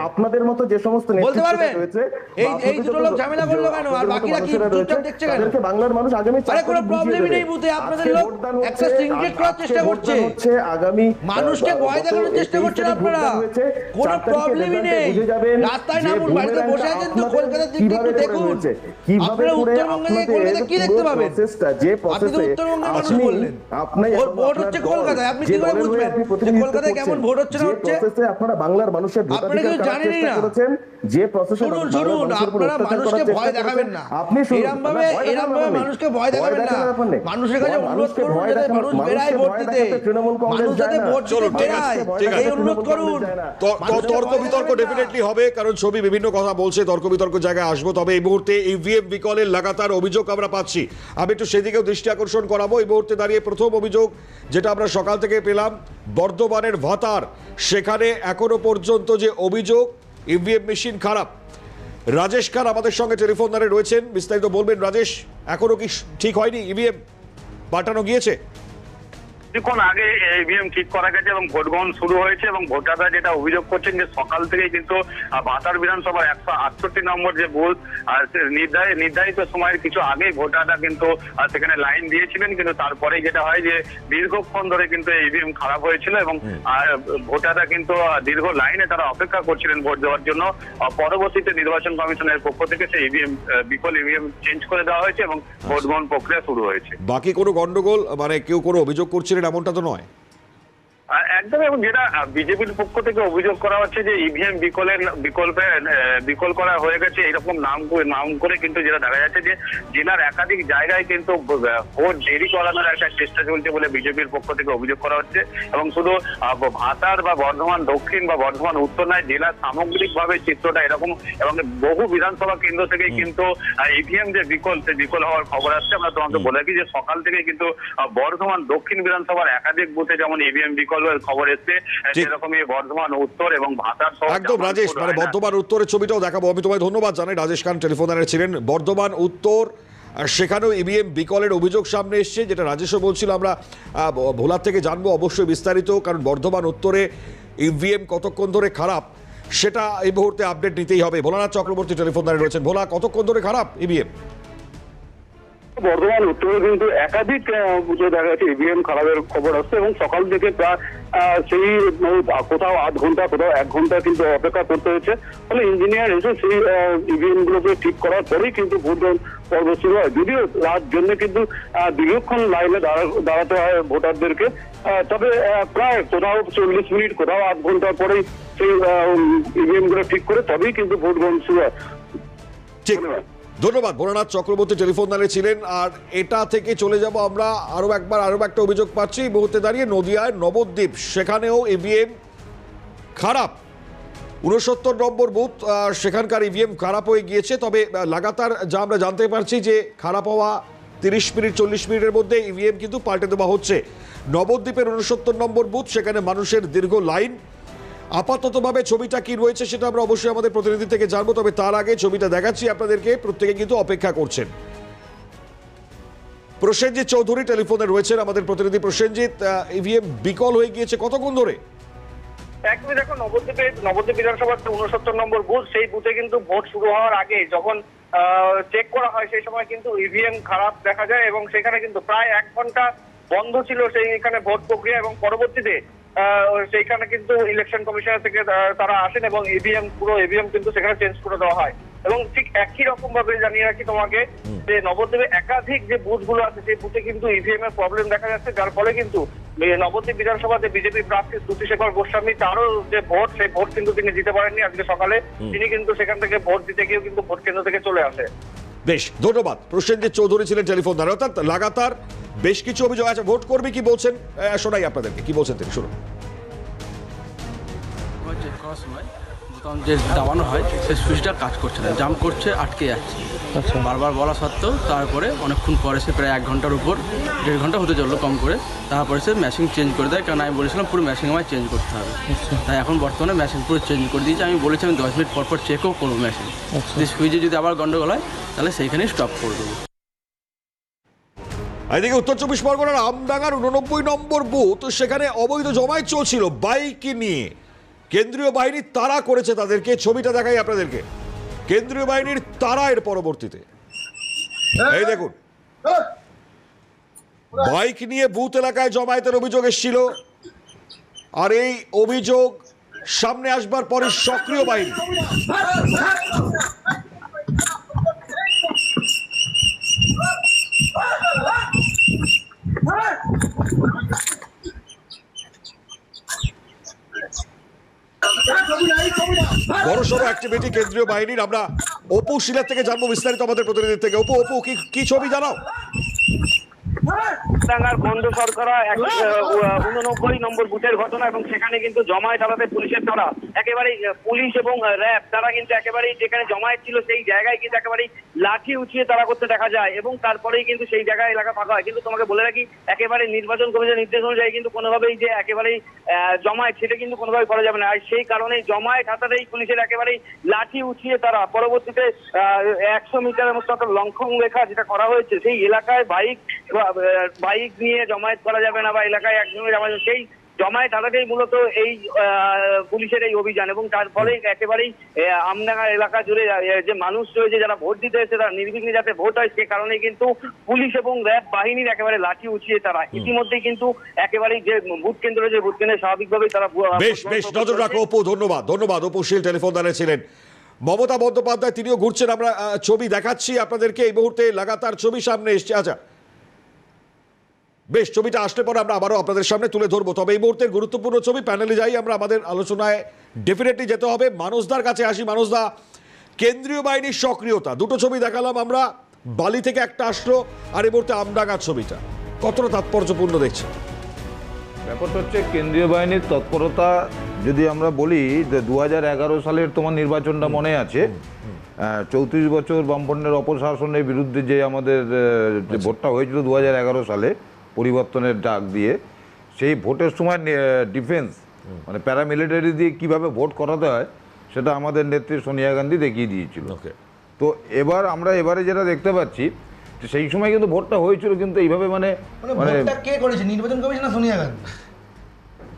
আপনাদের মতো যে সমস্ত রয়েছে, বাংলার মানুষ আগামী করার চেষ্টা করছে, আগামী মানুষকে ভয় দেখানোর চেষ্টা করছেন আপনারা। কোনো প্রবলেমই নেই, রাস্তায় নামুন, বাড়িতে বসে আছেন তো কলকাতার দিকটা একটু দেখুন। আপনারা উত্তরবঙ্গে থেকে কলকাতা কি দেখতে পাবেন? আপনি তো উত্তরবঙ্গের মানুষ বললেন, ভোট হচ্ছে কলকাতায়, আপনি কি করে বুঝবেন যে কলকাতায় কেমন ভোট হচ্ছে না হচ্ছে? আপনারা বাংলার মানুষের আপনারা কেউ জানেনই না। যে প্রসেসে শুনুন, আপনারা মানুষকে ভয় দেখাবেন না, এরকম ভাবে মানুষকে ভয় দেখাবেন না। মানুষের কাছে অনুরোধ করুন যাতে মানুষ বেড়ায় ভোট দিতে, মানুষ যাতে ভোট দিতে বেড়ায়, এই অনুরোধ করুন। তর্ক বিতর্ক ডেফিনেটলি হবে, কারণ ছবি বিভিন্ন কথা বলছে, তর্ক বিতর্ক জায়গায় আসবো। তবে এই মুহূর্তে ইভিএম বিকলের লাগাতার অভিযোগ আমরা পাচ্ছি, আমি একটু সেদিকেও দৃষ্টি আকর্ষণ করাবো। এই মুহূর্তে দাঁড়িয়ে প্রথম অভিযোগ যেটা আমরা সকাল থেকে পেলাম বর্ধমানের ভাতার, সেখানে এখনো পর্যন্ত যে অভিযোগ ইভিএম মেশিন খারাপ। রাজেশ খান আমাদের সঙ্গে টেলিফোন লাইনে রয়েছেন, বিস্তারিত বলবেন। রাজেশ, এখনো কি ঠিক হয়নি, ইভিএম পাল্টানো গিয়েছে? কিছুক্ষণ আগে ইভিএম ঠিক করা গেছে এবং ভোট গ্রহণ শুরু হয়েছে এবং ভোটাররা যেটা অভিযোগ করছেন যে সকাল থেকেই কিন্তু ভাতার বিধানসভার 168 নম্বর যে বুথ নির্ধারিত সময়ের কিছু আগেই ভোটাররা কিন্তু সেখানে লাইন দিয়েছিলেন, কিন্তু তারপরে যেটা হয় যে দীর্ঘক্ষণ ধরে কিন্তু ইভিএম খারাপ হয়েছিল এবং ভোটাররা কিন্তু দীর্ঘ লাইনে তারা অপেক্ষা করছিলেন ভোট দেওয়ার জন্য। পরবর্তীতে নির্বাচন কমিশনের পক্ষ থেকে সেই ইভিএম বিকল ইভিএম চেঞ্জ করে দেওয়া হয়েছে এবং ভোট গ্রহণ প্রক্রিয়া শুরু হয়েছে। বাকি কোনো গন্ডগোল, মানে কেউ কোনো অভিযোগ করছিলেন এমনটা তো নয়? একদম, এবং যেটা বিজেপির পক্ষ থেকে অভিযোগ করা হচ্ছে যে ইভিএম বিকল করা হয়ে গেছে, এরকম নাম করে কিন্তু যেটা দেখা যাচ্ছে যে জেলার একাধিক জায়গায় কিন্তু ভোট দেরি করানোর একটা চেষ্টা চলছে বলে বিজেপির পক্ষ থেকে অভিযোগ করা হচ্ছে। এবং শুধু ভাতার বা বর্ধমান দক্ষিণ বা বর্ধমান উত্তর নয়, জেলার সামগ্রিকভাবে চিত্রটা এরকম, এবং বহু বিধানসভা কেন্দ্র থেকে কিন্তু ইভিএম যে বিকল হওয়ার খবর আসছে। আমরা তোমাকে বলে রাখি যে সকাল থেকে কিন্তু বর্ধমান দক্ষিণ বিধানসভার একাধিক বুথে যেমন ইভিএম বিকল খবর এসছে, সেরকমই বর্ধমান উত্তর এবং ভাতার সহ। একদম রাজেশ, মানে বর্ধমান উত্তরের ছবিটাও দেখাবো। আমি তোমায় ধন্যবাদ জানাই। রাজেশ খান টেলিফোনারে ছিলেন বর্ধমান উত্তর, সেখানেও ইভিএম বিকলের অভিযোগ সামনে এসছে, যেটা রাজেশও বলছিল। আমরা ভোলার থেকে জানবো অবশ্যই বিস্তারিত, কারণ বর্ধমান উত্তরে ইভিএম কতক্ষণ ধরে খারাপ সেটা এই মুহূর্তে আপডেট নিতেই হবে। ভোলানাথ চক্রবর্তী টেলিফোনারে রয়েছেন। ভোলা, কতক্ষণ ধরে খারাপ ইভিএম? বর্ধমান উত্তরে কিন্তু একাধিক বুঝে দেখা যাচ্ছে ইভিএম খারাপের খবর আসছে এবং সকাল থেকে প্রায় সেই কোথাও আধ ঘন্টা কোথাও 1 ঘন্টা কিন্তু অপেক্ষা করতে হয়েছে। ফলে ইঞ্জিনিয়ার এসে সেই ইভিএম গুলোকে ঠিক করার পরেই কিন্তু ভোট পর্ব শুরু হয়। যদিও রাত জন্য কিন্তু দীর্ঘক্ষণ লাইনে দাঁড়াতে হয় ভোটারদেরকে, তবে প্রায় কোথাও 40 মিনিট কোথাও আধ ঘন্টা পরেই সেই ইভিএম গুলো ঠিক করে তবেই কিন্তু ভোট গ্রহণ শুরু হয়। ঠিক, ধন্যবাদ। ভোলানাথ চক্রবর্তী টেলিফোন লাইনে ছিলেন। আর এটা থেকে চলে যাব আমরা আরো একটা অভিযোগ পাচ্ছি এই মুহূর্তে দাঁড়িয়ে নদিয়ায় নবদ্বীপ, সেখানেও ইভিএম খারাপ। 69 নম্বর বুথ, সেখানকার ইভিএম খারাপ হয়ে গিয়েছে। তবে লাগাতার যা আমরা জানতে পারছি যে খারাপ হওয়া 30 মিনিট 40 মিনিটের মধ্যে ইভিএম কিন্তু পাল্টে দেওয়া হচ্ছে। নবদ্বীপের 69 নম্বর বুথ, সেখানে মানুষের দীর্ঘ লাইন। আপাততভাবে ছবিটা কি রয়েছে সেটা আমরা অবশ্যই আমাদের প্রতিনিধি থেকে জানবো, তবে তার আগে ছবিটা দেখাচ্ছি আপনাদেরকে। প্রত্যেকে কিন্তু অপেক্ষা করছেন। প্রসেনজিৎ চৌধুরী টেলিফোনে রয়েছেন, আমাদের প্রতিনিধি প্রসেনজিৎ। ইভিএম বিকল হয়ে গিয়েছে কতক্ষণ ধরে? একদমই, দেখো নবদ্বীপ বিধানসভার 69 নম্বর বুথ, সেই বুথে কিন্তু ভোট শুরু হওয়ার আগে যখন চেক করা হয় সেই সময় কিন্তু ইভিএম খারাপ দেখা যায় এবং সেখানে কিন্তু প্রায় 1 ঘন্টা বন্ধ ছিল সেইখানে ভোট প্রক্রিয়া এবং পরবর্তীতে সেইখানে কিন্তু ইলেকশন কমিশনার থেকে তারা আসেন এবং পুরো ইভিএম কিন্তু সেখানে চেঞ্জ করে দেওয়া হয়। এবং ঠিক একই রকম ভাবে জানিয়ে রাখি তোমাকে যে নবদ্বীপে একাধিক যে বুথ গুলো আছে সেই বুথে কিন্তু ইভিএম এর প্রবলেম দেখা যাচ্ছে, যার ফলে কিন্তু নবদ্বীপ বিধানসভাতে বিজেপি প্রার্থী শ্রুতিশেখর গোস্বামী তারও যে ভোট, সেই ভোট কিন্তু তিনি দিতে পারেননি। আজকে সকালে তিনি কিন্তু সেখান থেকে ভোট দিতে গিয়েও কিন্তু ভোট কেন্দ্র থেকে চলে আসে। বেশ, ধন্যবাদ। প্রসেনজিৎ চৌধুরী ছিলেন টেলিফোন দ্বারা। অর্থাৎ লাগাতার বেশ কিছু অভিযোগ আছে। ভোট কর্মী কি বলছেন শোনাই আপনাদেরকে, কি বলছেন তিনি, শুনুন। চেক করার সময় বোতাম যে দাবানো হয় সেই সুইচটা কাজ করছে না, জাম্প করছে, আটকে যাচ্ছে। বারবার বলা সত্ত্বেও তারপরে অনেকক্ষণ পরে সে প্রায় 1 ঘন্টার উপর 1.5 ঘন্টা হতে চললো কম করে, তারপরে সে মেশিন চেঞ্জ করে দেয়। কারণ আমি বলেছিলাম পুরো মেশিন আমায় চেঞ্জ করতে হবে, তাই এখন বর্তমানে মেশিন পুরো চেঞ্জ করে দিয়েছি। আমি বলেছি আমি 10 মিনিট পর চেকও করবো মেশিন, সুইচে যদি আবার গন্ডগোল হয় তাহলে সেইখানেই স্টপ করে দেবো। এদিকে উত্তর 24 পরগনার আমডাঙ্গার 89 নম্বর বুথ, সেখানে অবৈধ জমায়েত চলছিল বাইক নিয়ে। কেন্দ্রীয় বাহিনী তাড়া করেছে তাদেরকে, ছবিটা দেখাই আপনাদেরকে। কেন্দ্রীয় বাহিনীর তাড়া এর পরবর্তীতে এই দেখুন বাইক নিয়ে বুথ এলাকায় জমায়েতের অভিযোগ এসেছিল, আর এই অভিযোগ সামনে আসবার পরে সক্রিয় বাহিনী। বড়সড় অ্যাক্টিভিটি কেন্দ্রীয় বাহিনীর। আমরা অপু শিলার থেকে জানবো বিস্তারিত আমাদের প্রতিনিধির থেকে। অপু, কি ছবি জানাও? টাঙ্গার গন্ধ শর্করা 89 নম্বর বুথের ঘটনা, এবং সেখানে কিন্তু জমায়েত আলাদা পুলিশের দ্বারা একেবারে পুলিশ এবং র্যাব তারা কিন্তু একেবারেই যেখানে জমায়েত ছিল সেই জায়গায় কিন্তু একেবারেই লাঠি উঠিয়ে তারা করতে দেখা যায়, এবং তারপরেই কিন্তু সেই জায়গায় এলাকা ফাঁকা হয়। কিন্তু তোমাকে বলে রাখি, একেবারে নির্বাচন কমিশনের নির্দেশ অনুযায়ী কিন্তু কোনোভাবেই যে একেবারেই জমায়েত সেটা কিন্তু কোনোভাবে করা যাবে না। আর সেই কারণে জমায়েত হাতাতেই পুলিশের একেবারেই লাঠি উঠিয়ে তারা পরবর্তীতে 100 মিটারের মতো একটা লঙ্ঘন রেখা যেটা করা হয়েছে সেই এলাকায় বাইক নিয়ে জমায়েত করা যাবে না বা এলাকায় একজনের জমায়েত, সেই জমায়েত হাতাতেই মূলত এই পুলিশের এই অভিযান, এবং তার ফলে একেবারেই আমডাঙ্গা এলাকা জুড়ে যে মানুষ রয়েছে যারা ভোট দিতে এসেছে তারা নির্বিঘ্নে যাতে ভোট হয় সে কারণে কিন্তু পুলিশ এবং র্যাব বাহিনীর একেবারে লাঠি উঠিয়ে তারা ইতিমধ্যেই কিন্তু একেবারেই যে ভোট কেন্দ্র রয়েছে ভোট কেন্দ্রে স্বাভাবিকভাবেই তারা বেশ নজর রাখো অপু। ধন্যবাদ অপু শীল টেলিফোন দাঁড়িয়েছিলেন। মমতা বন্দ্যোপাধ্যায় তিনিও ঘুরছেন, আমরা ছবি দেখাচ্ছি আপনাদেরকে এই মুহূর্তে, লাগাতার ছবি সামনে এসছে। আচ্ছা বেশ, ছবিটা আসলে পরে আমরা আবারও আপনাদের সামনে তুলে ধরবো। তবে এই মুহূর্তের গুরুত্বপূর্ণ ছবি, প্যানেলে যাই আমরা, আমাদের আলোচনায় ডেফিনেটলি যেতে হবে। মানুষদার কাছে আসি। মানুষদা, কেন্দ্রীয় বাহিনীর সক্রিয়তা, দুটো ছবি দেখালাম আমরা, বালি থেকে একটা আসলো, আর এই মুহূর্তে আমডাঙ্গার ছবিটা কতটা তাৎপর্যপূর্ণ দেখছে? ব্যাপারটা হচ্ছে কেন্দ্রীয় বাহিনীর তৎপরতা যদি আমরা বলি যে 2011 সালের তোমার নির্বাচনটা মনে আছে, 34 বছর বামপন্থের অপশাসনের বিরুদ্ধে যে আমাদের যে ভোটটা হয়েছিল 2011 সালে পরিবর্তনের ডাক দিয়ে, সেই ভোটের সময় ডিফেন্স মানে প্যারামিলিটারি দিয়ে কিভাবে ভোট করাতে হয় সেটা আমাদের নেত্রী সোনিয়া গান্ধী দেখিয়ে দিয়েছিল। তো এবারে যেটা দেখতে পাচ্ছি সেই সময় কিন্তু ভোটটা হয়েছিল, কিন্তু এইভাবে মানে কে করেছে, নির্বাচন কমিশন না সোনিয়া গান্ধী?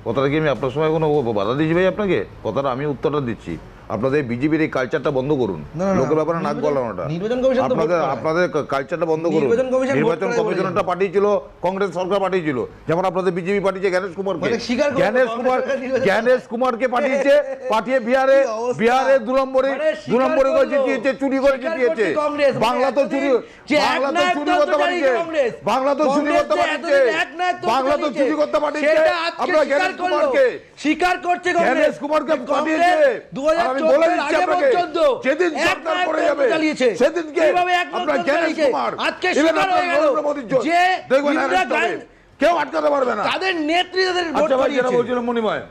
কথাটা কি আমি আপনার সময় কোনো বাধা দিচ্ছি ভাই আপনাকে? কথাটা আমি উত্তরটা দিচ্ছি। আপনাদের বিজেপির এই কালচারটা বন্ধ করুন, লোকের ব্যাপারে নাক গলানোটা। আপনাদের কালচারটা বন্ধ করুন। নির্বাচন কমিশনটা পাঠিয়েছিল কংগ্রেস সরকার, পাঠিয়েছিল, যেমন আপনাদের বিজেপি পাঠিয়েছে জ্ঞানেশ কুমারকে পাঠিয়েছে, পাঠিয়ে বিহারে 2 নম্বরে করে জিতিয়েছে, চুরি করে জিতিয়েছে। বাংলা তো চুরি করতে পাঠিয়েছে, আপনারা জ্ঞানেশ কুমারকে স্বীকার করছে, জ্ঞানেশ কুমারকে পাঠিয়েছে। বলে দিচ্ছি আপনাকে, যেদিন সরকার পড়ে যাবে সেদিনকে আপনার জ্ঞানেশ কুমার নরেন্দ্র মোদীর জন্য দেখবেন কেউ আটকাতে পারবে না। তাদের নেতৃত্বের আচ্ছা ভাই, যেটা বলছিলাম মণিময়,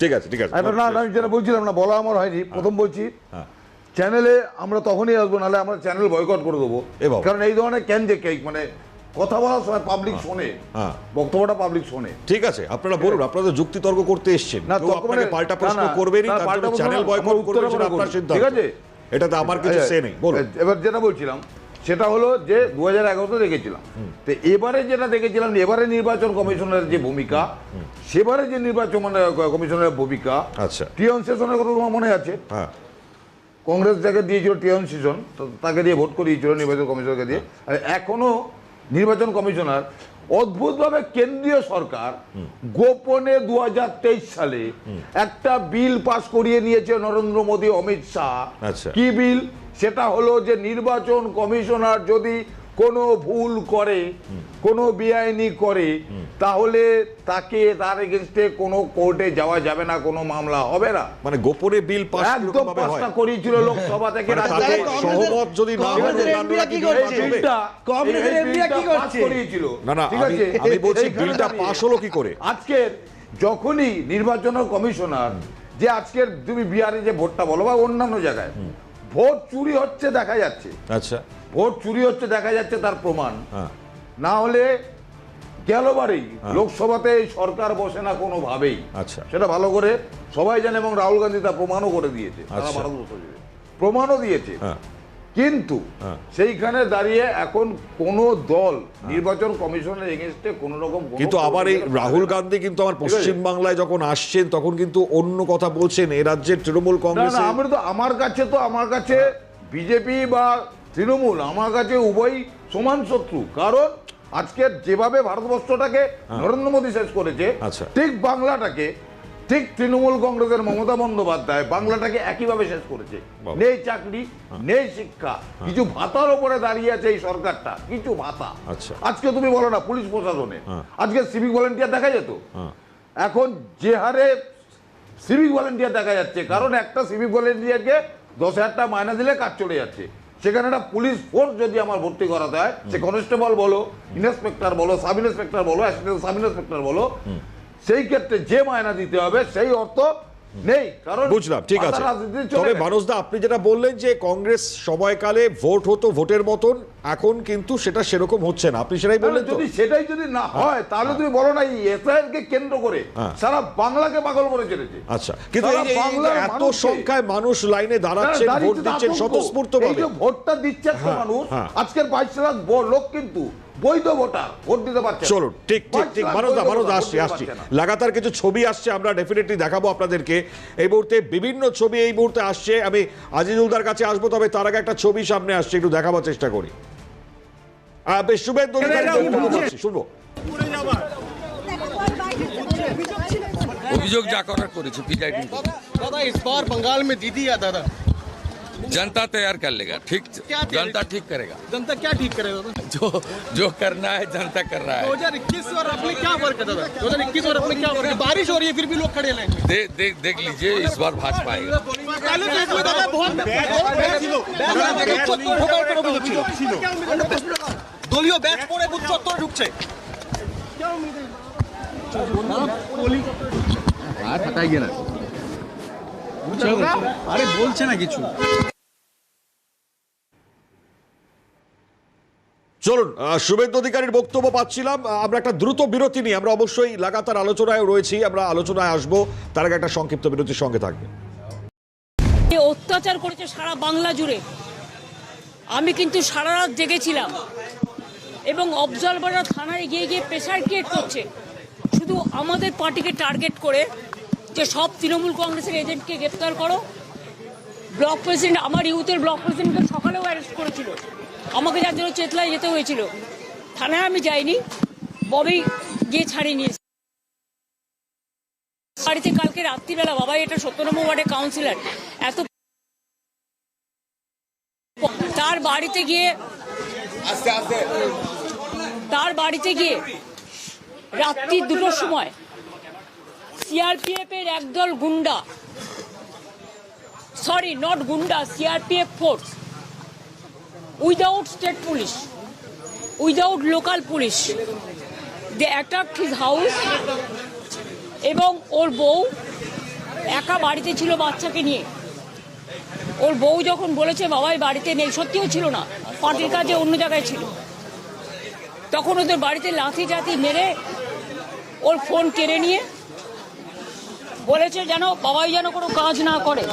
ঠিক আছে না আমি যেটা বলছিলাম না, বলা আমার হয়নি, প্রথম বলছি চ্যানেলে আমরা তখনই আসবো, নাহলে আমরা চ্যানেল বয়কট করে দেবো। কারণ এই ধরনের মানে কথা বলার সময় পাবলিক শোনে, বক্তব্যটা পাবলিক শোনে। ঠিক আছে, আপনারা বলুন, আপনারা যুক্তি তর্ক করতে এসেছেন, না আপনাকে পাল্টা প্রশ্ন করবেনই, তার জন্য চ্যানেল বয়কট করবেন, সেটা আপনার সিদ্ধান্ত। ঠিক আছে, এটাতে আমার কিছু সে নেই। বলুন। এবার যেটা বলছিলাম সেটা হলো যে 2011-তে দেখেছিলাম, তো এবারে যেটা দেখেছিলাম, এবারে নির্বাচন কমিশনের যে ভূমিকা, সেবারে যে নির্বাচন কমিশনের ভূমিকা, আচ্ছা টিয়ন সেশনের কথা তোমার মনে আছে? হ্যাঁ, কংগ্রেস যাকে দিয়েছিল টিয়ন সেশন, তাকে দিয়ে ভোট করিয়েছিল নির্বাচন কমিশনকে দিয়ে। আর এখনো নির্বাচন কমিশনার অদ্ভুতভাবে কেন্দ্রীয় সরকার গোপনে 2023 সালে একটা বিল পাস করিয়ে নিয়েছে নরেন্দ্র মোদী, অমিত শাহ। কি বিল? সেটা হলো যে নির্বাচন কমিশনার যদি কোনো ভুল করে, কোনো বেআইনি করে, তাহলে তার এগেইনস্টে কোনো কোর্টে যাওয়া যাবে না, কোনো মামলা হবে না। মানে গোপনে বিল পাস একদম পাসটা করিয়েছিল লোকসভা থেকে, সহমত যদি না হয় কংগ্রেসের এমপিরা কি করছে? না না, আমি বলছি বিলটা পাস হলো কি করে? আজকের যখনই নির্বাচন কমিশনার যে আজকের তুমি বিহারে যে ভোটটা বলো বা অন্যান্য জায়গায় ভোট চুরি হচ্ছে দেখা যাচ্ছে, আচ্ছা ভোট চুরি হচ্ছে দেখা যাচ্ছে, তার প্রমাণ না হলে গেলবারেই লোকসভাতে সরকার বসে না কোনোভাবেই। আচ্ছা, সেটা ভালো করে সবাই জানে, এবং রাহুল গান্ধী তা প্রমাণও করে দিয়েছে, প্রমাণও দিয়েছে। কিন্তু সেইখানে দাঁড়িয়ে এখন কোন দল নির্বাচন কমিশনের এগেইনস্টে কোন রকম, কিন্তু আবার এই রাহুল গান্ধী কিন্তু আমার পশ্চিম বাংলায় যখন আসছেন তখন কিন্তু অন্য কথা বলছেন। এই রাজ্যের তৃণমূল কংগ্রেস, আমার কাছে বিজেপি বা তৃণমূল আমার কাছে উভয় সমান শত্রু। কারণ আজকে যেভাবে ভারতবর্ষটাকে নরেন্দ্র মোদী শেষ করেছে, ঠিক বাংলাটাকে, ঠিক তৃণমূল কংগ্রেসের মমতা বন্দ্যোপাধ্যায় বাংলাটাকে একইভাবে শেষ করেছে। নেই চাকরি, নেই শিক্ষা, কিছু ভাতার উপরে দাঁড়িয়ে আছে এই সরকারটা, কিছু ভাতা। আজকে তুমি বলো না পুলিশ প্রশাসনে আজকে সিভিক ভলেন্টিয়ার দেখা যেত, এখন যে হারে সিভিক ভলেন্টিয়ার দেখা যাচ্ছে, কারণ একটা সিভিক ভলেন্টিয়ারকে 10,000 টাকা মাইনা দিলে কাজ চলে যাচ্ছে। সেখানে একটা পুলিশ ফোর্স যদি আমার ভর্তি করাতে হয়, সে কনস্টেবল বলো, ইন্সপেক্টর বলো, সাব ইন্সপেক্টর বলো, অ্যাসিস্ট্যান্ট সাব ইন্সপেক্টর বলো, সেই ক্ষেত্রে যে মায়না দিতে হবে সেই অর্থ নেই। কারণ বুঝলাম, ঠিক আছে। তবে মানসদা, আপনি যেটা বললেন যে কংগ্রেস সময়কালে ভোট হতো ভোটের মতন, এখন কিন্তু সেটা সেরকম হচ্ছে না, আপনি সেটাই বললেন। যদি সেটাই যদি না হয় তাহলে তুমি বলো না এসআইআর কে কেন্দ্র করে সারা বাংলাকে পাগল করে ছেড়েছে। আচ্ছা, কিন্তু এত সংখ্যায় মানুষ লাইনে দাঁড়াচ্ছেন, ভোট দিচ্ছেন স্বতঃস্ফূর্তভাবে, ভোটটা দিচ্ছে একটা মানুষ, আজকের 22 লাখ লোক কিন্তু বৈধ ভোটার, ভোট দিতে পারছে। চলুন, ঠিক ঠিক ঠিক মানসদা আসছি লাগাতার কিছু ছবি আসছে, আমরা ডেফিনেটলি দেখাবো আপনাদেরকে। এই মুহূর্তে বিভিন্ন ছবি এই মুহূর্তে আসছে, আমি আজিজুলদার কাছে আসবো, তবে তার আগে একটা ছবি সামনে আসছে, একটু দেখাবার চেষ্টা করি। বেশ, শুভেন্দু শুনবো। অভিযোগ যা করার করেছে পিটাইটিং। दादा इस बार बंगाल में दीदी या दादा जनता तैयार कर लेगा, ठीक जनता ठीक करेगा। जनता क्या ठीक करेगा दादा? जो करना है जनता कर रहा है। 2021 और अपने क्या फर्क है दादा? 2021 और अपने क्या फर्क है? बारिश हो रही है फिर भी लोग खड़े लाइन में। देख लीजिए इस बार भाजपा आएगा। দলীয় ব্যাচ পরে বুথ চত্বরে ঢুকছে। আরে বলছে না কিছু। চলুন, শুভেন্দু অধিকারীর বক্তব্য পাচ্ছিলাম। আমরা একটা দ্রুত বিরতি নিয়ে আমরা অবশ্যই লাগাতার আলোচনায় রয়েছি, আমরা আলোচনায় আসবো, তার আগে একটা সংক্ষিপ্ত বিরতির সঙ্গে থাকবে। অত্যাচার করেছে সারা বাংলা জুড়ে, আমি কিন্তু সারা রাত জেগেছিলাম এবং অবজারভাররা থানায় গিয়ে গিয়ে প্রেসার ক্রিয়েট করছে শুধু আমাদের পার্টিকে টার্গেট করে, যে সব তৃণমূল কংগ্রেসের এজেন্টকে গ্রেপ্তার করো। ব্লক প্রেসিডেন্ট, আমার ইউথের ব্লক প্রেসিডেন্টকে সকালেও অ্যারেস্ট করেছিল, আমাকে যার জন্য চেতলায় যেতে হয়েছিল। থানায় আমি যাইনি, ববি গিয়ে ছাড়িয়ে নিয়েছে বাড়িতে। কালকে রাত্রিবেলা, বাবা এটা 17 নম্বর ওয়ার্ডের কাউন্সিলর, এত তার বাড়িতে গিয়ে রাত্রি 2টোর সময় সিআরপিএফ এর একদল গুন্ডা, sorry not goonda, CRPF force, without state police, without local police, they attacked his house. এবং ওর বউ একা বাড়িতে ছিল বাচ্চাকে নিয়ে। ওর বউ যখন বলেছে বাবাই বাড়িতে নেই, সত্যিও ছিল না, পার্টির কাজে অন্য জায়গায় ছিল, তখন ওদের বাড়িতে লাথি জাতি মেরে ওর ফোন কেড়ে নিয়ে বলেছে যেন বাবাই যেন কোনো কাজ না করে।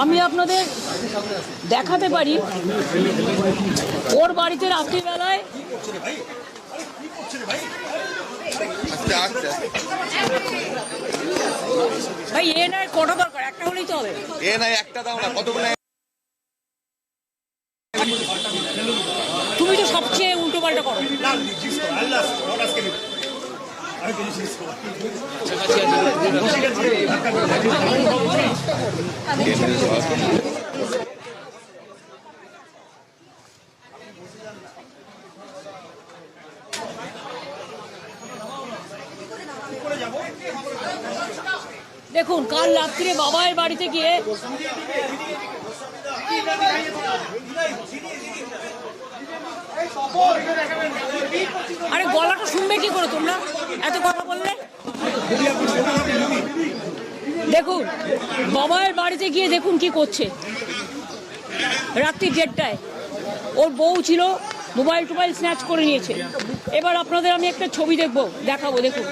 আমি আপনাদের দেখাতে পারি ওর বাড়িতে রাত্রিবেলায় ভাই এ নয় কটা দরকার, একটা হলেই তো হবে। এ নাই একটা দাও না, কতগুলো? তুমি তো সবচেয়ে উল্টো পাল্টা করো। দেখুন, কাল রাত্রে বাবার বাড়িতে গিয়ে আরে গলাটা শুনবে কি করে তোমরা এত কথা বললে? দেখুন, বাবার বাড়িতে গিয়ে দেখুন কি করছে রাত্রি 1:30টায়। ওর বউ ছিল, মোবাইল টোবাইল স্ন্যাচ করে নিয়েছে। এবার আপনাদের আমি একটা ছবি দেখাবো, দেখুন।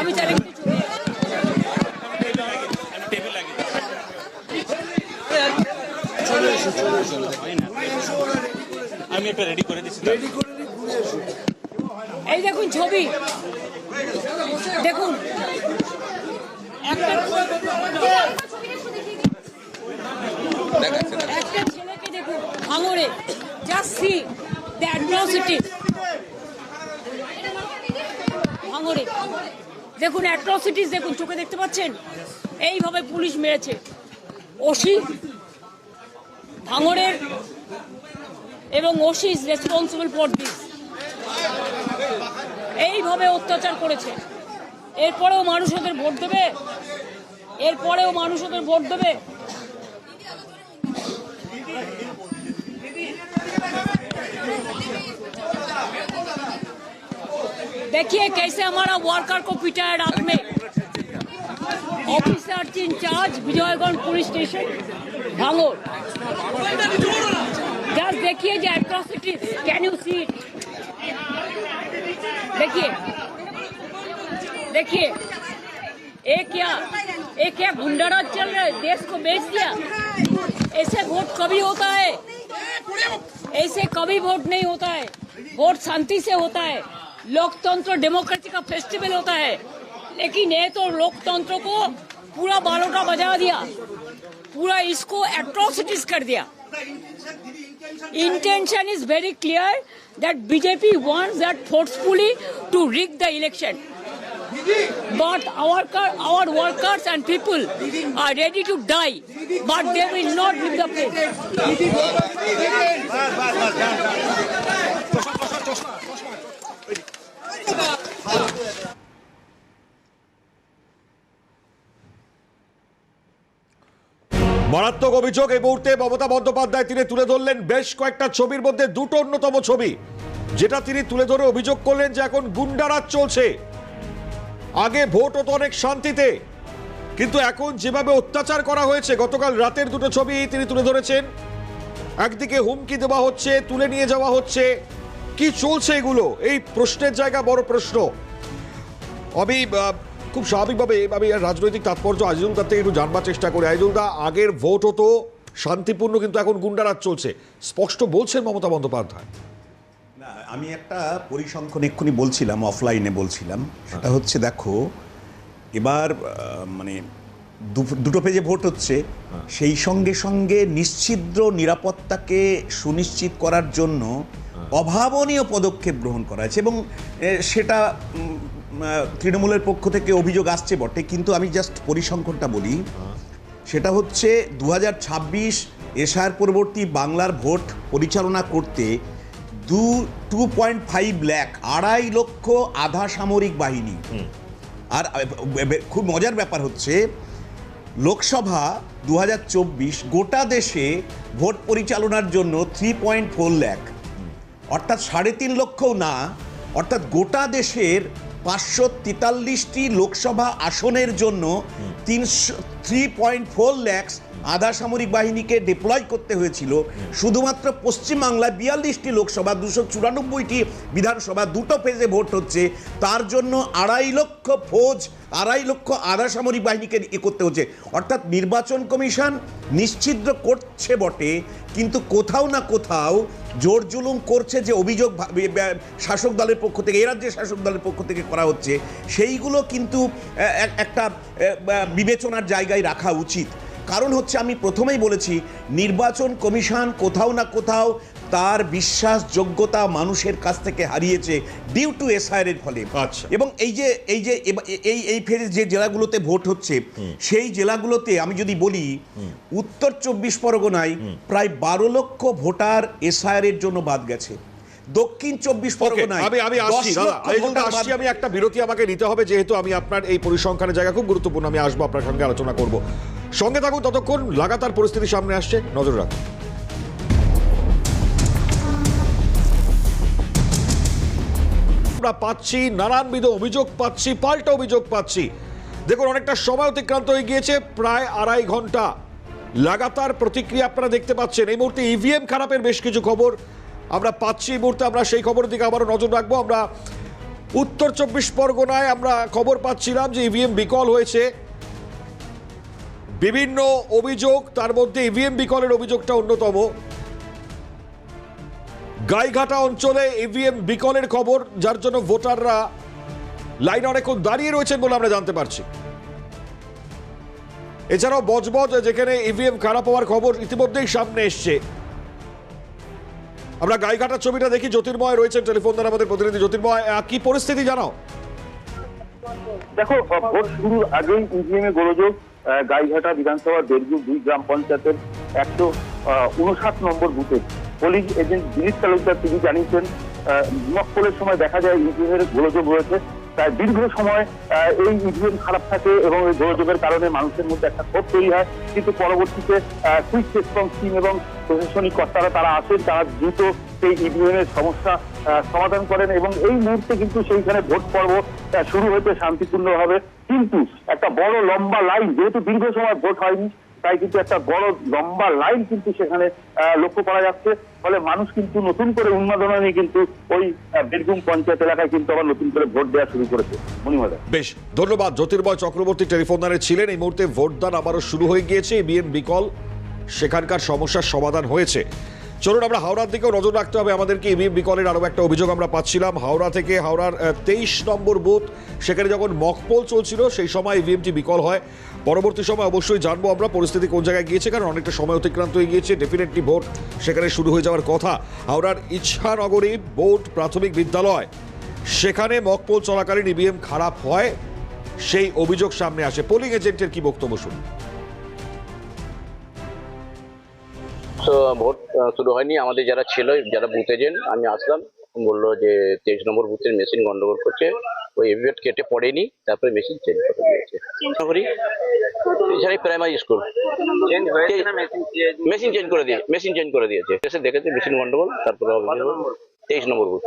আমি আমি একটা রেডি করে দিচ্ছি। এই দেখুন ছবি, দেখুন একটা ছেলেকে দেখুন ভাঙড়ে, জাস্ট সি দ্য অ্যাট্রসিটি ভাঙড়ে, দেখুন অ্যাট্রসিটিস দেখুন, চোখে দেখতে পাচ্ছেন, এইভাবে পুলিশ মেরেছে। ওসি ভাঙড়ের এবং OC is responsible for this, এইভাবে অত্যাচার করেছে। এরপরেও মানুষ ওদের ভোট দেবে? এরপরেও মানুষ ওদের ভোট দেবে? देखिए कैसे हमारा वर्कर को पिटाया रात में। Officer in charge Vijayganj police station Bhangar, just देखिए जो atrocities, can you see it? देखिए देखिए, एक क्या गुंडाराज चल रहा है, देश को बेच दिया। ऐसे वोट कभी होता है? ऐसे कभी वोट नहीं होता है। वोट शांति से होता है, लोकतंत्र डेमोक्रेसी का फेस्टिवल होता है। लेकिन ये तो लोकतंत्र को पूरा बालोटा बजा दिया, पूरा इसको एट्रोसिटीज कर दिया। Intention is very clear that BJP wants that forcefully to rig the election. But our workers and people are ready to die, but they will not leave the place. মারাত্মক অভিযোগ এই মুহূর্তে মমতা বন্দ্যোপাধ্যায় তিনি তুলে ধরলেন বেশ কয়েকটা ছবির মধ্যে দুটো অন্যতম ছবি, যেটা তিনি তুলে ধরে অভিযোগ করলেন যে এখন গুন্ডারাজ চলছে। আগে ভোট হতো অনেক শান্তিতে, কিন্তু এখন যেভাবে অত্যাচার করা হয়েছে, গতকাল রাতের দুটো ছবি তিনি তুলে ধরেছেন। একদিকে হুমকি দেওয়া হচ্ছে, তুলে নিয়ে যাওয়া হচ্ছে, কি চলছে এগুলো? এই প্রশ্নের জায়গা বড় প্রশ্ন। আমি খুব স্বাভাবিকভাবে আমি রাজনৈতিক তাৎপর্য আজিজুল তার থেকে একটু জানবার চেষ্টা করি। আজিজুল দা, আগের ভোট হতো শান্তিপূর্ণ, কিন্তু এখন গুন্ডারাজ চলছে, স্পষ্ট বলছেন মমতা বন্দ্যোপাধ্যায়। না, আমি একটা পরিসংখ্যান এক্ষুনি বলছিলাম, অফলাইনে বলছিলাম, সেটা হচ্ছে দেখো এবার মানে দুটো পেজে ভোট হচ্ছে, সেই সঙ্গে সঙ্গে নিশ্ছিদ্র নিরাপত্তাকে সুনিশ্চিত করার জন্য অভাবনীয় পদক্ষেপ গ্রহণ করা হয়েছে এবং সেটা তৃণমূলের পক্ষ থেকে অভিযোগ আসছে বটে, কিন্তু আমি জাস্ট পরিসংখ্যানটা বলি। সেটা হচ্ছে 2026 এশার পরবর্তী বাংলার ভোট পরিচালনা করতে 2.5 লাখ, 2.5 লক্ষ আধা সামরিক বাহিনী। আর খুব মজার ব্যাপার হচ্ছে লোকসভা 2024 গোটা দেশে ভোট পরিচালনার জন্য 3.4 লাখ, অর্থাৎ 3.5 লক্ষও না, অর্থাৎ গোটা দেশের 543টি লোকসভা আসনের জন্য 3.4 লাখ আধা সামরিক বাহিনীকে ডিপ্লয় করতে হয়েছিল। শুধুমাত্র পশ্চিমবাংলায় 42টি লোকসভা, 294টি বিধানসভা, দুটো ফেজে ভোট হচ্ছে, তার জন্য 2.5 লক্ষ ফৌজ, 2.5 লক্ষ আধা সামরিক বাহিনীকে করতে হচ্ছে। অর্থাৎ নির্বাচন কমিশন নিশ্চিদ্র করছে বটে, কিন্তু কোথাও না কোথাও জোর জুলুম করছে, যে অভিযোগ শাসক দলের পক্ষ থেকে, এই রাজ্যের শাসক দলের পক্ষ থেকে করা হচ্ছে, সেইগুলো কিন্তু একটা বিবেচনার জায়গায় রাখা উচিত। কারণ হচ্ছে, আমি প্রথমেই বলেছি, নির্বাচন কমিশন কোথাও না কোথাও তার বিশ্বাসযোগ্যতা মানুষের কাছ থেকে হারিয়েছে ডিউ টু এসআইআর এর ফলে। এবং এই ফেজে যে জেলাগুলোতে ভোট হচ্ছে, সেই জেলাগুলোতে আমি যদি বলি, উত্তর 24 পরগনায় প্রায় 12 লক্ষ ভোটার এসআইআর এর জন্য বাদ গেছে। দক্ষিণ 24 পরগনায় আমি একটা বিরতি আমাকে নিতে হবে, যেহেতু আমি আপনার এই পরিসংখ্যানের জায়গা খুব গুরুত্বপূর্ণ, আমি আসবো আপনার সঙ্গে আলোচনা করব। সঙ্গে থাকুন, ততক্ষণ লাগাতার পরিস্থিতি সামনে আসছে, নজর রাখুন। আমরা পাচ্ছি নানানবিধ অভিযোগ, পাচ্ছি পাল্টা অভিযোগ পাচ্ছি। দেখুন, অনেকটা সময় অতিক্রান্ত হয়ে গিয়েছে, প্রায় 2.5 ঘন্টা লাগাতার প্রতিক্রিয়া আপনারা দেখতে পাচ্ছেন। এই মুহূর্তে ইভিএম খারাপের বেশ কিছু খবর আমরা পাচ্ছি। এই মুহূর্তে আমরা সেই খবরের দিকে আবারও নজর রাখবো। আমরা উত্তর 24 পরগনায় আমরা খবর পাচ্ছিলাম যে ইভিএম বিকল হয়েছে, বিভিন্ন অভিযোগ, তার মধ্যে ইভিএম বিকলের অভিযোগটা অন্যতম। গাইঘাটা অঞ্চলে ইভিএম বিকলের খবর, যার জন্য ভোটাররা লাইনে অনেকক্ষণ দাঁড়িয়ে রয়েছেন বলে আমরা জানতে পারছি। এছাড়াও বজবজ যেখানে ইভিএম খারাপ হওয়ার খবর ইতিমধ্যেই সামনে এসছে। আমরা গাইঘাটার ছবিটা দেখি, জ্যোতির্ময় রয়েছেন টেলিফোন দ্বারা আমাদের প্রতিনিধি। জ্যোতির্ময়, কি পরিস্থিতি জানাও? দেখো, ভোট শুরুর আগেই ইভিএম এ গোলযোগ। গাইঘাটা বিধানসভার বেরগুল 2 গ্রাম পঞ্চায়েতের 159 নম্বর বুথে পোলিং এজেন্ট দিলীপ তালুকদার তিনি জানিয়েছেন মক পোলের সময় দেখা যায় ইভিএম এর গোলযোগ রয়েছে। তাই দীর্ঘ সময় এই ইভিএম খারাপ থাকে এবং এই গোলযোগের কারণে মানুষের মধ্যে একটা ক্ষোভ তৈরি হয়। কিন্তু পরবর্তীতে কুইক রেসপন্স টিম এবং প্রশাসনিক কর্তারা তারা আসেন, তারা দ্রুত সেই ইভিএম এর সমস্যা সমাধান করেন এবং এই মুহূর্তে কিন্তু সেইখানে ভোট পর্ব শুরু হয়েছে শান্তিপূর্ণভাবে। কিন্তু একটা বড় লম্বা লাইন, যেহেতু দীর্ঘ সময় ভোট হয়নি তাই কিন্তু একটা বড় লম্বা লাইন কিন্তু সেখানে লক্ষ্য করা যাচ্ছে। ফলে মানুষ কিন্তু নতুন করে উন্মাদনা নিয়ে কিন্তু ওই বীরভূম পঞ্চায়েত এলাকায় কিন্তু আবার নতুন করে ভোট দেওয়া শুরু করেছে। মণিমাদা, বেশ ধন্যবাদ। জ্যোতির্ময় চক্রবর্তী টেলিফোনারে ছিলেন। এই মুহূর্তে ভোটদান আবারও শুরু হয়ে গিয়েছে। ইভিএম বিকল, সেখানকার সমস্যার সমাধান হয়েছে। চলুন আমরা হাওড়ার দিকেও নজর রাখতে হবে আমাদেরকে। ইভিএম বিকলের আরও একটা অভিযোগ আমরা পাচ্ছিলাম হাওড়া থেকে। হাওড়ার 23 নম্বর বুথ, সেখানে যখন মকপোল চলছিল সেই সময় ইভিএমটি বিকল হয়। পরবর্তী সময় অবশ্যই জানবো আমরা পরিস্থিতি কোন জায়গায় গিয়েছে, কারণ অনেকটা সময় অতিক্রান্ত হয়ে গিয়েছে। ডেফিনেটলি ভোট সেখানে শুরু হয়ে যাওয়ার কথা। হাওড়ার ইচ্ছানগরী বোর্ড প্রাথমিক বিদ্যালয়, সেখানে মকপোল চলাকালীন ইভিএম খারাপ হয়, সেই অভিযোগ সামনে আসে। পোলিং এজেন্টের কি বক্তব্য শুনুন। ভোট শুরু হয়নি, আমাদের যারা ছিল, যারা বুথ এজেন্ট, আমি আসলাম, বললো যে 23 নম্বর বুথের মেশিন গন্ডগোল করছে, ওই এভিএট কেটে পড়েনি, তারপরে মেশিন চেঞ্জ করে দিয়েছে। এছাড়াই প্রাইমারি স্কুল মেশিন চেঞ্জ করে দিয়েছে। এসে দেখেছে মেশিন গন্ডগোল, তারপরে 23 নম্বর বুথ।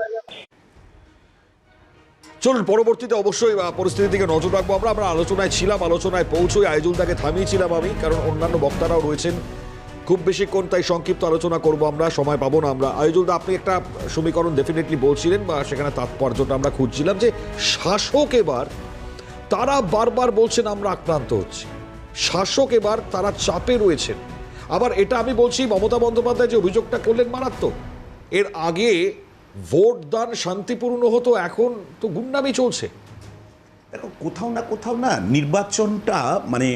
চলুন পরবর্তীতে অবশ্যই পরিস্থিতির দিকে নজর রাখবো আমরা আলোচনায় ছিলাম, আলোচনায় পৌঁছই আইজুলদাকে থামিয়েছিলাম আমি, কারণ অন্যান্য বক্তারাও রয়েছেন। খুব বেশিক্ষণ তাই সংক্ষিপ্ত আলোচনা করব আমরা, সময় পাবো না আমরা। আইজুলদা, আপনি একটা সমীকরণ ডেফিনেটলি বলছিলেন বা সেখানে তাৎপর্যটা আমরা খুঁজছিলাম যে শাসক এবার তারা বারবার বলছেন আমরা আক্রান্ত হচ্ছি, শাসক এবার তারা চাপে রয়েছেন। আবার এটা আমি বলছি, মমতা বন্দ্যোপাধ্যায় যে অভিযোগটা করলেন মারাত্মক। এর আগে ভোট দান শান্তিপূর্ণ হতো, এখন তো গুন্ডামি চলছে। দেখো, কোথাও না নির্বাচনটা মানে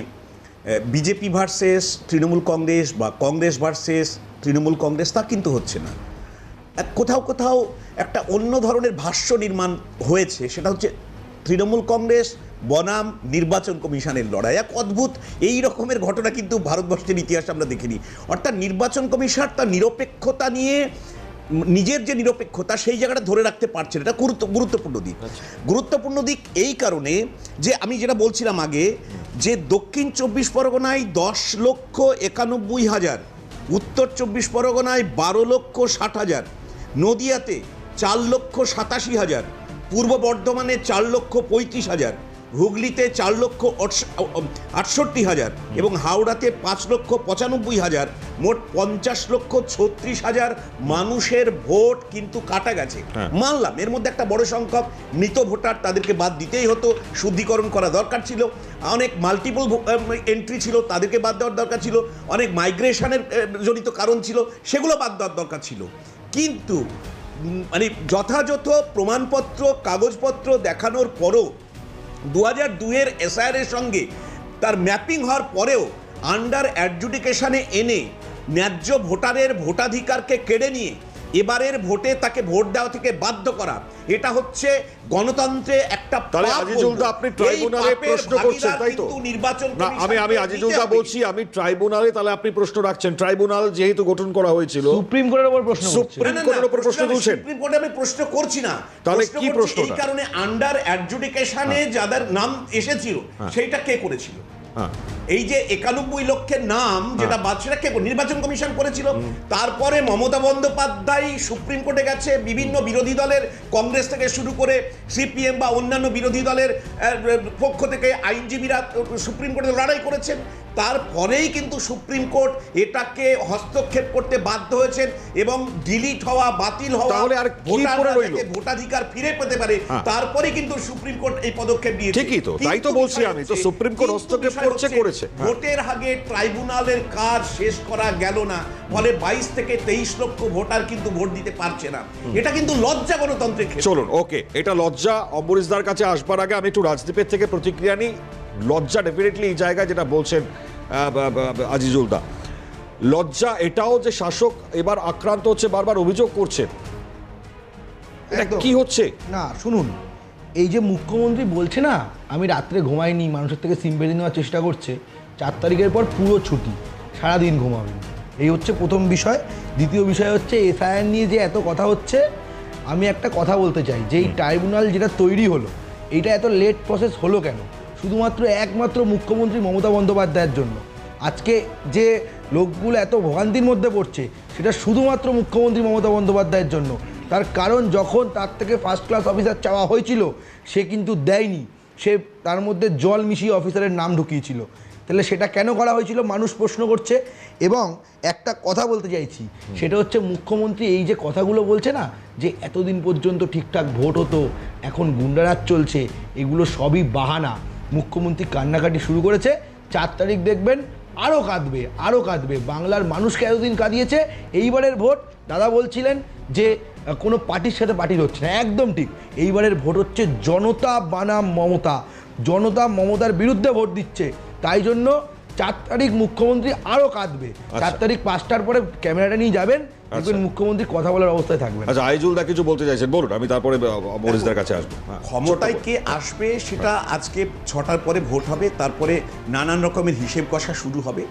বিজেপি ভার্সেস তৃণমূল কংগ্রেস বা কংগ্রেস ভার্সেস তৃণমূল কংগ্রেস তা কিন্তু হচ্ছে না। কোথাও একটা অন্য ধরনের ভাষ্য নির্মাণ হয়েছে, সেটা হচ্ছে তৃণমূল কংগ্রেস বনাম নির্বাচন কমিশনের লড়াই। এক অদ্ভুত এই রকমের ঘটনা কিন্তু ভারতবর্ষের ইতিহাসে আমরা দেখিনি। অর্থাৎ নির্বাচন কমিশন তার নিরপেক্ষতা নিয়ে, নিজের যে নিরপেক্ষতা সেই জায়গাটা ধরে রাখতে পারছে না। এটা গুরুত্বপূর্ণ দিক। গুরুত্বপূর্ণ দিক এই কারণে যে আমি যেটা বলছিলাম আগে, যে দক্ষিণ 24 পরগনায় 10,91,000, উত্তর 24 পরগনায় 12,60,000, নদিয়াতে 4,87,000, পূর্ব বর্ধমানে 4,35,000, হুগলিতে 4,68,000 এবং হাওড়াতে 5,95,000, মোট 50,36,000 মানুষের ভোট কিন্তু কাটা গেছে। মানলাম এর মধ্যে একটা বড় সংখ্যক মৃত ভোটার, তাদেরকে বাদ দিতেই হতো, শুদ্ধিকরণ করা দরকার ছিল। অনেক মাল্টিপল এন্ট্রি ছিল, তাদেরকে বাদ দেওয়ার দরকার ছিল। অনেক মাইগ্রেশনের জনিত কারণ ছিল, সেগুলো বাদ দেওয়ার দরকার ছিল। কিন্তু মানে যথাযথ প্রমাণপত্র, কাগজপত্র দেখানোর পরও 2002-এর এসআইআরের সঙ্গে তার ম্যাপিং হওয়ার পরেও আন্ডার অ্যাডজুডিকেশনে এনে ন্যায্য ভোটারের ভোটাধিকারকে কেড়ে নিয়ে এবারের ভোটে তাকে ভোট দেওয়া থেকে বাধ্য করা, এটা হচ্ছে গণতন্ত্রে একটা তাহলে আজিজুলদা আপনি ট্রাইব্যুনালে প্রশ্ন করছেন, তাই তো? নির্বাচন না, আমি আজিজুলদা বলছি, আমি ট্রাইব্যুনালে তাহলে আপনি প্রশ্ন রাখছেন। ট্রাইব্যুনাল যেহেতু গঠন করা হয়েছিল, সুপ্রিম কোর্টের উপর প্রশ্ন, সুপ্রিম কোর্টের উপর প্রশ্ন তুলছেন। সুপ্রিম কোর্টে আমি প্রশ্ন করছি না, তাহলে কি প্রশ্ন? এই কারণে আন্ডার অ্যাডজুডিকেশনে যাদের নাম এসেছিল সেইটা কে করেছিল? এই যে 91 লক্ষের নাম যেটা বাদ, সেটা কে নির্বাচন কমিশন করেছিল। তারপরে মমতা বন্দ্যোপাধ্যায় সুপ্রিম কোর্টে গেছে, বিভিন্ন বিরোধী দলের, কংগ্রেস থেকে শুরু করে সিপিএম বা অন্যান্য বিরোধী দলের পক্ষ থেকে আইনজীবীরা সুপ্রিম কোর্টে লড়াই করেছেন। তারপরেই কিন্তু সুপ্রিম কোর্ট এটাকে হস্তক্ষেপ করতে বাধ্য হয়েছেন এবং ডিলিট হওয়া, বাতিল হওয়া, ভোটাধিকার ফিরে পেতে পারে, তারপরে কিন্তু সুপ্রিম কোর্ট এই পদক্ষেপ নিয়েছে। ঠিকই তো, তাই তো বলছি আমি, তো সুপ্রিম কোর্ট হস্তক্ষেপ করেছে। ভোটের আগে ট্রাইব্যুনালের কাজ শেষ করা গেল না, ফলে 22 থেকে 23 লক্ষ ভোটার কিন্তু ভোট দিতে পারছে না। এটা কিন্তু লজ্জা গণতন্ত্রের ক্ষেত্রে। চলুন, ওকে, এটা লজ্জা। অম্বরীশদার কাছে আসবার আগে আমি একটু রাজদীপের থেকে প্রতিক্রিয়া নিই। লজ্জা ডেফিনেটলি এই জায়গায় যেটা বলছেন আজিজুল দা, লজ্জা এটাও যে শাসক এবার আক্রান্ত হচ্ছে, বারবার অভিযোগ করছেন, এটা কি হচ্ছে? না শুনুন, এই যে মুখ্যমন্ত্রী বলছে না আমি রাত্রে ঘুমাইনি, মানুষের থেকে সিম্পেথি নেওয়ার চেষ্টা করছে, 4 তারিখের পর পুরো ছুটি, সারাদিন ঘুমাবেন, এই হচ্ছে প্রথম বিষয়। দ্বিতীয় বিষয় হচ্ছে এসআইআর নিয়ে যে এত কথা হচ্ছে, আমি একটা কথা বলতে চাই যে এই ট্রাইব্যুনাল যেটা তৈরি হলো, এইটা এত লেট প্রসেস হলো কেন? শুধুমাত্র একমাত্র মুখ্যমন্ত্রী মমতা বন্দ্যোপাধ্যায়ের জন্য। আজকে যে লোকগুলো এত ভোগান্তির মধ্যে পড়ছে সেটা শুধুমাত্র মুখ্যমন্ত্রী মমতা বন্দ্যোপাধ্যায়ের জন্য। তার কারণ যখন তার থেকে ফার্স্ট ক্লাস অফিসার চাওয়া হয়েছিল সে কিন্তু দেয়নি, সে তার মধ্যে জল মিশিয়ে অফিসারের নাম ঢুকিয়েছিল। তাহলে সেটা কেন করা হয়েছিল মানুষ প্রশ্ন করছে। এবং একটা কথা বলতে চাইছি, সেটা হচ্ছে মুখ্যমন্ত্রী এই যে কথাগুলো বলছে না যে এতদিন পর্যন্ত ঠিকঠাক ভোট হতো, এখন গুন্ডারাজ চলছে, এগুলো সবই বাহানা। মুখ্যমন্ত্রী কান্নাকাটি শুরু করেছে, 4 তারিখ দেখবেন আরও কাঁদবে, আরও কাঁদবে। বাংলার মানুষকে এতদিন কাঁদিয়েছে, এইবারের ভোট দাদা বলছিলেন যে কোনো পার্টির সাথে পার্টির হচ্ছে না, একদম ঠিক। এইবারের ভোট হচ্ছে জনতা বনাম মমতা, জনতা মমতার বিরুদ্ধে ভোট দিচ্ছে, তাই জন্য 4 তারিখ মুখ্যমন্ত্রী আরও কাঁদবে। 4 তারিখ 5টার পরে ক্যামেরাটা নিয়ে যাবেন, দেখবেন মুখ্যমন্ত্রী কথা বলার অবস্থায় থাকবেন। আচ্ছা, আইজুল দা কিছু বলতে চাইছেন, বলুন, আমি তারপরে মরিসদার কাছে আসবো। ক্ষমতায় কে আসবে সেটা আজকে 6টার পরে ভোট হবে, তারপরে নানান রকমের হিসেব কষা শুরু হবে।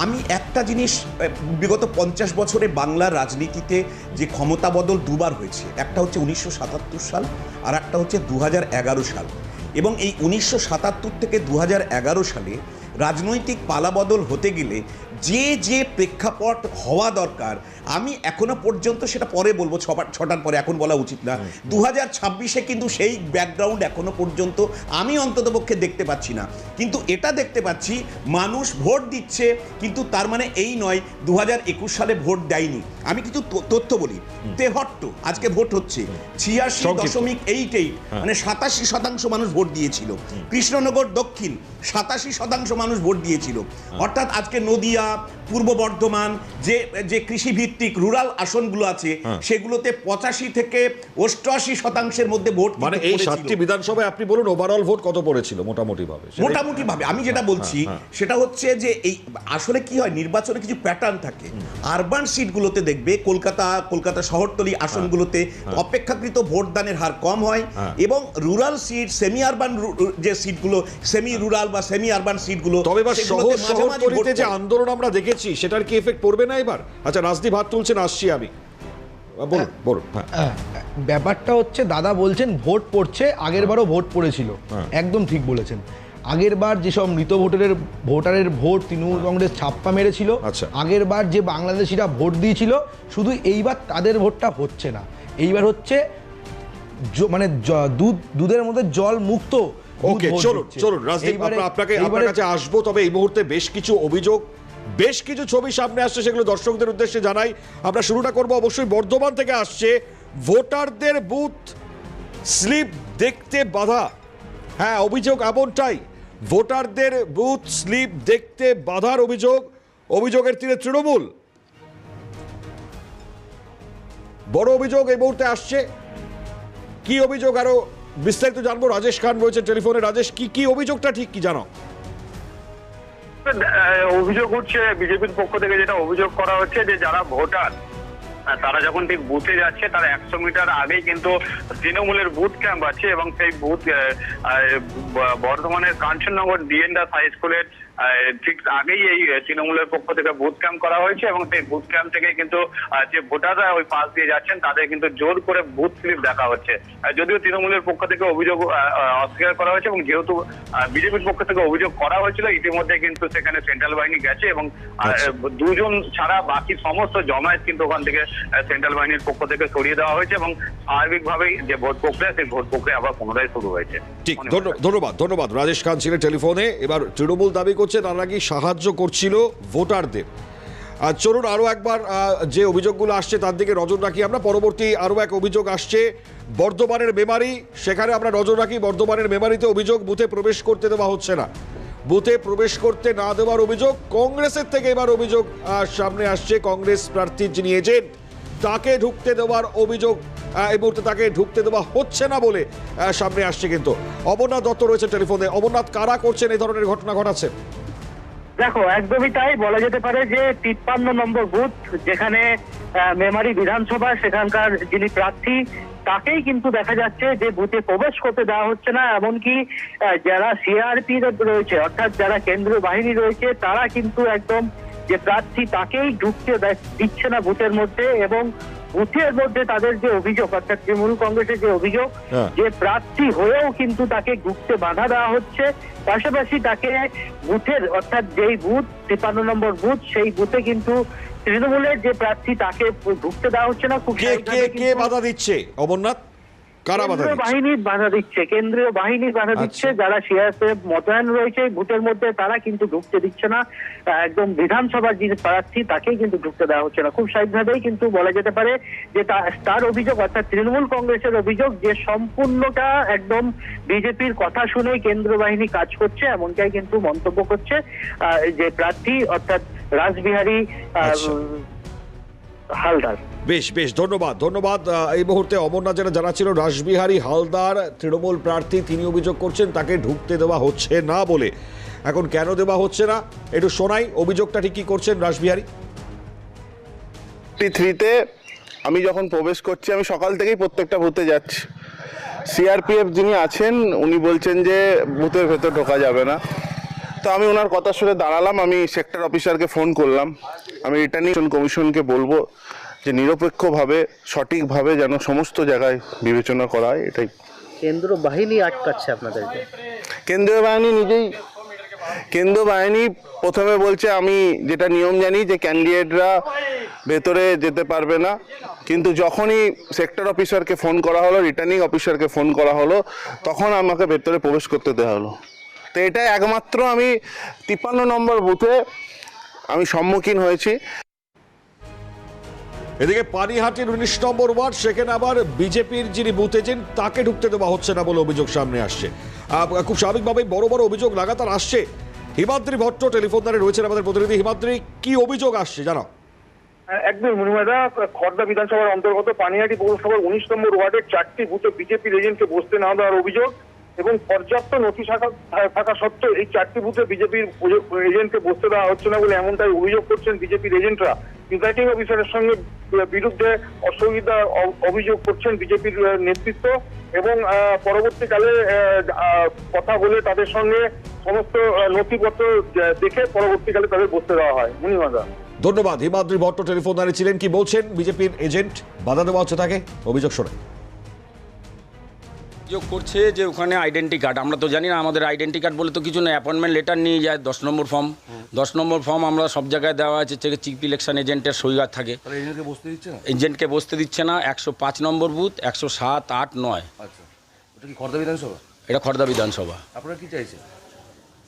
আমি একটা জিনিস, বিগত 50 বছরে বাংলার রাজনীতিতে যে ক্ষমতা বদল দুবার হয়েছে, একটা হচ্ছে 1977 সাল আর একটা হচ্ছে 2011 সাল। এবং এই 1977 থেকে 2011 সালে রাজনৈতিক পালাবদল হতে গেলে যে প্রেক্ষাপট হওয়া দরকার, আমি এখনো পর্যন্ত, সেটা পরে বলবো, 6টার পরে, এখন বলা উচিত না, 2026-এ কিন্তু সেই ব্যাকগ্রাউন্ড এখনো পর্যন্ত আমি অন্ততপক্ষে দেখতে পাচ্ছি না। কিন্তু এটা দেখতে পাচ্ছি মানুষ ভোট দিচ্ছে, কিন্তু তার মানে এই নয় 2021 সালে ভোট দেয়নি। আমি কিছু তথ্য বলি। তেহট্ট আজকে ভোট হচ্ছে 86.88, মানে 87% মানুষ ভোট দিয়েছিল। কৃষ্ণনগর দক্ষিণ 87% মানুষ ভোট দিয়েছিল। অর্থাৎ আজকে নদিয়া, পূর্ব বর্ধমান, যে কৃষিভিত্তিক রুরাল আসনগুলো আছে, সেগুলোতে 85 থেকে 88% মধ্যে ভোট, মানে এই 7টি বিধানসভায় আপনি বলুন ওভারঅল ভোট কত পড়েছিল মোটামুটি ভাবে? আমি যেটা বলছি সেটা হচ্ছে যে এই আসলে কি হয়, নির্বাচনে কিছু প্যাটার্ন থাকে। আরবান সিটগুলোতে দেখবে কলকাতা শহরতলি আসনগুলোতে অপেক্ষাকৃত ভোটদানের হার কম হয়, এবং রুরাল সিট, সেমি আরবান যে সিটগুলো, সেমি রুরাল বা সেমি আরবান সিটগুলো, তবে এবার শহরতলিতে যে আন্দোলন আমরা দেখেছি সেটার কি এফেক্ট পড়বে না এবার? আচ্ছা, রাজদীপ হাত তুলছেন, আসছি আমি, বলুন। ব্যাপারটা হচ্ছে দাদা বলছেন ভোট পড়ছে, আগের বারও ভোট পড়েছিল, একদম ঠিক বলেছেন। আগের বার যেসব মৃত ভোটারের ভোট তৃণমূল কংগ্রেস ছাপ্পা মেরেছিল, আগের বার যে বাংলাদেশিরা ভোট দিয়েছিল, শুধু এইবার তাদের ভোটটা হচ্ছে না, এইবার হচ্ছে মানে দুধের মধ্যে জল মুক্ত। ওকে, চলুন রাজদীপ, আপনার কাছে আসবো। তবে এই মুহূর্তে বেশ কিছু ছবি সামনে আসছে, সেগুলো দর্শকদের উদ্দেশ্যে জানাই। আমরা শুরুটা করবো অবশ্যই বর্ধমান থেকে আসছে। ভোটারদের বুথ স্লিপ দেখতে বাধা, হ্যাঁ অভিযোগ এমনটাই, ভোটারদের বুথ স্লিপ দেখতে বাধার অভিযোগের তীরে তৃণমূল। বড় অভিযোগ এই মুহূর্তে আসছে। কি অভিযোগ আরো বিস্তারিত জানবো, রাজেশ খান রয়েছে টেলিফোনে। রাজেশ, কি অভিযোগটা ঠিক কি জানো? অভিযোগ হচ্ছে বিজেপির পক্ষ থেকে, যেটা অভিযোগ করা হচ্ছে যে যারা ভোটার তারা যখন ঠিক বুথে যাচ্ছে তার 100 মিটার আগেই কিন্তু তৃণমূলের বুথ ক্যাম্প আছে, এবং সেই বুথ বর্ধমানের কাঞ্চননগর ডিএনডাস হাই স্কুলের ঠিক আগেই এই তৃণমূলের পক্ষ থেকে বুথ ক্যাম্প করা হয়েছে, এবং সেই বুথ ক্যাম্প থেকে কিন্তু যে ভোটাররা ওই পাশ দিয়ে যাচ্ছেন তাদের কিন্তু জোর করে বুথ স্লিপ দেখা হচ্ছে। যদিও তৃণমূলের পক্ষ থেকে অভিযোগ অস্বীকার করা হয়েছে, এবং যেহেতু বিজেপির পক্ষ থেকে অভিযোগ করা হয়েছিল, ইতিমধ্যে কিন্তু সেখানে সেন্ট্রাল বাহিনী গেছে, এবং 2 জন ছাড়া বাকি সমস্ত জমায়েত কিন্তু ওখান থেকে সেন্ট্রাল বাহিনীর পক্ষ থেকে সরিয়ে দেওয়া হয়েছে, এবং স্বাভাবিকভাবেই যে ভোট প্রক্রিয়া, সেই ভোট প্রক্রিয়া আবার পুনরায় শুরু হয়েছে। ঠিক, ধন্যবাদ। রাজেশ খান ছিলেন টেলিফোনে। এবার তৃণমূল দাবি করছে তারা নাকি সাহায্য করছিল ভোটারদের। আর চলুন আরো একবার যে অভিযোগগুলো আসছে তার দিকে নজর রাখি আমরা। পরবর্তী আরো এক অভিযোগ আসছে বর্ধমানের মেমারি, সেখানে আমরা নজর রাখি। বর্ধমানের মেমারিতে অভিযোগ বুথে প্রবেশ করতে দেওয়া হচ্ছে না, বুথে প্রবেশ করতে না দেওয়ার অভিযোগ। কংগ্রেসের থেকে এবার অভিযোগ সামনে আসছে, কংগ্রেস প্রার্থীর যিনি এজেন্ট তাকে ঢুকতে দেওয়ার অভিযোগ, এই মুহূর্তে তাকে ঢুকতে দেওয়া হচ্ছে না বলে সামনে আসছে। কিন্তু অমরনাথ দত্ত রয়েছে টেলিফোনে। অমরনাথ, কারা করছেন এই ধরনের ঘটনা ঘটাচ্ছেন? দেখো একদমই তাই, বলা যেতে পারে যে 53 নম্বর বুথ যেখানে মেমারি বিধানসভা, সেখানকার যিনি প্রার্থী তাকেই কিন্তু দেখা যাচ্ছে যে বুথে প্রবেশ করতে দেওয়া হচ্ছে না। এমনকি যারা সিআরপি রয়েছে, অর্থাৎ যারা কেন্দ্রীয় বাহিনী রয়েছে, তারা কিন্তু একদম যে প্রার্থী তাকেই ঢুকতে দিচ্ছে না বুথের মধ্যে। এবং বুথের মধ্যে তাদের যে অভিযোগ, অর্থাৎ তৃণমূল কংগ্রেসের যে অভিযোগ, যে প্রার্থী হয়েও কিন্তু তাকে ঢুকতে বাধা দেওয়া হচ্ছে। পাশাপাশি তাকে বুথের, অর্থাৎ যেই বুথ 53 নম্বর বুথ, সেই বুথে কিন্তু তৃণমূলের যে প্রার্থী তাকে ঢুকতে দেওয়া হচ্ছে না। খুব কে বাধা দিচ্ছে অমরনাথ? কারা বাধা দিচ্ছে? বাহিনী বাধা দিচ্ছে, কেন্দ্রীয় বাহিনী বাধা দিচ্ছে। যারা সিআরপিএফ মোতায়েন রয়েছে বুথের মধ্যে তারা কিন্তু ঢুকতে দিচ্ছে না। একদম বিধানসভার যে প্রার্থী তাকেই কিন্তু ঢুকতে দেওয়া হচ্ছে না। খুব স্বাভাবিকভাবেই কিন্তু বলা যেতে পারে যে তার অভিযোগ, অর্থাৎ তৃণমূল কংগ্রেসের অভিযোগ যে সম্পূর্ণটা একদম বিজেপির কথা শুনেই কেন্দ্রীয় বাহিনী কাজ করছে, এমনটাই কিন্তু মন্তব্য করছে যে প্রার্থী, অর্থাৎ রাসবিহারী হালদার। বেশ বেশ, ধন্যবাদ। এই মুহূর্তে অমরনাথ যেটা জানাচ্ছিল, রাসবিহারী হালদার তৃণমূল প্রার্থী, তিনি অভিযোগ করছেন তাকে ঢুকতে দেওয়া হচ্ছে না বলে। এখন কেন দেওয়া হচ্ছে না একটু শোনাই, অভিযোগটা ঠিক কি করছেন রাসবিহারী? 3তে আমি যখন প্রবেশ করছি, আমি সকাল থেকেই প্রত্যেকটা বুথে যাচ্ছি। সিআরপিএফ যিনি আছেন উনি বলছেন যে বুথের ভেতর ঢোকা যাবে না। তো আমি ওনার কথা শুনে দাঁড়ালাম, আমি সেক্টর অফিসারকে ফোন করলাম। আমি রিটার্নিং কমিশনকে বলবো যে নিরপেক্ষভাবে সঠিকভাবে যেন সমস্ত জায়গায় বিবেচনা করা হয়। এটাই কেন্দ্রীয় বাহিনী আটকাচ্ছে আপনাদেরকে? কেন্দ্রীয় বাহিনী প্রথমে বলছে, আমি যেটা নিয়ম জানি যে ক্যান্ডিডেটরা ভেতরে যেতে পারবে না, কিন্তু যখনই সেক্টর অফিসারকে ফোন করা হলো, রিটার্নিং অফিসারকে ফোন করা হলো, তখন আমাকে ভেতরে প্রবেশ করতে দেওয়া হলো। তো এটা একমাত্র আমি 53 নম্বর বুথে আমি সম্মুখীন হয়েছি। এদিকে পানিহাটির 19 নম্বর ওয়ার্ড, সেখানে আবার বিজেপির যিনি বুথ এজেন্ট তাকে ঢুকতে দেওয়া হচ্ছে না বলে অভিযোগ সামনে আসছে। খুব স্বাভাবিকভাবেই বড় বড় অভিযোগ লাগাতার আসছে। হিমাদ্রি ভট্ট টেলিফোন দ্বারে রয়েছেন আমাদের প্রতিনিধি। হিমাদ্রি, কি অভিযোগ আসছে জানাও। একদম মনিমাদা, খড়দা বিধানসভার অন্তর্গত পানিহাটি পৌরসভার 19 নম্বর ওয়ার্ডের 4টি বুথে বিজেপির এজেন্টকে বসতে না দেওয়ার অভিযোগ এবং পর্যাপ্ত নথি থাকা সত্ত্বেও এই 4টি বুথে বিজেপির এজেন্টকে বসতে দেওয়া হচ্ছে না বলে এমনটাই অভিযোগ করছেন বিজেপির এজেন্টরা। প্রিজাইডিং অফিসারের সঙ্গে বিরুদ্ধে অসুবিধা অভিযোগ করছেন বিজেপির নেতৃত্ব এবং পরবর্তীকালে কথা বলে তাদের সঙ্গে সমস্ত নথিপত্র দেখে পরবর্তীকালে তাদের বসতে দেওয়া হয়। মনিমাদা, ধন্যবাদ। হিমাদ্রি ভট্ট টেলিফোন দ্বারে ছিলেন। কি বলছেন বিজেপির এজেন্ট? বাধা দেওয়া হচ্ছে তাকে, অভিযোগ শোনে। অভিযোগ করছে যে ওখানে আইডেন্টি কার্ড, আমরা তো জানি না, আমাদের আইডেন্টি কার্ড বলে তো কিছু না, অ্যাপয়েন্টমেন্ট লেটার নিয়ে যায় 10 নম্বর ফর্ম। 10 নম্বর ফর্ম আমরা সব জায়গায় দেওয়া আছে, চিফ ইলেকশন এজেন্টের সইগার থাকে। এজেন্টকে বসতে দিচ্ছে না। 105 নম্বর বুথ, 107, 8, 9। আচ্ছা, এটা কি খড়দা বিধানসভা? এটা খড়দা বিধানসভা। আপনারা কি চাইছেন?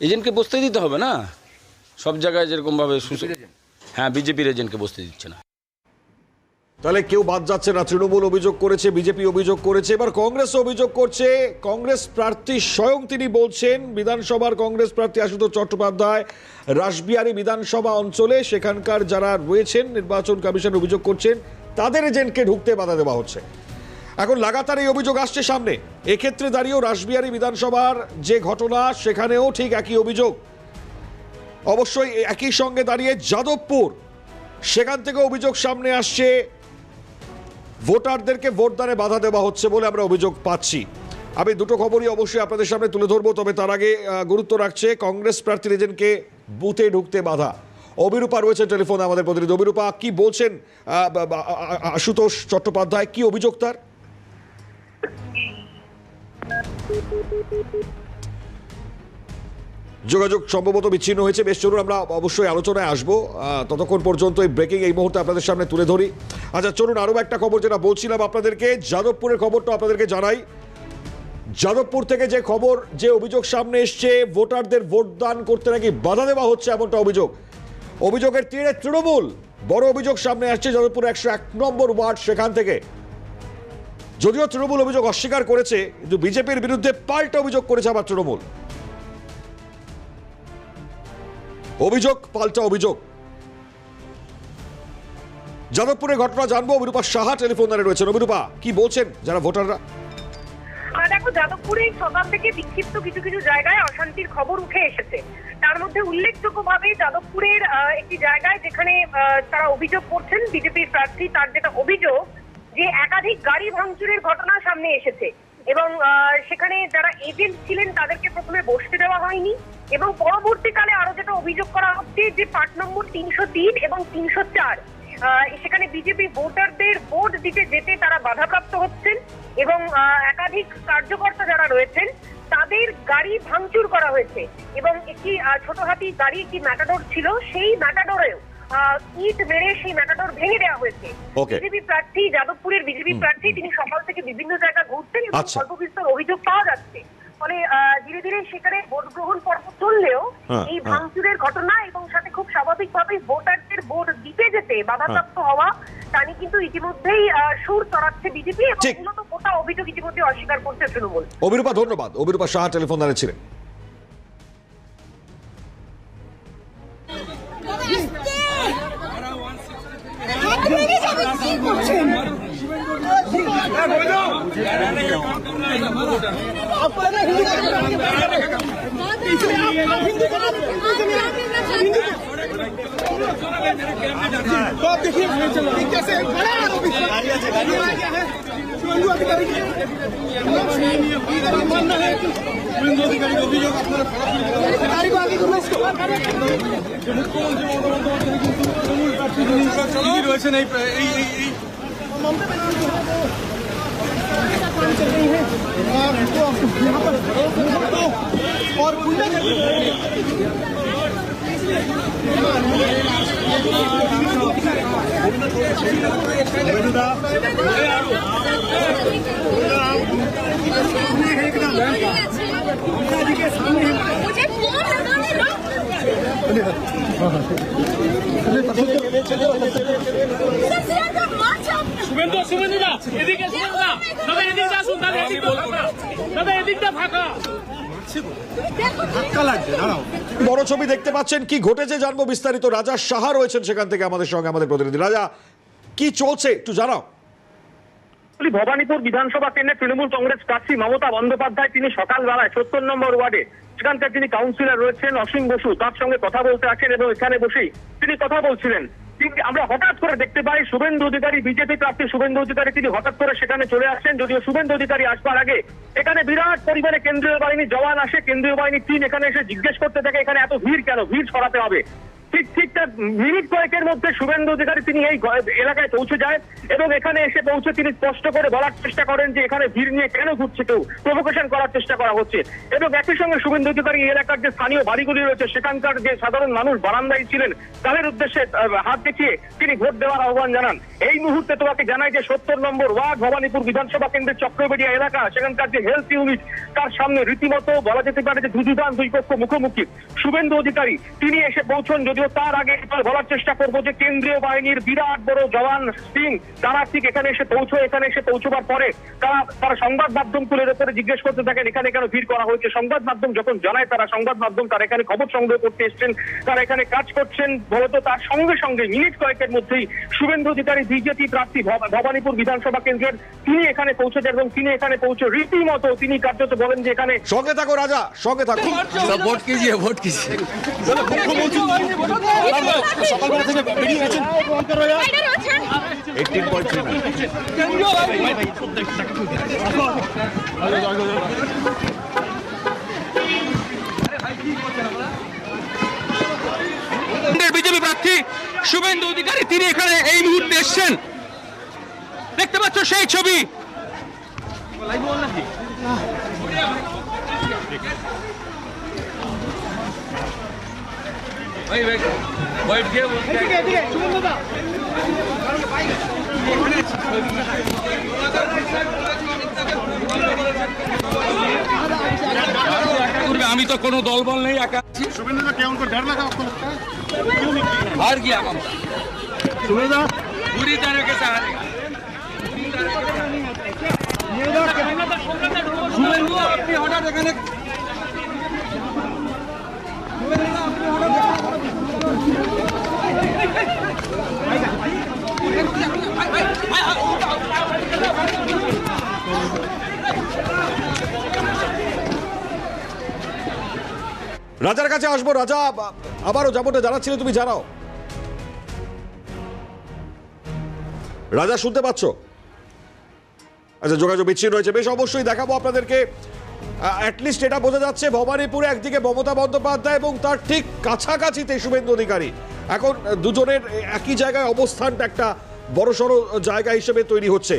এজেন্টকে বসতে দিতে হবে না সব জায়গায় যেরকমভাবে। হ্যাঁ, বিজেপির এজেন্টকে বসতে দিচ্ছে না। তাহলে কেউ বাদ যাচ্ছে না। তৃণমূল অভিযোগ করেছে, বিজেপি অভিযোগ করেছে, এবার কংগ্রেস অভিযোগ করছে। কংগ্রেস প্রার্থী স্বয়ং তিনি বলছেন, বিধানসভার কংগ্রেস প্রার্থী আশুতোষ চট্টোপাধ্যায় রাসবিহারী বিধানসভা অঞ্চলে সেখানকার যারা রয়েছেন নির্বাচন কমিশন অভিযোগ করছেন তাদের এজেন্টকে ঢুকতে বাধা দেওয়া হচ্ছে। এখন লাগাতার এই অভিযোগ আসছে সামনে। এক্ষেত্রে দাঁড়িয়েও রাসবিহারী বিধানসভার যে ঘটনা, সেখানেও ঠিক একই অভিযোগ। অবশ্যই একই সঙ্গে দাঁড়িয়ে যাদবপুর, সেখান থেকে অভিযোগ সামনে আসছে ভোটারদেরকে ভোটদানে বাধা দেওয়া হচ্ছে বলে আমরা অভিযোগ পাচ্ছি। আমি দুটো খবরই অবশ্যই আপনাদের সামনে তুলে ধরবো, তবে তার আগে গুরুত্ব রাখছে কংগ্রেস প্রার্থীর এজেন্টকে বুথে ঢুকতে বাধা। অভিরূপা রয়েছে টেলিফোনে আমাদের প্রতিনিধি। অভিরূপা, কি বলছেন আশুতোষ চট্টোপাধ্যায়, কি অভিযোগ তার? যোগাযোগ সম্ভবত বিচ্ছিন্ন হয়েছে। বেশ, চলুন আমরা অবশ্যই আলোচনায় আসবো। ততক্ষণ পর্যন্ত এই ব্রেকিং এই মুহূর্তে আপনাদের সামনে তুলে ধরি। আচ্ছা, চলুন আরও একটা খবর যেটা বলছিলাম আপনাদেরকে, যাদবপুরের খবরটা আপনাদেরকে জানাই। যাদবপুর থেকে যে খবর, যে অভিযোগ সামনে এসছে, ভোটারদের ভোটদান করতে নাকি বাধা দেওয়া হচ্ছে এমনটা অভিযোগ। অভিযোগের তীরে তৃণমূল। বড় অভিযোগ সামনে আসছে যাদবপুর 101 নম্বর ওয়ার্ড, সেখান থেকে। যদিও তৃণমূল অভিযোগ অস্বীকার করেছে, কিন্তু বিজেপির বিরুদ্ধে পাল্টা অভিযোগ করেছে আবার তৃণমূল। অভিযোগ পাল্টা অভিযোগ। যাদবপুরের ঘটনা জানবো। অভিরূপা সাহা টেলিফোন দ্বারা রয়েছেন। অভিরূপা, কি বলছেন যারা ভোটাররা? দেখো, যাদবপুরে সকাল থেকে বিক্ষিপ্ত কিছু কিছু জায়গায় অশান্তির খবর উঠে এসেছে। তার মধ্যে উল্লেখযোগ্যভাবে যাদবপুরের একটি জায়গায় যেখানে তারা অভিযোগ করছেন বিজেপির প্রার্থী, তার যেটা অভিযোগ যে একাধিক গাড়ি ভাঙচুরের ঘটনা সামনে এসেছে এবং সেখানে যারা এজেন্ট ছিলেন তাদেরকে প্রথমে বসতে দেওয়া হয়নি এবং পরবর্তীকালে আরো যেটা অভিযোগ করা হচ্ছে যে পার্ট নম্বর 303 এবং 304 সেখানে বিজেপি ভোটারদের ভোট দিতে যেতে তারা বাধাপ্রাপ্ত হচ্ছেন এবং একাধিক কার্যকর্তা যারা রয়েছেন তাদের গাড়ি ভাঙচুর করা হয়েছে এবং একটি ছোট হাতি গাড়ি, একটি ম্যাটাডোর ছিল, সেই ম্যাটাডোরেও ইট মেরে সেই ম্যাটাডোর ভেঙে দেওয়া হয়েছে। বিজেপি প্রার্থী, যাদবপুরের বিজেপি প্রার্থী, তিনি সকাল থেকে বিভিন্ন জায়গা ঘুরছেন এবং অল্প বিস্তর অভিযোগ পাওয়া যাচ্ছে। ফলে ধীরে ধীরে সেখানে ভোট গ্রহণ পর্ব চললেও এই ভাঙচুরের ঘটনা এবং সাথে খুব স্বাভাবিকভাবেই ভোটারদের ভোট দিতে যেতে বাধাপ্রাপ্ত হওয়া তা নিয়ে কিন্তু ইতিমধ্যেই সুর চড়াচ্ছে বিজেপি এবং মূলত গোটা অভিযোগ ইতিমধ্যে অস্বীকার করছে তৃণমূল। অভিরূপা, ধন্যবাদ। অভিরূপা সাহা টেলিফোন লাইনে ছিলেন। বড় ছবি দেখতে পাচ্ছেন, কি ঘটেছে জানবো বিস্তারিত। রাজা সাহা রয়েছেন সেখান থেকে আমাদের সঙ্গে, আমাদের প্রতিনিধি। রাজা, কি চলছে একটু জানাও। ভবানীপুর বিধানসভা কেন্দ্রে তৃণমূল কংগ্রেস প্রার্থী মমতা বন্দ্যোপাধ্যায় তিনি সকালবেলায় ৭০ নম্বর ওয়ার্ডে সেখানকার যিনি কাউন্সিলর রয়েছেন অসীম বসু, তার সঙ্গে কথা বলতে আসেন এবং এখানে বসেই তিনি কথা বলছিলেন। আমরা হঠাৎ করে দেখতে পাই শুভেন্দু অধিকারী, বিজেপি প্রার্থী শুভেন্দু অধিকারী, তিনি হঠাৎ করে সেখানে চলে আসেন। যদিও শুভেন্দু অধিকারী আসবার আগে এখানে বিরাট পরিমাণে কেন্দ্রীয় বাহিনীর জওয়ান আসে, কেন্দ্রীয় বাহিনীর টিম এখানে এসে জিজ্ঞেস করতে থাকে এখানে এত ভিড় কেন, ভিড় সরাতে হবে। ঠিক মিনিট কয়েকের মধ্যে শুভেন্দু অধিকারী তিনি এই এলাকায় পৌঁছে যায় এবং এখানে এসে পৌঁছে তিনি স্পষ্ট করে বলার চেষ্টা করেন যে এখানে ভিড় নিয়ে কেন ঘুরছে কেউ, প্রভোকেশন করার চেষ্টা করা হচ্ছে। এবং একই সঙ্গে শুভেন্দু অধিকারী এই এলাকার যে স্থানীয় বাড়িগুলি রয়েছে সেখানকার যে সাধারণ মানুষ বারান্দায় ছিলেন তাদের উদ্দেশ্যে হাত দেখিয়ে তিনি ভোট দেওয়ার আহ্বান জানান। এই মুহূর্তে তোমাকে জানাই যে ৭০ নম্বর ওয়ার্ড ভবানীপুর বিধানসভা কেন্দ্রের চক্রবেড়িয়া এলাকা, সেখানকার যে হেলথ ইউনিট তার সামনে রীতিমতো বলা যেতে পারে যে দুই পক্ষ মুখোমুখি। শুভেন্দু অধিকারী তিনি এসে পৌঁছন, যদিও তার আগে বলার চেষ্টা করবো যে কেন্দ্রীয় বাহিনীর বিরাট বড় জওয়ান টিম তারা ঠিক এখানে এসে পৌঁছবার পরে তারা সংবাদ মাধ্যমগুলোর উপরে জিজ্ঞেস করতে থাকেন এখানে কেন ভিড় করা হয়েছে। সংবাদ মাধ্যম যখন জানায় সংবাদ মাধ্যম তারা এখানে খবর সংগ্রহ করতে এসছেন, তারা এখানে কাজ করছেন, বলতো তার সঙ্গে সঙ্গে মিনিট কয়েকের মধ্যেই শুভেন্দু অধিকারী বিজেপি প্রার্থী ভবানীপুর বিধানসভা কেন্দ্রের তিনি এখানে পৌঁছে যান এবং তিনি এখানে পৌঁছে রীতিমতো তিনি কার্যত বলেন যে এখানে সঙ্গে থাকো রাজা, সঙ্গে থাকো, ভোট কিজিয়ে, ভোট কিজিয়ে। সকালবেলা থেকে বেরিয়ে গেছেন 18.3 বিজেপি প্রার্থী শুভেন্দু অধিকারী তিনি এখানে এই মুহূর্তে এসছেন, দেখতে পাচ্ছ সেই ছবি। আমি তো কোনো দলবল নেই, একা शुभेंद्र क्या उनको डर लगा आपको लगता है? हार गया ममता, शुभेंद्र पूरी तरह से हारेगा। শুভেন্দু আপনি হঠাৎ এখানে রাজার কাছে আসবো। রাজা, আবারও যেমনটা জানাচ্ছিলে তুমি জানাও। রাজা শুনতে পাচ্ছ? আচ্ছা, যোগাযোগ বিচ্ছিন্ন হয়েছে। বেশ, অবশ্যই দেখাবো আপনাদেরকে। অ্যাটলিস্ট এটা বোঝা যাচ্ছে ভবানীপুরে একদিকে মমতা বন্দ্যোপাধ্যায় এবং তার ঠিক কাছাকাছিতে শুভেন্দু অধিকারী। এখন দুজনের একই জায়গায় অবস্থানটা একটা বড়সড় জায়গা হিসেবে তৈরি হচ্ছে।